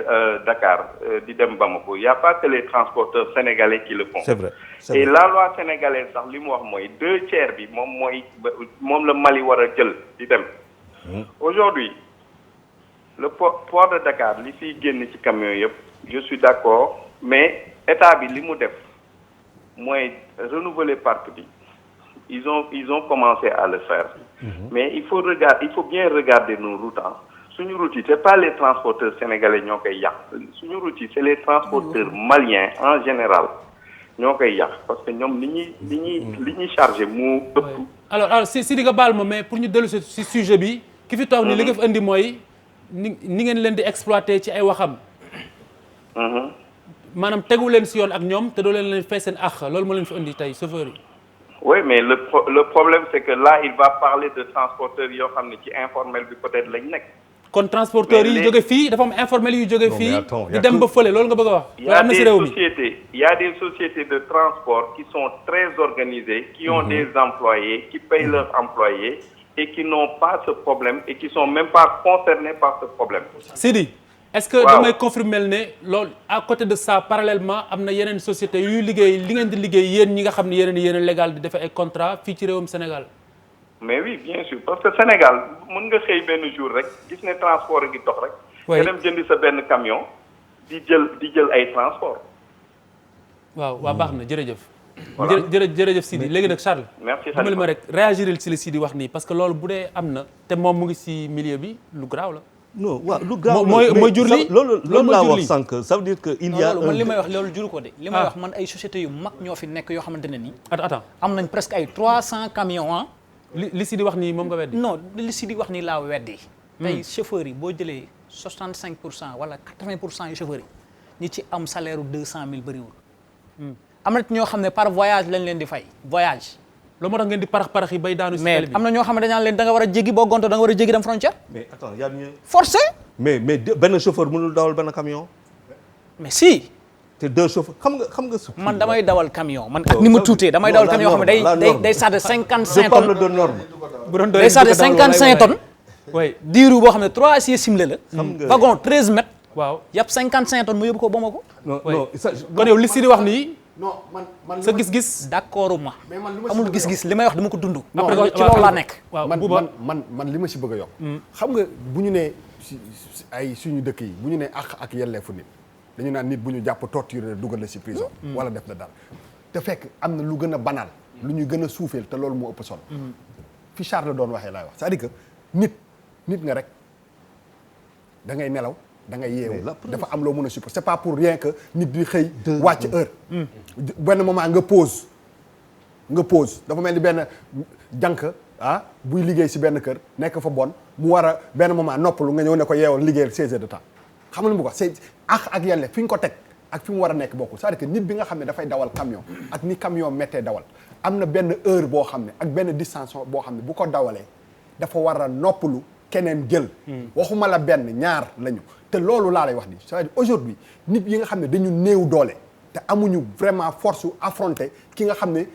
Dakar di dem Bamako y a pas que les transporteurs sénégalais qui le font. c'est vrai. et la loi sénégalaise sax li mu wax mooy 2/3 bi moom la Mali war a jël di dem. aujourd'hui le port de Dakar li fiy génn ci camions yëpp je suis d'accord mais état bi li mu def mooy renouveler parc bi. Ils ont commencé à le faire. Mais il faut bien regarder nos routes. Suñu route yi c'est pas les transporteurs sénégalais ñoo koy yàq suñu route yi c'est les transporteurs maliens en général ñoo koy yàq parce que ñoom li ñuy chargé mu ëpp. alors si di nga baal ma mais pour ñu dellu si sujet bi ki fi toog ni li nga fi indi mooy ni ngeen leen di exploiter ci ay waxam. maanaam tegu leen si yoon ak ñoom te doo leen fay seen àq loolu moo leen fi indi tey chauffeur yi. Oui, mais le problème c'est que là il va parler de transporteurs yoo xam ne ci informel bi peut-être lañ nekk. kon transporteurs yi jóge fii dafa am informel yu jóge fii di dem ba fële loolu nga bëgg a wax. il y a des sociétés de transport qui sont très organisées qui ont des employés qui payent leurs employés et qui n'ont pas ce problème et qui sont même pas concernés par ce problème. Sidi est-ce que damay confirmer ne loolu à côté de ça parallèlement am na yeneen société yuy liggéey li ngeen di liggéey yéen ñi nga xam ne yéen a légal di defee ay contrat fii ci réewum Sénégal. mais oui bien sûr parce que Sénégal mën nga xëy benn jour rek gis ne transport gi dox rek. nga dem jëndi sa benn camion di jël ay transport. waaw baax na jërëjëf. voilà jërëjëf Sidi léegi nag Charles. merci dimbali ma rek réagiril si li Sidi wax nii parce que loolu bu dee am na te moom mu ngi si milieu bi lu garaaw la. non waaw lu grave mooy jur li loolu laa wax sànq ça veut dire que il y a man li may wax loolu juru ko de li may wax man ay sociétés yu mag ñoo fi nekk yoo xamante ne nii attends am nañ presque ay 300 camions ah li si di wax nii moom nga weddi non li si di wax nii laa weddi tey chauffeurs yi boo jëlee 65% wala 80% yu chauffeurs yi ñi ci am salaire u 200 000 bëriwul am na ñoo xam ne par voyage lañ leen di fay voyage loolu moo tax ngeen di parax yi bay daanu si mais am na ñoo xam ne dañaan leen da nga war a jéggi boo gonto da nga war a jéggi dem frontière. mais attends y a mieux. forcé. mais benn chauffeur mënul dawal benn camion. mais si. te deux chauffeurs xam nga. man damay dawal camion man ak ni ma tuutee damay dawal camion yoo xam ne day chargé 55 tonnes. je parle de norme. bu doon day chargé 55 tonnes. oui diiru boo xam ne 3 aciers similé la. wagon 13 mètres. waaw yàpp 55 tonnes mu yóbbu ko Bamako. non kon yow li si di wax nii. non man sa gis-gis d'accord ma amul gis-gis li may wax dama ko dund. après ci loolu laa nekk. waaw man li ma si bëgg a yokk. xam nga bu ñu nee ay suñu dëkk yi bu ñu nee ak yelleefu nit dañu naan nit bu ñu jàpp torture dugal la si prison. wala def la dara te fekk am na lu gën a banal. lu ñu gën a suufeel te loolu moo ëpp solo. fi Charles doon waxee laay wax c'est-à-dire que nit nga rek da ngay nelaw. da ngay yeewu dafa am loo mën a supporter c'est pas pour rien que nit di xëy wàcc heure benn moment nga pause dafa mel ni benn jànk buy liggéey si benn kër nekk fa bon mu war a benn moment noppalu nga ñëw ne ko yeewal liggéeyal 16 heures de temps xam nga lu mu ko c'est ak yelle fi ñu ko teg ak fi mu war a nekk bokkul c'est-à-dire que nit bi nga xam ne dafay dawal camion ak ni camion méttee dawal am na benn heure boo xam ne ak benn distance boo xam ne bu ko dawalee dafa war a noppalu keneen jël waxuma la benn ñaar lañu te loolu laa lay wax ni c'est-à-dire aujourd'hui nit yi nga xam ne dañu néew doole te amuñu vraiment force affronter ki nga xam ne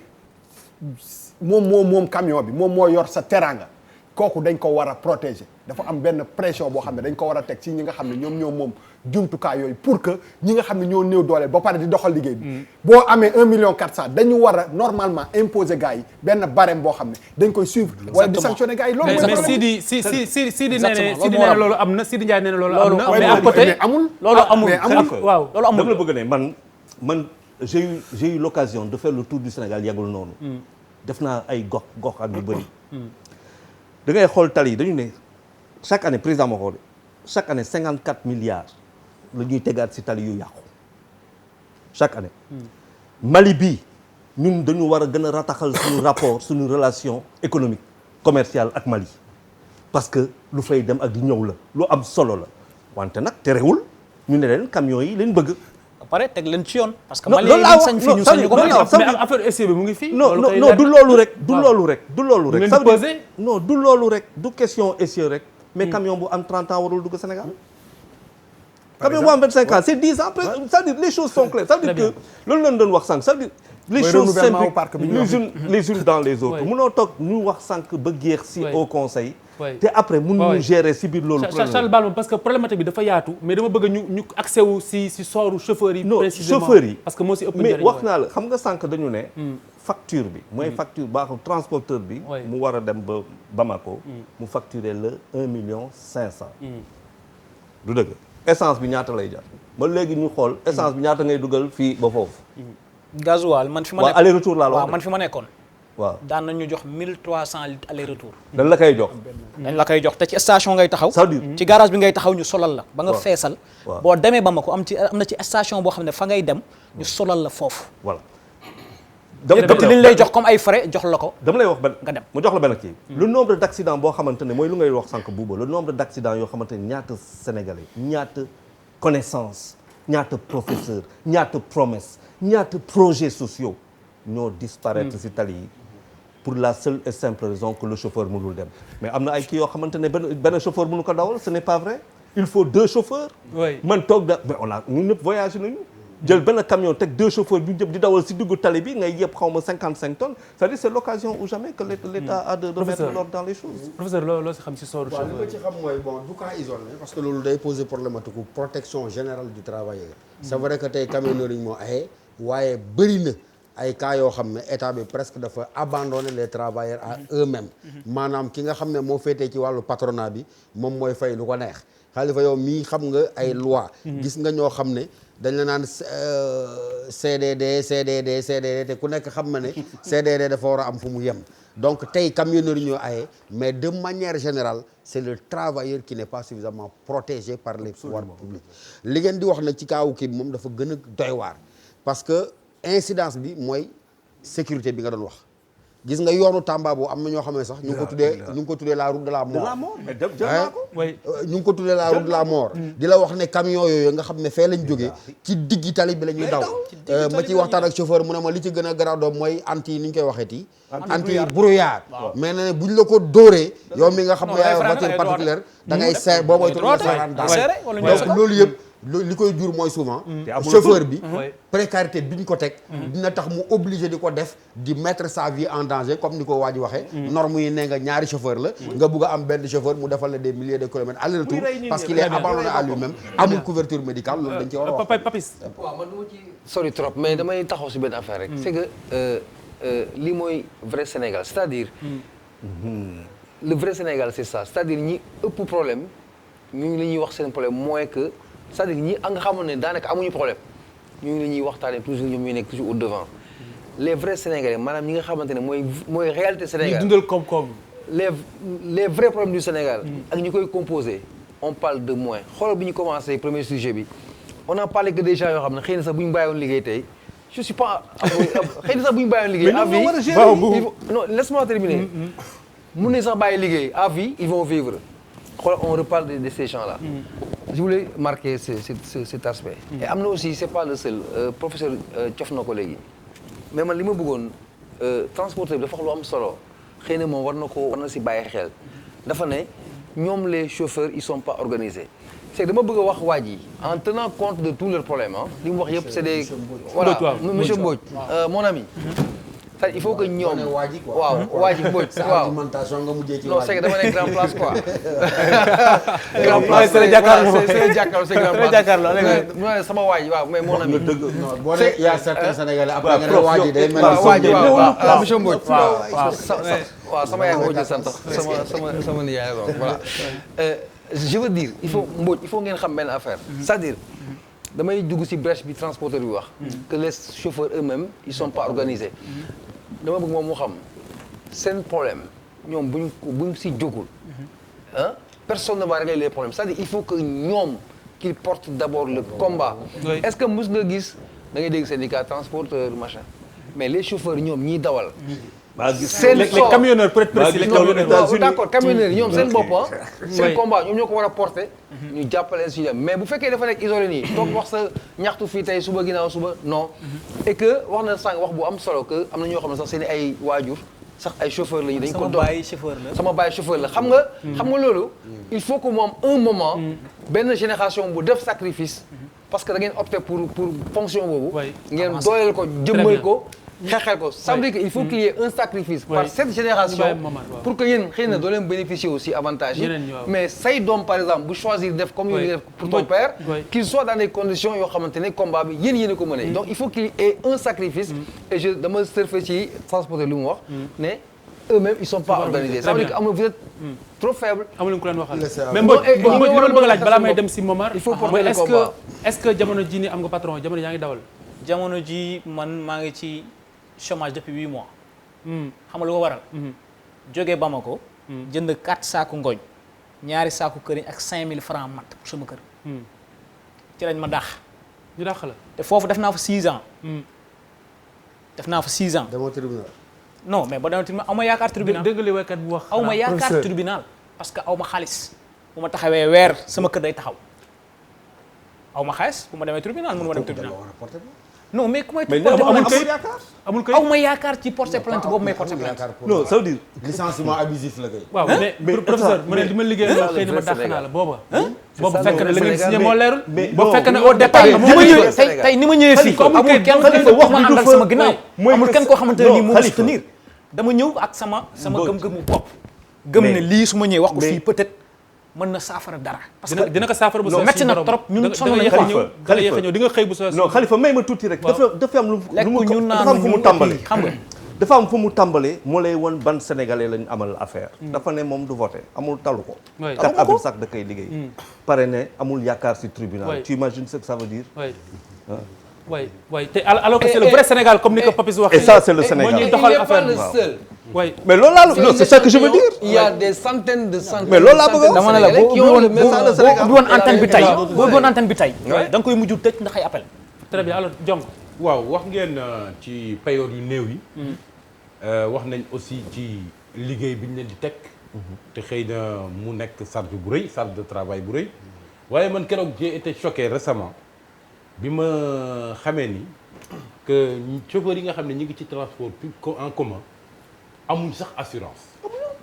moom camion bi moom moo yor sa teraanga kooku dañ ko war a protéger dafa am benn pression boo xam ne dañ ko war a teg ci ñi nga xam ne ñoom moom jumtukaay yooyu pour que ñi nga xam ne ñoo néew doole ba pare di doxal liggéey bi boo amee 1,4 million dañu war a normalement imposer gars yi benn barème boo xam ne dañ koy suivre wala di sanctionner gars yi loolu mais Sidi nee na loolu am na Sidi Ndiaye nee na loolu am na mais à côté amul loolu amul waaw loolu amul dama la bëgg ne man j'ai eu l'occasion de faire le tour du Sénégal yàggul noonu def naa ay gox ak yu bëri da ngay xool tali yi dañu ne chaque année président moo xool chaque année 54 milliards la ñuy tegaat ci tali yu yàqu chaque année Mali bii ñun dañu war a gën a rataxal suñu rapport suñu relation économique commerciale ak Mali parce que lu fay dem ak di ñëw la lu am solo la wante nag terewul ñu ne leen camions yi leen bëgg pare teg leen ci yoon parce que Mali lañ sañ fi ñu sañ ko mais affaire essai bi mu ngi fi non du loolu rek non du loolu rek du question essai rek mais camion bu am 30 ans warul dugg Sénégal camion bu am 25 ans c'est 10 ans après c'est-à-dire les choses sont claires ça veut dire que loolu lañ doon wax sànq c'est-à-dire les choses s'imbriquent les unes dans les autres mënoo toog ñu wax sànq ba géex si au conseil te après mun ñu gérer si biir loolu Charles Balma parce que problématique bi dafa yaatu mais dama bëgg ñu accès wu si sooru chauffeurs yi précisément chauffeurs yi parce que moo si ëpp mais wax naa la xam nga sànq dañu ne facture bi mooy facture baaxul transporteur bi mu war a dem ba Bamako mu facturer le 1,5 million du dëgg essence bi ñaata lay jar ba léegi ñu xool essence bi ñaata ngay dugal fii ba foofu gasoil man fi ma nekkoon aller retour laa la waaw man fi ma nekkoon waaw daan nañu jox 1300 litres aller retour dañ la koy jox te ci station ngay taxaw ci garage bi ngay taxaw ñu solal la ba nga feesal boo demee Bamako am na ci station boo xam ne fa ngay dem ñu solal la foofu voilà te liñ lay jox comme ay frais jox la ko dama lay wax benn nga dem mu jox la benn kii le nombre d'accidents boo xamante ne mooy lu ngay wax sànq buuba le nombre d'accidents yoo xamante ne ñaata sénégalais ñaata connaissance ñaata professeur ñaata promesse ñaata projets sociaux ñoo disparaître ci tali yi pour la seule et simple raison que le chauffeur mënul dem mais am na ay kii yoo xamante ne benn chauffeur mënu ko dawal ce n'est pas vrai il faut 2 chauffeurs man toog da mais on a ñun ñëpp voyagé nañu jël benn camion teg 2 chauffeurs bi jëm di dawal si diggu tali bi ngay yëpp xaw ma 55 tonnes c'est-à-dire c'est l'occasion ou jamais que l'État a de remettre l'ordre dans les choses. professeur loo si xam si sooru waaw li ma ci xam mooy bon du cas isolé parce que loolu day poser problématique u protection générale du travailleur. c'est vrai que tey camionneurs yi moo aye waaye bëri na ay cas yoo xam ne état bi presque dafa abandonner les travailleurs à eux-mêmes maanaam ki nga xam ne moo féetee ci wàllu patronat bi moom mooy fay lu ko neex Khalifa yow mii xam nga ay loi gis nga ñoo xam ne dañ la naan CDD te ku nekk xam na ne CDD dafa war a am fu mu yem donc tey camionneurs yi ñoo aye mais de manière générale c'est le travailleur qui n'est pas suffisamment protégé par les pouvoirs publics li ngeen di wax nag ci kaawu kii bi moom dafa gën a doy waar parce que incidence bi mooy sécurité bi nga doon wax gis nga yoonu Tamba boobu am na ñoo xam ne sax ñu ngi ko tuddee la route de la mort ñu ngi ko tuddee la route de la mort di la wax ne camion yooyu nga xam ne fee lañ jógee ci diggi tali bi la ñuy daw ma ci waxtaan ak chauffeur mu ne ma li ci gën a garaaw doom mooy anti ni ñu koy waxeeti anti brouillard mais ne buñ la ko dóoree yow mi nga xam ne yaay voiture particulière da ngay seer boo mooy tudd saaraan donc loolu yëpp li koy jur mooy souvent chauffeur bi précarité bi ñu ko teg dina tax mu obligé di ko def di mettre sa vie en danger comme ni ko waa ji waxee norme yi ne nga ñaari chauffeur la nga bugg a am benn chauffeur mu defal la des milliers de kilomètres aller-retour parce qu'il est abandonné à lui-même amul couverture médicale loolu dañ ci war a wax Papis waaw man duma ci sori trop mais damay taxaw si benn affaire rek c'est que lii mooy vrai Sénégal c'est-à-dire le vrai Sénégal c'est ça c'est-à-dire ñi ëpp problème ñu li ñuy wax seen problème mooy que c'est-à-dire ñi nga xamoon ne daanaka amuñu problème ñu ngi la ñuy waxtaanee toujours ñoom ñuy nekk toujours au devant les vrais sénégalais maanaam ñi nga xamante ne mooy réalité Sénégal ñu dundal koom-koom les vrais problèmes du Sénégal ak ñi koy composé on parle de moins xoolal bi ñu commencé premier sujet bi on a parlé que des gens yoo xam ne xëy na sax bu ñu bàyyiwoon liggéey tey je suis pas xëy na sax bu ñu bàyyiwoon liggéey à vie non laisse-moi terminer mun nañ sax bàyyi liggéey à vie ils vont vivre xoolal on reparle de ces gens là je voulais marquer cet aspect et am na aussi c'est pas le seul professeur cof na ko léegi mais man li ma bëggoon transporteur bi dafa wax lu am solo xëy na moom war na si bàyyi xel dafa ne ñoom les chauffeurs ils sont pas organisés c'est que dama bëgg a wax waa ji en tenant compte de tous leurs problèmes li mu wax yëpp c'est des voilà monsieur Mbodj mon ami c'est-à-dire il faut que ñoom waaw waa ji Mbodj waaw non c'est que dama nekk grand place quoi grand place c'est jàkkaarloo sama waa ji waaw mais mon ami boo ne y a certains Sénégalais après nga ne waa ji day mel waa ji waaw monsieur Mbodj waaw sama yaay Mbodj sant sama nijaay donc voilà je veux dire il faut Mbodj il faut ngeen xam benn affaire c'est-à-dire damay dugg ci brèche bi transporteur bi wax que les chauffeurs eux-mêmes ils sont pas organisés dama bëgg moom mu xam seen problème ñoom buñ ci jógul ah personne ne va régler les problèmes c'est-à-dire il faut que ñoom qu'ils portent d'abord le combat est-ce que mës nga gis da ngay dégg syndicat transporteur machin mais les chauffeurs ñoom ñiy dawal les camionneurs peut être précis les camionneurs d'accord camionneurs ñoom seen bopp seen combat ñoom ñoo ko war a porter ñu jàppale si dem mais bu fekkee dafa nekk isolé nii toog wax sa ñaxtu fii tey suba ginnaaw suba non et que wax na sànq wax bu am solo que am na ñoo xam ne sax seen ay waajur sax ay chauffeur la ñu dañ ko doon sama baay chauffeur la xam nga loolu il faut que mu am un moment benn génération bu def sacrifice parce que da ngeen opté pour fonction boobu ngeen dooleel ko jëmmal ko xeexal ko ça veut dire que il faut qu'il y ait un sacrifice par cette génération pour que yéen xëy na doo leen bénéficier aussi avantage yi mais say doom par exemple bu choisir def comme yow def pour ton père qu'il soit dans des conditions yoo xamante ne combat bi yéen a ko mëne donc il faut qu'il y ait un sacrifice et je dama surfer ci transporteur lu mu wax ne eux-mêmes ils sont pas organisés ça veut dire que amul vous êtes trop faible amul ku leen waxal mais Mbodj li ma bëgg a laaj balaa may dem si Momar il faut porter le combat est-ce que jamono ji ni am nga patron jamono yaa ngi dawal jamono ji man maa ngi ci chômage depuis 8 mois. xam nga lu ko waral. jógee Bamako. jënd 4 saaku ngooñ. ñaari saaku këriñ ak 5000 francs mat pour sama kër. ci lañ ma dàq. ñu dàq la te foofu def naa fa 6 ans. demoo tribunal. non mais ba demoo tribunal aw ma yaakaar tribunal. dëgg li waykat bu wax. aw ma yaakaar tribunal parce que aw ma xaalis. bu ma taxawee weer sama kër day taxaw. aw ma xaalis bu ma demee tribunal mënu ma dem tribunal. non mais ku may amul kayit aw ma yaakaar ci porter plainte boobu may porter plainte. non ça veut dire licenciement abusif la kay. waaw mais professeur mu ne li ma liggéey loolu xëy na ma dàq naa la booba. boobu fekk na la ngeen signé moo leerul. boobu fekk na au départ tey ni ma ñëwee fii amul kenn ku ma àndal sama ginnaaw amul kenn koo xamante ne nii moo ma soutenir dama ñëw ak sama gëm-gëmu bopp gëm ne lii su ma ñëwee wax ko fii peut-être mën na saafara dara. parce que dina ko saafara bu soo metti na trop ñun sonn nañu Khalifa ñëw di nga xëy bu soo non Khalifa may ma tuuti rek dafa am lu dafa am fu mu tàmbalee xam nga dafa am fu mu tàmbalee moo lay won ban sénégalais lañ amal affaire dafa ne moom du voté amul talu ko 4 avril sax da koy liggéey pare ne amul yaakaar ci tribunal tu imagines ce que ça veut dire oui te alors que c'est le vrai Sénégal comme ni ko Papis waxee. et ça c'est le Sénégal moo ñuy doxal affaire il n'est pas le seul. oui mais loolu laa non c'est ça que je veux dire. il y a des centaines de centaines. mais loolu laa bëgg dama ne la boo ubbi woon antenne bi tey boo ubbi woon antenne bi tey da nga koy mujj tëj ndax ay appel. très bien alors Diong. waaw wax ngeen ci payoor yu néew yi. wax nañ aussi ci liggéey bi ñu leen di teg. te xëy na mu nekk charge bu rëy charge de travail bu rëy. waaye man keroog j'ai été choqué récemment bi ma xamee ni que chauffeurs yi nga xam ne ñu ngi ci transport en commun amuñ sax assurance.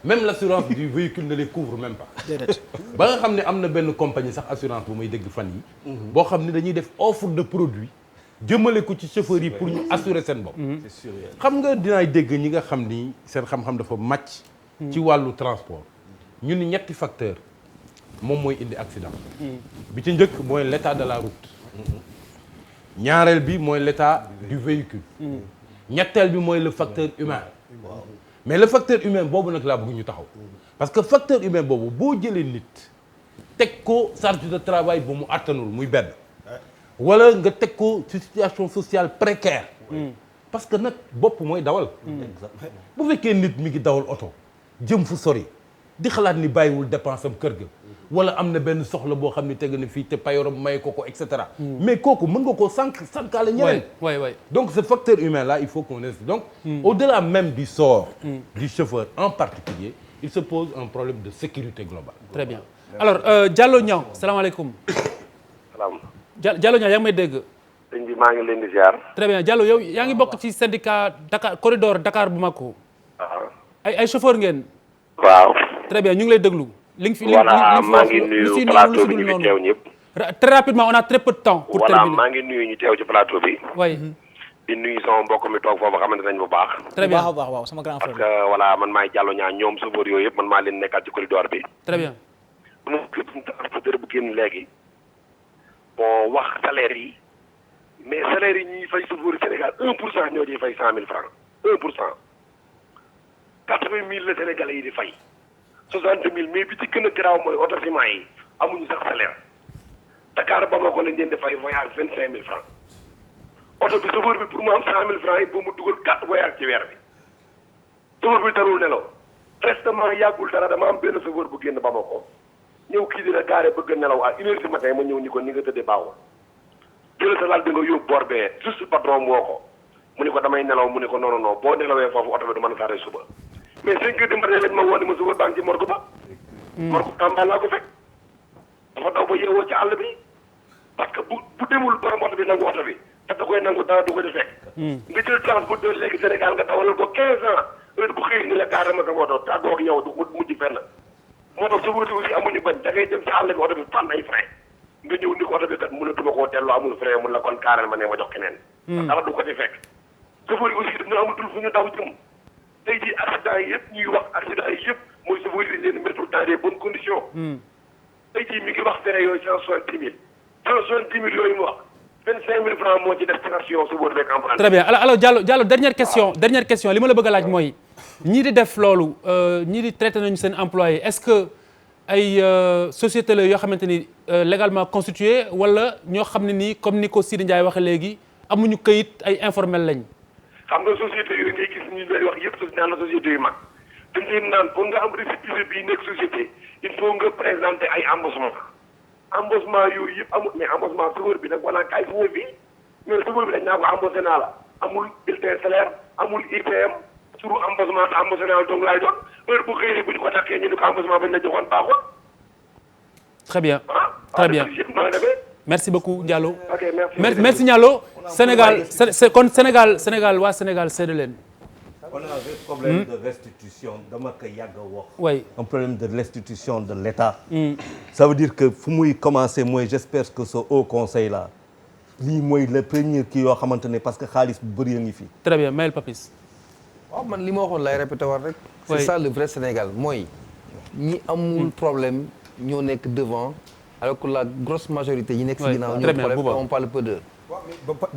même l'assurance du véhicule ne les couvre même pas. ba nga xam ne am na benn compagnie sax assurance bu may dégg fan yi. boo xam ne dañuy def offre de produit jëmale ko ci chauffeurs yi pour ñu assurer seen bopp. c'est sûr xam nga dinaay dégg ñi nga xam ni seen xam-xam dafa màcc. ci wàllu transport. ñu ni ñetti facteur moom mooy indi accident. bi ci njëkk mooy l'état de la route. ñaareel bi mooy l'état du véhicule. ñetteel bi mooy le facteur humain. mais le facteur humain boobu nag laa bëgg ñu taxaw. parce que facteur humain boobu boo jëlee nit teg ko charge de travail bu mu attanul muy benn. wala nga teg ko ci situation sociale précaire. parce que nag bopp mooy dawal. bu fekkee nit mi ngi dawal oto jëm fu sori di xalaat ni bàyyiwul dépense am kër ga. wala am na benn soxla boo xam ne teg na fii te payoram may ko et cetera. mais kooku mën nga koo sànkaale ñeneen. oui. donc ce facteur humain là il faut qu'on insiste donc. au-delà même du sort. du chauffeur en particulier il se pose un problème de sécurité globale. très bien alors Diallo Niang salaamaaleykum. salaam. Diallo Niang yaa ngi may dégg. sëñ bi maa ngi leen di ziar. très bien Diallo yow yaa ngi bokk ci syndicat Dakar corridor Dakar Bamako. waaw. ay chauffeur ngeen. waaw. très bien ñu ngi lay déglu. voilà maa ngi nuyu plateau bi ñu fi teew ñëpp. très rapidement on a très peu de temps. pour terminer voilà maa ngi nuyu ñu teew ci plateau bi. oui. di nuyu sama mbokk mi toog foofu xamante nañ bu baax. très bien waaw sama grand frère. parce que voilà man maay Diallo Niang ñoom chauffeur yooyu yëpp man maa leen nekkal ci corridor bi. très bien. moom transporteur bu génn léegi bon wax salaire yi mais salaire yi ñuy fay chauffeur Sénégal 1% ñoo ciy fay 100 000 francs 1%. 80 000 la Sénégalais yi di fay. 60 000 mais bi ci gën a garaaw mooy oto ciment yi amuñu sax salaire Dakar Bamako lañ leen di fay voyage 25 000 francs oto bi chauffeur bi pour mu am 100 000 francs yi boo mu dugal 4 voyage ci weer bi chauffeur bi tarul nelaw prestement yàggul dara dama am benn chauffeur bu génn Bamako ñëw kii dina gaare bëgg a nelaw à 1 heure du matin ma ñëw ni ko ni nga tëddee baaxul jël sa lal bi nga yóbbu boor bee juste patron woo ko mu ni ko damay nelaw mu ni ko non boo nelawee foofu oto bi du mën a saaree suba mais 5 heures du matin lañ ma woo ni ma suba baa ngi ci morgue ba. morgue Tamba laa ko fekk. dafa daw ba yeewoo ci àll bi parce que bu demul borom oto bi nangu oto bi te da koy nangu dara du ko di fekk. nga jël transporteur léegi Sénégal nga dawalal ko 15 ans heure bu xëy ni la carrément sama oto tàggoo ak yow du mujj fenn. moo tax chauffeur aussi amuñu bañ da ngay dem ci àll bi oto bi fànn ay frein nga ñëw ni ko oto bi kat mënatuma koo delloo amul frein mun la kon carrément ne ma jox keneen. dara du ko di fekk. chauffeur yi aussi dañu amatul fu ñu daw jëm. tey jii accident yi yëpp ñuy wax accident yi yëpp mooy chauffeur yi leen mettre dans des bonnes conditions. tey jii mi ngi wax fere yooyu 170 000 170 000 yooyu mu wax 25 000 francs moo ci def station chauffeur beeg emprunté. très bien alors Diallo dernière question li ma la bëgg a laaj mooy ñii di def loolu ñii di traité nañu seen employé est-ce que ay société la yoo xamante ni légalement constitué wala ñoo xam ne nii comme ni ko Sidi Ndiaye waxee léegi amuñu këyit ay informel lañ. xam nga société yooyu ngay gis ñu lay wax yëpp naan la société yu mag dañ leen naan pour nga am récépissé bii nekk société il faut nga présenter ay embauchement yooyu yëpp amul mais embauchement chauffeur bi nag wala kaay chauffeur bi mais chauffeur bi dañ naa ko embauché naa la amul bulletin salaire amul IPM suru embauchement te embauché naa la donc laay doon heure bu xëyee bu ñu ko takkee ñu ni ko embauchement bañ la joxoon baaxul. très bien très bien merci beaucoup Diallo. ok merci merci Diallo. Sénégal waa Sénégal sédd leen. on a un problème de restitution dama ko yàgg a wax. oui un problème de restitution de l'État. ça veut dire que fu muy commencer mooy j'espère que ce haut conseil là lii mooy le premier kii yoo xamante ne parce que xaalis bu bëri a ngi fi. très bien Maël Papis. waaw man li ma waxoon lay répété war rek. c'est ça le vrai Sénégal mooy ñi amul problème ñoo nekk devant alors que la grosse majorité ñi nekk si ginnaaw ñoo problème on parle peu d'eux.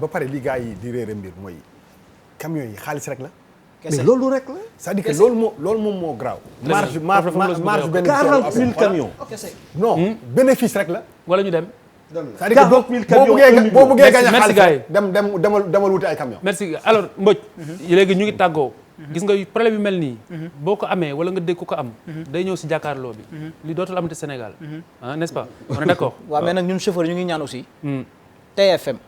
ba pare li gars yi di réere mbir mooy camions yi xaalis rek la. mais loolu rek la. c'est-à-dire que loolu moom moo graaw. marge bénéficiaire 40 000 camions. non bénéfice rek la. wala ñu dem. c'est-à-dire que boo bëggee gagner xaalis demal wuti ay camions. merci alors Mbodj. léegi ñu ngi tàggoo. gis nga problème yu mel nii. boo ko amee wala nga dégg ko am. day ñëw si jàkkaarloo bi. li dootul amati Sénégal. ah n'est-ce pas on est d'accord. waaw mais nag ñun chauffeur ñu ngi ñaan aussi. TFM.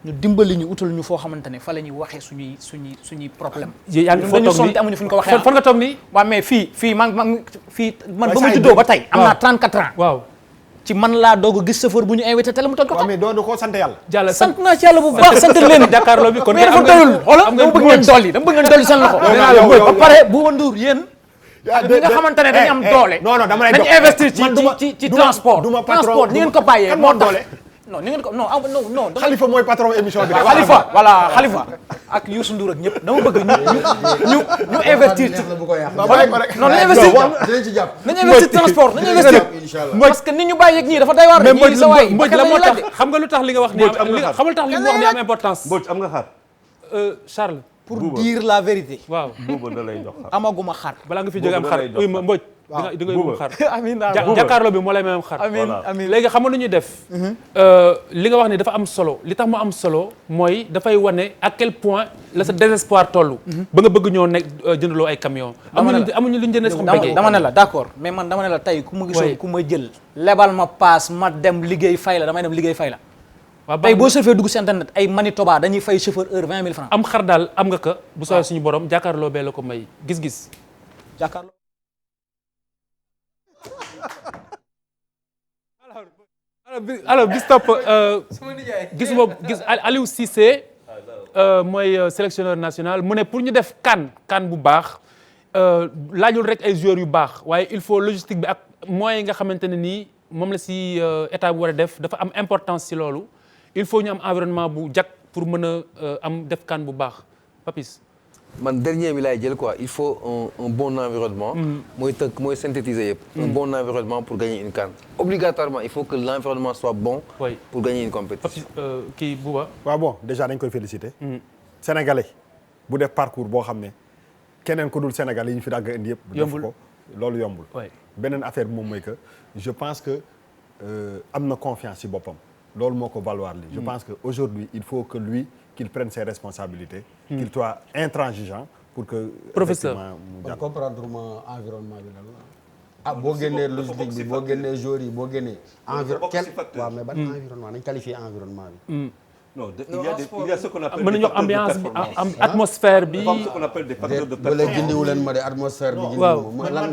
ñu dimbali ñu utal ñu foo xamante ne fa la ñuy waxee suñuy problème. yaa ngi foo toog nii amuñu fu ñu ko waxee. fan nga toog nii. waaw mais fii man ba ma juddoo ba tey. am naa 34 ans. waaw ci man laa doog a gis chauffeur bu ñu invité télé mu toj ko. waaw mais doo ko sant yàlla. Jàlla sant naa ci yàlla bu baax sant leen. jàkkaarloo bi kon mais dafa doyul xoolal dama bëgg ngeen dolli seen loxo. ba pare bu ma nduur yéen. ñi nga xamante ne dañu am doole. non dama lay dañu investir ci transport. transport ni ngeen ko bàyyee moo doole. non ni ngeen ko non. Khalifa mooy patron émission bi. Khalifa voilà Khalifa ak Youssou Ndour ak ñëpp dama bëgg ñu investir ci. non nañu investir nañu investir transport nañu investir. parce que nit ñu bàyyi ak ñii dafa doy waar. mais Mbodj la moo tax xam nga lu tax li nga wax ni xam nga lu tax li mu wax ni am importance. Mbodj am nga xar. Charles. pour dire la vérité. waaw Bouba da lay jox xar. amaguma xar. balaa nga fi jóge am xar uy ma Mbodj. di nga yóbbu xar. amiin jàkkaarloo bi moo lay may am xar. amiin léegi xam nga lu ñuy def. li nga wax ni dafa am solo li tax mu am solo mooy dafay wane à quel point la sa désespoir toll. ba nga bëgg ñoo nekk jëndaloo ay camions. amuñu lu ñu jëndee sax mbéy. dama ne la d'accord mais man dama ne la tey ku ma gisoon ku ma jël. lebal ma paas ma dem liggéey fay la damay dem liggéey fay la. tey boo surfee dugg si internet ay Manitoba dañuy fay chauffeur heure 20 000 francs. am xar daal am nga ko bu soobee suñu borom jàkkaarloo bee la ko may gis-gis. jàkkaarloo. alors bis topp gis Aliou Cissé mooy sélectionneur national mu ne pour ñu def kan bu baax laajul rek ay joueurs yu baax waaye il faut logistique bi ak moyens yi nga xamante ne nii moom la si état bu war a def dafa am importance si loolu il faut ñu am environnement bu jag pour mën a am def kan bu baax Papis. man dernier bi laay jël quoi il faut un bon environnement. mooy synthétiser yëpp. un bon environnement pour gagner une CAN. obligatoirement il faut que l'environnement soit bon. oui pour gagner une compétition. kii Bouba. waaw bon déjà dañ koy féliciter. Sénégalais bu def parcours boo xam ne keneen ku dul Sénégalais yi ñu fi dagg indi yëpp. yombul def ko loolu yombul. beneen affaire bi moom mooy que je pense que am na confiance ci boppam loolu moo ko valoir li je pense que aujourd'hui il faut que lui. qu'il prenne ses responsabilités. Qu'il soit intransigeant pour que. Professeur man comprendre ma environnement bi lan la. boo génnee logistique bi boo génnee joueurs yi boo génnee. waaw mais ban environnement nañ qualifier environnement bi. non il y a ce qu'on appelle mën nañu wax ambiance bi atmosphère bi. ce qu'on appelle des facteurs de performance. ba gindiwu leen ma de atmosphère bi. waaw lan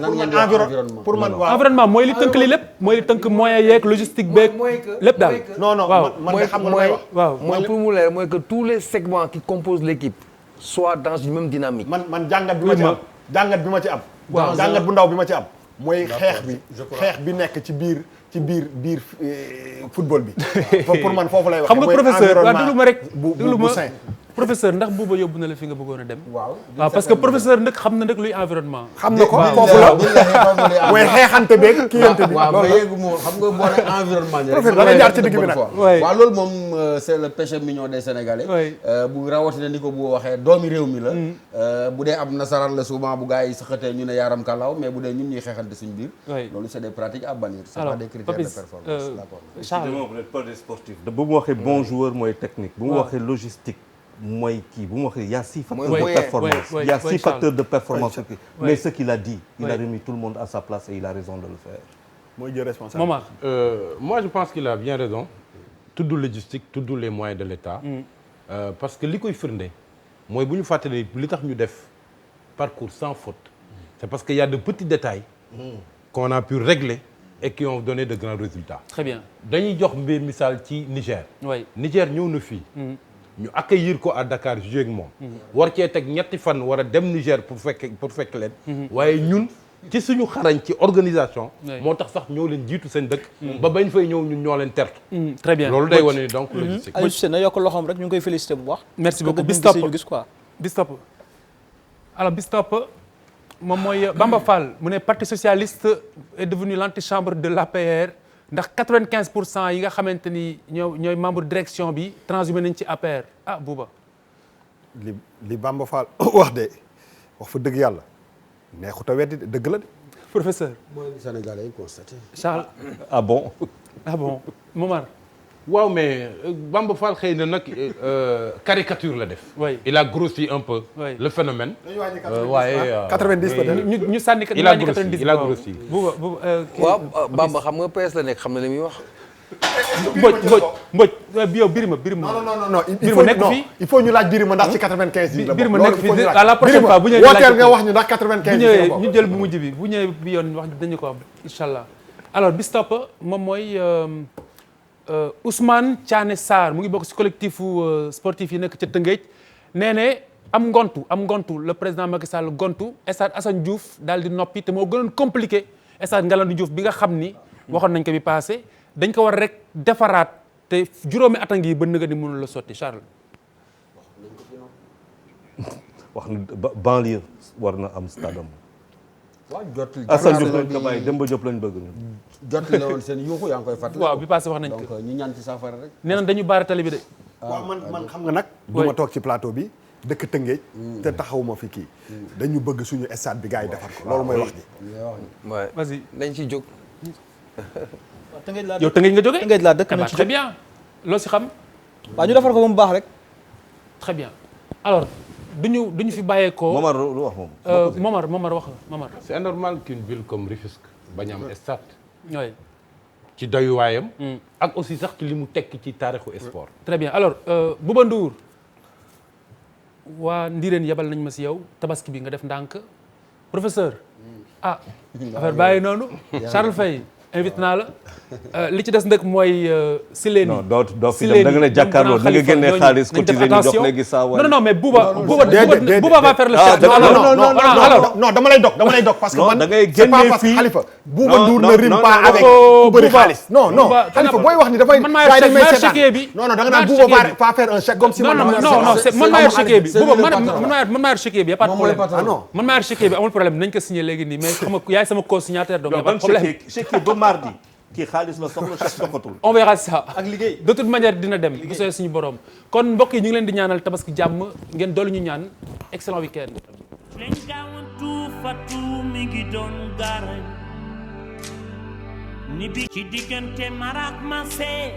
environnement. pour man waaw environnement mooy li tënk li lépp. mooy li tënk moyen yeeg logistique beeg. lépp daal non waaw man de xam nga mooy waaw mooy pour mu leer mooy que tous les segments qui composent l'équipe soient dans une même dynamique. man jàngat bi ma ci am. waaw jàngat bu ndaw bi ma ci am. mooy xeex bi nekk ci biir football bi. pour man foofu lay wax. xam nga professeur waaw déglu ma rek bu professeur ndax Bouba yóbbu na la fi nga bëggoon a dem. waaw parce que professeur nag xam na nag luy environnement. xam na ko foofu la mooy xeexante beeg kiyante bi. waaw mais yéegu moom xam nga boo nee environnement. professeur da lay jaar ci digg bi nag. waaw loolu moom c'est le péché mignon des Sénégalais. bu rawatina ni ko bu waxee doomi réew mi la. bu dee am nasaraan la souvent bu gars yi saxatee ñu ne yaaram kàllaaw mais bu dee ñun ñuy xeexante suñu biir. loolu c'est des pratiques à bannir. c'est pas des critères de performance. d'accord. Charles vous n'êtes pas des sportifs. bu mu waxee bon joueur mooy technique. bu mu waxee logistique. mooy kii bu ma waxee il y a 6 facteurs de performance. Il y a 6 facteurs de performance. Mais ce qu'il a dit, il a remis tout le monde à sa place et il a raison de le faire. mooy jël responsabilité. Moi je pense qu'il a bien raison. tudd logistique tudd les moyens de l'État. parce que li koy firnde mooy bu ñu fàttali li tax ñu def parcours sans faute. C'est parce qu'il y a de petits détails qu'on a pu régler et qui ont donné de grands résultats. Très bien. dañuy jox mbir misaal ci Niger. oui Niger ñëw na fii. ñu accueillir ko à Dakar joué ak moom. war cee teg ñetti fan war a dem Niger pour fekk leen. waaye ñun ci suñu xarañ ci organisation. moo tax sax ñoo leen jiitu seen dëkk. ba bañ fay ñëw ñun ñoo leen tertu. très bien loolu day wane ni donc logistique. Aliou Cissé na yokk loxoom rek ñu ngi koy félicité bu baax. merci beaucoup Bistop alors Bistop moom mooy Bamba Fall mu ne parti socialiste est devenu l'antichambre de l'APR ndax 95% yi nga xamante ni ñooy membre direction bi transhumé nañ ci APR Bouba. li Bamba Fall wax fa dëgg yàlla neexut a weddi dëgg la de. professeur. mooy li Sénégalais yi constaté. Charles. ah bon. Momar. waaw mais Bamba Fall xëy na nag caricature la def. oui il a grossi un peu. oui le phénomène. waaye 90 peut-être. ñu sànni il a grossi il a grossi. waaw Bamba xam nga PS la nekk xam na li muy wax. Mbodj yow Birima. non il faut ñu laaj Birima ndax ci 95 yi la bokk. Birima nekk fii à la prochaine fois bu ñëwee wooteel nga wax ñu ndax 95 yi la bokk. ñu jël bu mujj bi bu ñëwee bi yoon wax dañu ko am incha allah. alors Bistop moom mooy Ousmane Thiané Sarr mu ngi bokk ci collectif sportif yi nekk ca Tëngéej nee ne am ngontu le président Macky Sall gontu stade Assane Diouf daal di noppi te moo gënoon compliqué stade Ngalandou Diouf bi nga xam ni waxoon nañ ko bi passé dañ ko war rek defaraat te juróomi at a ngi ba nëga ni mënul la sotti Charles. wax na banlieue war na am stade am. waaw jot Assane Diouf lañ ko bàyyi Demba Diop lañ bëgg ñu. jot la woon seen yuuxu yaa ngi koy fàttali. waaw bi passé wax nañ ko donc ñu ñaan ci saafara rek. nee na dañu baara tali bi de. waaw man xam nga nag. du ma toog ci plateau bi dëkk Tëngéej. te taxawuma fi kii. dañu bëgg suñu stade bi gars yi defar ko loolu mooy wax ji. waaw vas-y nañ ci jóg. yow Tëngéej nga jógee. Tëngéej laa dëkk nañ ci très bien loo si xam. waaw ñu defar ko ba mu baax rek. très bien alors duñu fi bàyyeekoo. Momar lu wax moom. Momar wax Momar. c'est anormal qu'une ville comme Rufisque bañ am stade. oui. ci doyuwaayam. ak aussi sax ci li mu tekki ci taarixu sport. très bien alors Bouba Ndour waa Ndireen yebal nañ ma si yow tabaski bi nga def ndànk professeur. affaire bàyyi noonu. Charles Faye invité naa la li ci des nag mooy Sileni. non doo fi dem da nga ne jàkkaarloo da nga génnee xaalis cotisé ñu jox léegi saa waay. non mais Bouba va faire le chef. non dama lay dog parce que man da ngay génnee fii Khalifa Bouba Ndour ne rime pas avec ku bëri xaalis non Khalifa booy wax ni dafay man maa yor chèque bi non da nga naan Bouba va faire un chèque comme si man maa yor chèque bi Bouba man maa yor chèque bi y a pas de problème man maa yor chèque bi amul problème nañ ko signé léegi nii mais xam nga yaay sama co-signataire donc y a pas de problème chèque ba mardi kii xaalis la soxla chèque doxatul. on verra ça ak liggéey de toute manière dina dem bu sooy suñu borom kon mbokk yi ñu ngi leen di ñaanal tabaski jàmm ngeen dolli ñu ñaan excellent week-end. leen gaawantu fatu mi ngi doon gaarañ ni bi ci diggante marak ma see